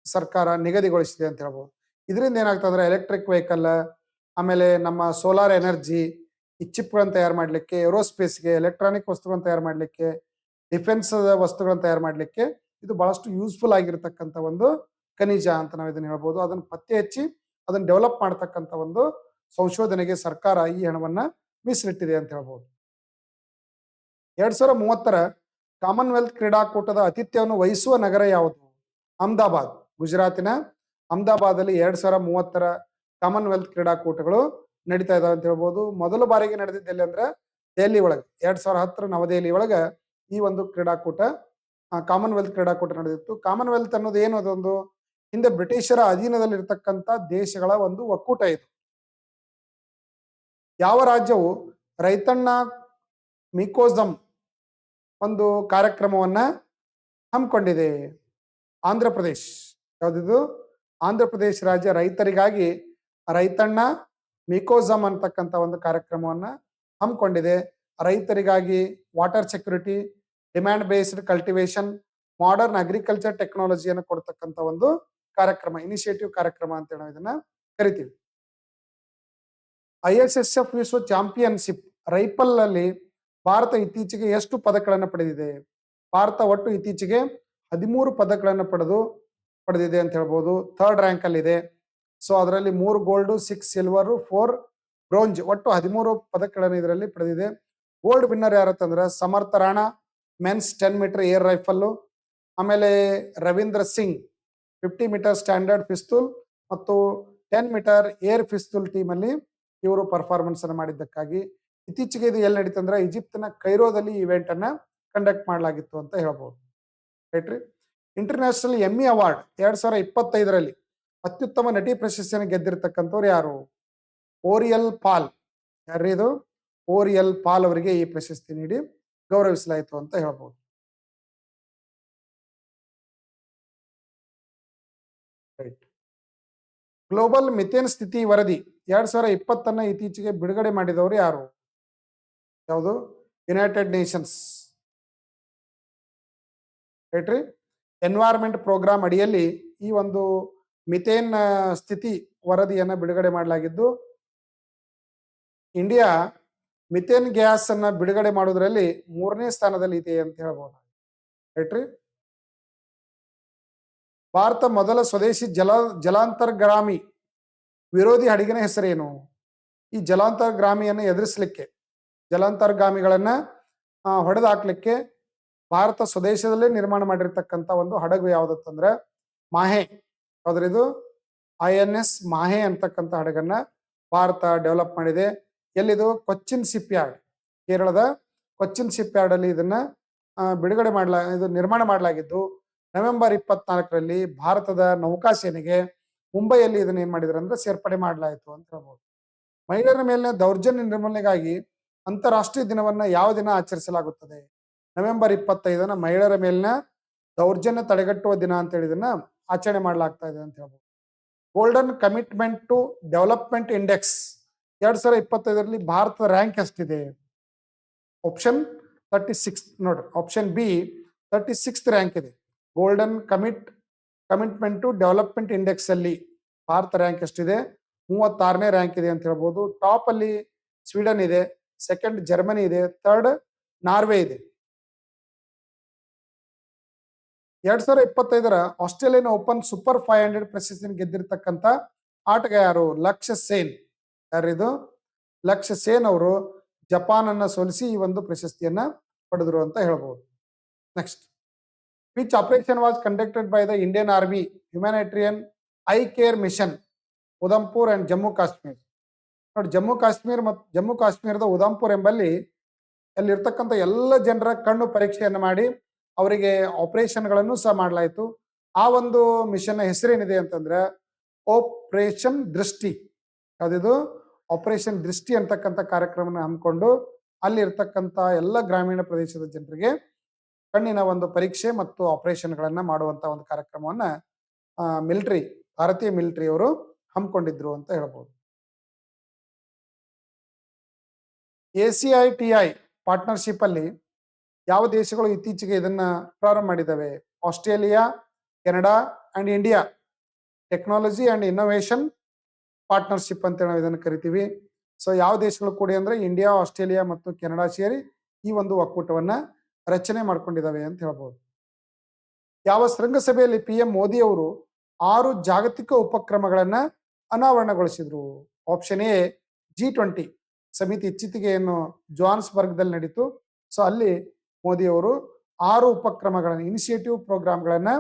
ಸರ್ಕಾರ ನಿಗದಿಗೊಳಿಸಿದೆ ಅಂತ ಹೇಳ್ಬೋದು. ಇದರಿಂದ ಏನಾಗ್ತದೆ ಅಂದ್ರೆ ಎಲೆಕ್ಟ್ರಿಕ್ ವೆಹಿಕಲ್, ಆಮೇಲೆ ನಮ್ಮ ಸೋಲಾರ್ ಎನರ್ಜಿ, ಈ ಚಿಪ್ಗಳನ್ನು ತಯಾರು ಮಾಡಲಿಕ್ಕೆ, ಏರೋಸ್ಪೇಸ್ಗೆ, ಎಲೆಕ್ಟ್ರಾನಿಕ್ ವಸ್ತುಗಳನ್ನು ತಯಾರು ಮಾಡಲಿಕ್ಕೆ, ಡಿಫೆನ್ಸ್ ವಸ್ತುಗಳನ್ನು ತಯಾರು ಮಾಡಲಿಕ್ಕೆ ಇದು ಬಹಳಷ್ಟು ಯೂಸ್ಫುಲ್ ಆಗಿರ್ತಕ್ಕಂಥ ಒಂದು ಖನಿಜ ಅಂತ ನಾವು ಇದನ್ನ ಹೇಳ್ಬೋದು. ಅದನ್ನು ಪತ್ತೆ ಹಚ್ಚಿ ಅದನ್ನು ಡೆವಲಪ್ ಮಾಡ್ತಕ್ಕಂಥ ಒಂದು ಸಂಶೋಧನೆಗೆ ಸರ್ಕಾರ ಈ ಹಣವನ್ನ ಮೀಸಲಿಟ್ಟಿದೆ ಅಂತ ಹೇಳ್ಬೋದು. 2030 ಕಾಮನ್ವೆಲ್ತ್ ಕ್ರೀಡಾಕೂಟದ ಆತಿಥ್ಯವನ್ನು ವಹಿಸುವ ನಗರ ಯಾವುದು? ಅಹಮದಾಬಾದ್. ಗುಜರಾತಿನ ಅಹಮದಾಬಾದಲ್ಲಿ 2030 ಕಾಮನ್ವೆಲ್ತ್ ಕ್ರೀಡಾಕೂಟಗಳು ನಡೀತಾ ಇದಾವೆ ಅಂತ ಹೇಳ್ಬೋದು. ಮೊದಲ ಬಾರಿಗೆ ನಡೆದಿದ್ದು ಎಲ್ಲಿ ಅಂದ್ರೆ ದೆಹಲಿ ಒಳಗೆ 2010 ನವದೆಹಲಿ ಒಳಗ ಈ ಒಂದು ಕ್ರೀಡಾಕೂಟ, ಕಾಮನ್ವೆಲ್ತ್ ಕ್ರೀಡಾಕೂಟ ನಡೆದಿತ್ತು. ಕಾಮನ್ವೆಲ್ತ್ ಅನ್ನೋದು ಏನು? ಅದೊಂದು ಹಿಂದೆ ಬ್ರಿಟಿಷರ ಅಧೀನದಲ್ಲಿ ಇರ್ತಕ್ಕಂಥ ದೇಶಗಳ ಒಂದು ಒಕ್ಕೂಟ ಇದು. ಯಾವ ರಾಜ್ಯವು ರೈತಣ್ಣ ಮಿಕೋಸಮ್ ಒಂದು ಕಾರ್ಯಕ್ರಮವನ್ನ ಹಮ್ಮಿಕೊಂಡಿದೆ? ಆಂಧ್ರ ಪ್ರದೇಶ್. ಯಾವ್ದಿದು? ಆಂಧ್ರ ಪ್ರದೇಶ ರಾಜ್ಯ ರೈತರಿಗಾಗಿ ರೈತಣ್ಣ ಮಿಕೋಸಮ್ ಅಂತಕ್ಕಂಥ ಒಂದು ಕಾರ್ಯಕ್ರಮವನ್ನ ಹಮ್ಮಿಕೊಂಡಿದೆ. ರೈತರಿಗಾಗಿ water security, demand based cultivation, modern agriculture ಟೆಕ್ನಾಲಜಿಯನ್ನು ಕೊಡ್ತಕ್ಕಂಥ ಒಂದು ಕಾರ್ಯಕ್ರಮ, ಇನಿಷಿಯೇಟಿವ್ ಕಾರ್ಯಕ್ರಮ ಅಂತ ನಾವು ಇದನ್ನ ಕರಿತೀವಿ. ISSF ವಿಶ್ವ ಚಾಂಪಿಯನ್ಶಿಪ್ ರೈಫಲ್ ಅಲ್ಲಿ ಭಾರತ ಇತ್ತೀಚೆಗೆ ಎಷ್ಟು ಪದಕಗಳನ್ನು ಪಡೆದಿದೆ? ಭಾರತ ಒಟ್ಟು ಇತ್ತೀಚೆಗೆ 13 ಪದಕಗಳನ್ನು ಪಡೆದಿದೆ ಅಂತ ಹೇಳ್ಬೋದು. 3rd ರ್ಯಾಂಕ್ ಅಲ್ಲಿ ಇದೆ. ಸೊ ಅದರಲ್ಲಿ 3 ಗೋಲ್ಡ್, 6 ಸಿಲ್ವರ್, 4 ಬ್ರೋಂಜ್, ಒಟ್ಟು 13 ಪದಕಗಳನ್ನು ಇದರಲ್ಲಿ ಪಡೆದಿದೆ. ಗೋಲ್ಡ್ ವಿನ್ನರ್ ಯಾರತ್ತಂದ್ರೆ Samarth Rana men's 10 metre air rifle, ಆಮೇಲೆ Ravindra Singh 50 metre standard pistol ಮತ್ತು 10 ಮೀಟರ್ ಏರ್ ಪಿಸ್ತೂಲ್ ಟೀಮ್ ಅಲ್ಲಿ ಇವರು ಪರ್ಫಾರ್ಮೆನ್ಸ್ ಅನ್ನು ಮಾಡಿದ್ದಕ್ಕಾಗಿ ಇತ್ತೀಚೆಗೆ ಇದು ಎಲ್ಲಿ ನಡೀತಂದ್ರೆ ಈಜಿಪ್ತಿನ ಕೈರೋದಲ್ಲಿ ಇವೆಂಟ್ ಅನ್ನ ಕಂಡಕ್ಟ್ ಮಾಡಲಾಗಿತ್ತು ಅಂತ ಹೇಳ್ಬೋದು. ರೈಟ್ರಿ. ಇಂಟರ್ನ್ಯಾಷನಲ್ ಎಮ್ಮಿ ಅವಾರ್ಡ್ 2025ರಲ್ಲಿ ಅತ್ಯುತ್ತಮ ನಟಿ ಪ್ರಶಸ್ತಿಯನ್ನು ಗೆದ್ದಿರ್ತಕ್ಕಂಥವ್ರು ಯಾರು? ಓರಿಯಲ್ ಪಾಲ್. ಯಾರಿದು? ಓರಿಯಲ್ ಪಾಲ್ ಅವರಿಗೆ ಈ ಪ್ರಶಸ್ತಿ ನೀಡಿ ಗೌರವಿಸಲಾಯಿತು ಅಂತ ಹೇಳ್ಬೋದು. ರೈಟ್. ಗ್ಲೋಬಲ್ ಮಿಥೇನ್ ಸ್ಥಿತಿ ವರದಿ 2020 ಇತ್ತೀಚೆಗೆ ಬಿಡುಗಡೆ ಮಾಡಿದವರು ಯಾರು? ಯಾವುದು? United Nations. ರೈಟ್ರಿ. ಎನ್ವೈರ್ಮೆಂಟ್ ಪ್ರೋಗ್ರಾಮ್ ಅಡಿಯಲ್ಲಿ ಈ ಒಂದು ಮಿಥೇನ್ ಸ್ಥಿತಿ ವರದಿಯನ್ನ ಬಿಡುಗಡೆ ಮಾಡಲಾಗಿದ್ದು, ಇಂಡಿಯಾ ಮಿಥೇನ್ ಗ್ಯಾಸ್ ಅನ್ನ ಬಿಡುಗಡೆ ಮಾಡೋದ್ರಲ್ಲಿ 3ನೇ ಸ್ಥಾನದಲ್ಲಿ ಇದೆ ಅಂತ ಹೇಳ್ಬೋದು. ರೈಟ್ರಿ. ಭಾರತ ಮೊದಲ ಸ್ವದೇಶಿ ಜಲಾಂತರ್ಗಾಮಿ ವಿರೋಧಿ ಹಡಗಿನ ಹೆಸರೇನು? ಈ ಜಲಾಂತರ್ಗಾಮಿಯನ್ನು ಎದುರಿಸಲಿಕ್ಕೆ, ಜಲಾಂತರ್ಗಾಮಿಗಳನ್ನ ಹೊಡೆದು ಹಾಕ್ಲಿಕ್ಕೆ ಭಾರತ ಸ್ವದೇಶದಲ್ಲೇ ನಿರ್ಮಾಣ ಮಾಡಿರ್ತಕ್ಕಂಥ ಒಂದು ಹಡಗು ಯಾವ್ದಂದ್ರೆ ಮಾಹೆ. ಯಾವ್ದ್ರಿದು? INS ಮಾಹೆ ಅಂತಕ್ಕಂಥ ಹಡಗನ್ನ ಭಾರತ ಡೆವಲಪ್ ಮಾಡಿದೆ. ಎಲ್ಲಿದು? ಕೊಚ್ಚಿನ್ ಶಿಪ್ ಯಾರ್ಡ್, ಕೇರಳದ ಕೊಚ್ಚಿನ್ ಶಿಪ್ ಯಾರ್ಡ್ ಅಲ್ಲಿ ಇದನ್ನ ಇದು ನಿರ್ಮಾಣ ಮಾಡಲಾಗಿದ್ದು ನವೆಂಬರ್ 24ರಲ್ಲಿ ಭಾರತದ ನೌಕಾಸೇನೆಗೆ ಮುಂಬೈಯಲ್ಲಿ ಇದನ್ನ ಏನ್ ಮಾಡಿದ್ರು ಅಂದ್ರೆ ಸೇರ್ಪಡೆ ಮಾಡಲಾಯಿತು ಅಂತ ಹೇಳ್ಬೋದು. ಮಹಿಳೆಯರ ಮೇಲಿನ ದೌರ್ಜನ್ಯ ನಿರ್ಮೂಲನೆಗಾಗಿ ಅಂತಾರಾಷ್ಟ್ರೀಯ ದಿನವನ್ನ ಯಾವ ದಿನ ಆಚರಿಸಲಾಗುತ್ತದೆ? ನವೆಂಬರ್ 25 ಮಹಿಳೆಯರ ಮೇಲಿನ ದೌರ್ಜನ್ಯ ತಡೆಗಟ್ಟುವ ದಿನ ಅಂತ ಹೇಳಿ ಇದನ್ನ ಆಚರಣೆ ಮಾಡಲಾಗ್ತಾ ಇದೆ ಅಂತ ಹೇಳ್ಬೋದು. Golden commitment to development index 2025ರಲ್ಲಿ ಭಾರತದ ರ್ಯಾಂಕ್ ಎಷ್ಟಿದೆ? ಆಪ್ಷನ್ 36 ನೋಡ್ರಿ. ಆಪ್ಷನ್ ಬಿ 36th ರ್ಯಾಂಕ್ ಇದೆ. Golden commitment to development index ಅಲ್ಲಿ ಭಾರತ ರ್ಯಾಂಕ್ ಎಷ್ಟಿದೆ? 36ನೇ ರ್ಯಾಂಕ್ ಇದೆ ಅಂತ ಹೇಳ್ಬೋದು. ಟಾಪ್ ಅಲ್ಲಿ ಸ್ವೀಡನ್ ಇದೆ, ಸೆಕೆಂಡ್ ಜರ್ಮನಿ ಇದೆ, ಥರ್ಡ್ ನಾರ್ವೆ ಇದೆ. 2025 ಆಸ್ಟ್ರೇಲಿಯನ್ ಓಪನ್ ಸೂಪರ್ 500 ಪ್ರಶಸ್ತಿಯನ್ನು ಗೆದ್ದಿರ್ತಕ್ಕಂಥ ಆಟಗಾರ ಯಾರು? ಲಕ್ಷ್ಯ ಸೇನ್. ಯಾರಿದು? ಲಕ್ಷ್ಯ ಸೇನ್ ಅವರು ಜಪಾನ್ ಅನ್ನ ಸೋಲಿಸಿ ಈ ಒಂದು ಪ್ರಶಸ್ತಿಯನ್ನ ಪಡೆದರು ಅಂತ ಹೇಳ್ಬೋದು. Next, which operation was conducted by the Indian army humanitarian eye care mission Udhampur and Jammu Kashmir. ನೋಡಿ, ಜಮ್ಮು ಕಾಶ್ಮೀರದ ಉಧಂಪುರ್ ಎಂಬಲ್ಲಿ ಅಲ್ಲಿರ್ತಕ್ಕಂಥ ಎಲ್ಲ ಜನರ ಕಣ್ಣು ಪರೀಕ್ಷೆಯನ್ನು ಮಾಡಿ ಅವರಿಗೆ ಆಪರೇಷನ್ಗಳನ್ನು ಸಹ ಮಾಡಲಾಯಿತು. ಆ ಒಂದು ಮಿಷನ್ ಹೆಸರೇನಿದೆ ಅಂತಂದ್ರೆ ಆಪರೇಷನ್ ದೃಷ್ಟಿ, ಯಾವ್ದಿದು ಆಪರೇಷನ್ ದೃಷ್ಟಿ ಅಂತಕ್ಕಂಥ ಕಾರ್ಯಕ್ರಮನ ಹಮ್ಮಿಕೊಂಡು ಅಲ್ಲಿ ಇರ್ತಕ್ಕಂಥ ಎಲ್ಲ ಗ್ರಾಮೀಣ ಪ್ರದೇಶದ ಜನರಿಗೆ ಕಣ್ಣಿನ ಒಂದು ಪರೀಕ್ಷೆ ಮತ್ತು ಆಪರೇಷನ್ಗಳನ್ನ ಮಾಡುವಂತ ಒಂದು ಕಾರ್ಯಕ್ರಮವನ್ನ ಮಿಲಿಟರಿ, ಭಾರತೀಯ ಮಿಲಿಟರಿ ಅವರು ಹಮ್ಮಿಕೊಂಡಿದ್ರು ಅಂತ ಹೇಳ್ಬೋದು. ACITI ಪಾರ್ಟ್ನರ್ಶಿಪ್ ಅಲ್ಲಿ ಯಾವ ದೇಶಗಳು ಇತ್ತೀಚೆಗೆ ಇದನ್ನ ಪ್ರಾರಂಭ ಮಾಡಿದ್ದಾವೆ? Australia, Canada and India technology and innovation partnership ಅಂತ ನಾವು ಇದನ್ನು ಕರಿತೀವಿ. ಸೊ ಯಾವ ದೇಶಗಳು ಕೂಡಿ ಅಂದ್ರೆ ಇಂಡಿಯಾ, ಆಸ್ಟ್ರೇಲಿಯಾ ಮತ್ತು ಕೆನಡಾ ಸೇರಿ ಈ ಒಂದು ಒಕ್ಕೂಟವನ್ನ ರಚನೆ ಮಾಡ್ಕೊಂಡಿದ್ದಾವೆ ಅಂತ ಹೇಳ್ಬೋದು. ಯಾವ ಶೃಂಗಸಭೆಯಲ್ಲಿ PM ಮೋದಿ ಅವರು 6 ಜಾಗತಿಕ ಉಪಕ್ರಮಗಳನ್ನ ಅನಾವರಣಗೊಳಿಸಿದ್ರು? ಆಪ್ಷನ್ ಎ G20 ಸಮಿತಿ ಇತ್ತೀಚೆಗೆ ಏನು ಜೋಹಾನ್ಸ್ಬರ್ಗ್ದಲ್ಲಿ ನಡೀತು. ಸೊ ಅಲ್ಲಿ ಮೋದಿ ಅವರು 6 ಉಪಕ್ರಮಗಳನ್ನ, ಇನಿಷಿಯೇಟಿವ್ ಪ್ರೋಗ್ರಾಮ್ಗಳನ್ನ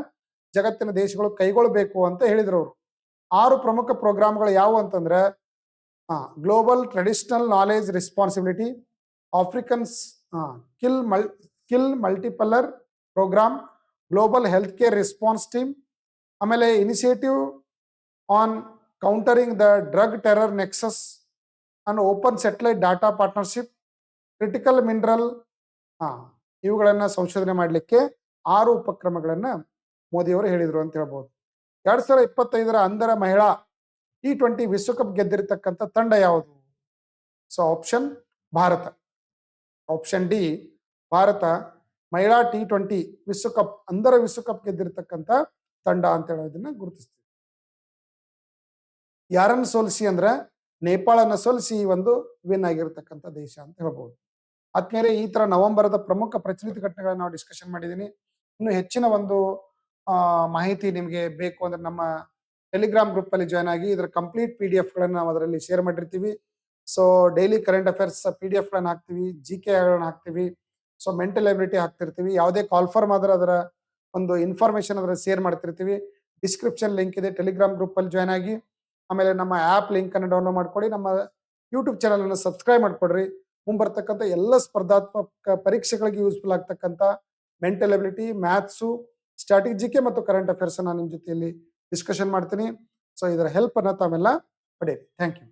ಜಗತ್ತಿನ ದೇಶಗಳು ಕೈಗೊಳ್ಳಬೇಕು ಅಂತ ಹೇಳಿದ್ರು. ಅವರು 6 ಪ್ರಮುಖ ಪ್ರೋಗ್ರಾಮ್ಗಳು ಯಾವುವು ಅಂತಂದ್ರೆ global traditional knowledge responsibility, Africans skill multiplier programme, global health care response team, ಆಮೇಲೆ initiative on countering the drug terror nexus and open satellite data partnership, critical mineral, ಇವುಗಳನ್ನ ಸಂಶೋಧನೆ ಮಾಡಲಿಕ್ಕೆ 6 ಉಪಕ್ರಮಗಳನ್ನ ಮೋದಿಯವರು ಹೇಳಿದ್ರು ಅಂತ ಹೇಳ್ಬೋದು. 2025 ಅಂಧರ ಮಹಿಳಾ T20 ವಿಶ್ವಕಪ್ ಗೆದ್ದಿರತಕ್ಕಂಥ ತಂಡ ಯಾವುದು? So option Bharat, option D Bharat ಮಹಿಳಾ T20 ವಿಶ್ವಕಪ್, ಅಂಧರ ವಿಶ್ವಕಪ್ ಗೆದ್ದಿರತಕ್ಕಂಥ ತಂಡ ಅಂತ ಹೇಳೋದನ್ನ ಗುರುತಿಸ್ತೀವಿ. ಯಾರನ್ನು ಸೋಲಿಸಿ ಅಂದ್ರೆ ನೇಪಾಳನ್ನ ಸೋಲಿಸಿ ಒಂದು ವಿನ್ ಆಗಿರತಕ್ಕಂಥ ದೇಶ ಅಂತ ಹೇಳ್ಬೋದು. ಆದ್ಮೇಲೆ ಈ ತರ ನವೆಂಬರದ ಪ್ರಮುಖ ಪ್ರಚಲಿತ ಘಟನೆಗಳನ್ನ ನಾವು ಡಿಸ್ಕಷನ್ ಮಾಡಿದೀನಿ. ಇನ್ನು ಹೆಚ್ಚಿನ ಒಂದು ಮಾಹಿತಿ ನಿಮಗೆ ಬೇಕು ಅಂದ್ರೆ ನಮ್ಮ ಟೆಲಿಗ್ರಾಮ್ ಗ್ರೂಪ್ ಅಲ್ಲಿ ಜಾಯ್ನ್ ಆಗಿ ಇದರ ಕಂಪ್ಲೀಟ್ PDF ಗಳನ್ನ ನಾವು ಅದರಲ್ಲಿ ಶೇರ್ ಮಾಡಿರ್ತೀವಿ. So daily current affairs PDF ಗಳನ್ನ ಹಾಕ್ತಿವಿ, GK ಗಳನ್ನ ಹಾಕ್ತಿವಿ, ಸೊ ಮೆಂಟಲ್ ಎಬಿಲಿಟಿ ಹಾಕ್ತಿರ್ತೀವಿ. ಯಾವುದೇ ಕಾಲ್ ಫಾರ್ಮ್ ಆದ್ರೆ ಅದರ ಒಂದು ಇನ್ಫಾರ್ಮೇಶನ್ ಅದರ ಶೇರ್ ಮಾಡ್ತಿರ್ತೀವಿ. ಡಿಸ್ಕ್ರಿಪ್ಷನ್ ಲಿಂಕ್ ಇದೆ, ಟೆಲಿಗ್ರಾಮ್ ಗ್ರೂಪ್ ಅಲ್ಲಿ ಜಾಯ್ನ್ ಆಗಿ, ಆಮೇಲೆ ನಮ್ಮ ಆ್ಯಪ್ ಲಿಂಕ್ ಅನ್ನು ಡೌನ್ಲೋಡ್ ಮಾಡ್ಕೊಳ್ಳಿ, ನಮ್ಮ ಯೂಟ್ಯೂಬ್ ಚಾನಲ್ ಅನ್ನು ಸಬ್ಸ್ಕ್ರೈಬ್ ಮಾಡ್ಕೊಡ್ರಿ. ಮುಂಬರ್ತಕ್ಕಂಥ ಎಲ್ಲ ಸ್ಪರ್ಧಾತ್ಮಕ ಪರೀಕ್ಷೆಗಳಿಗೆ ಯೂಸ್ಫುಲ್ ಆಗ್ತಕ್ಕಂಥ ಮೆಂಟಲ್ ಎಬಿಲಿಟಿ, ಮ್ಯಾಥ್ಸು, ಸ್ಟ್ರಾಟಜಿಕೆ ಮತ್ತು ಕರೆಂಟ್ ಅಫೇರ್ಸ್ ನಾನು ನಿಮ್ಮ ಜೊತೆಯಲ್ಲಿ ಡಿಸ್ಕಷನ್ ಮಾಡ್ತೀನಿ. ಸೊ ಇದರ ಹೆಲ್ಪ್ ಅನ್ನ ತಾವೆಲ್ಲ ಪಡೆಯಿರಿ. Thank you.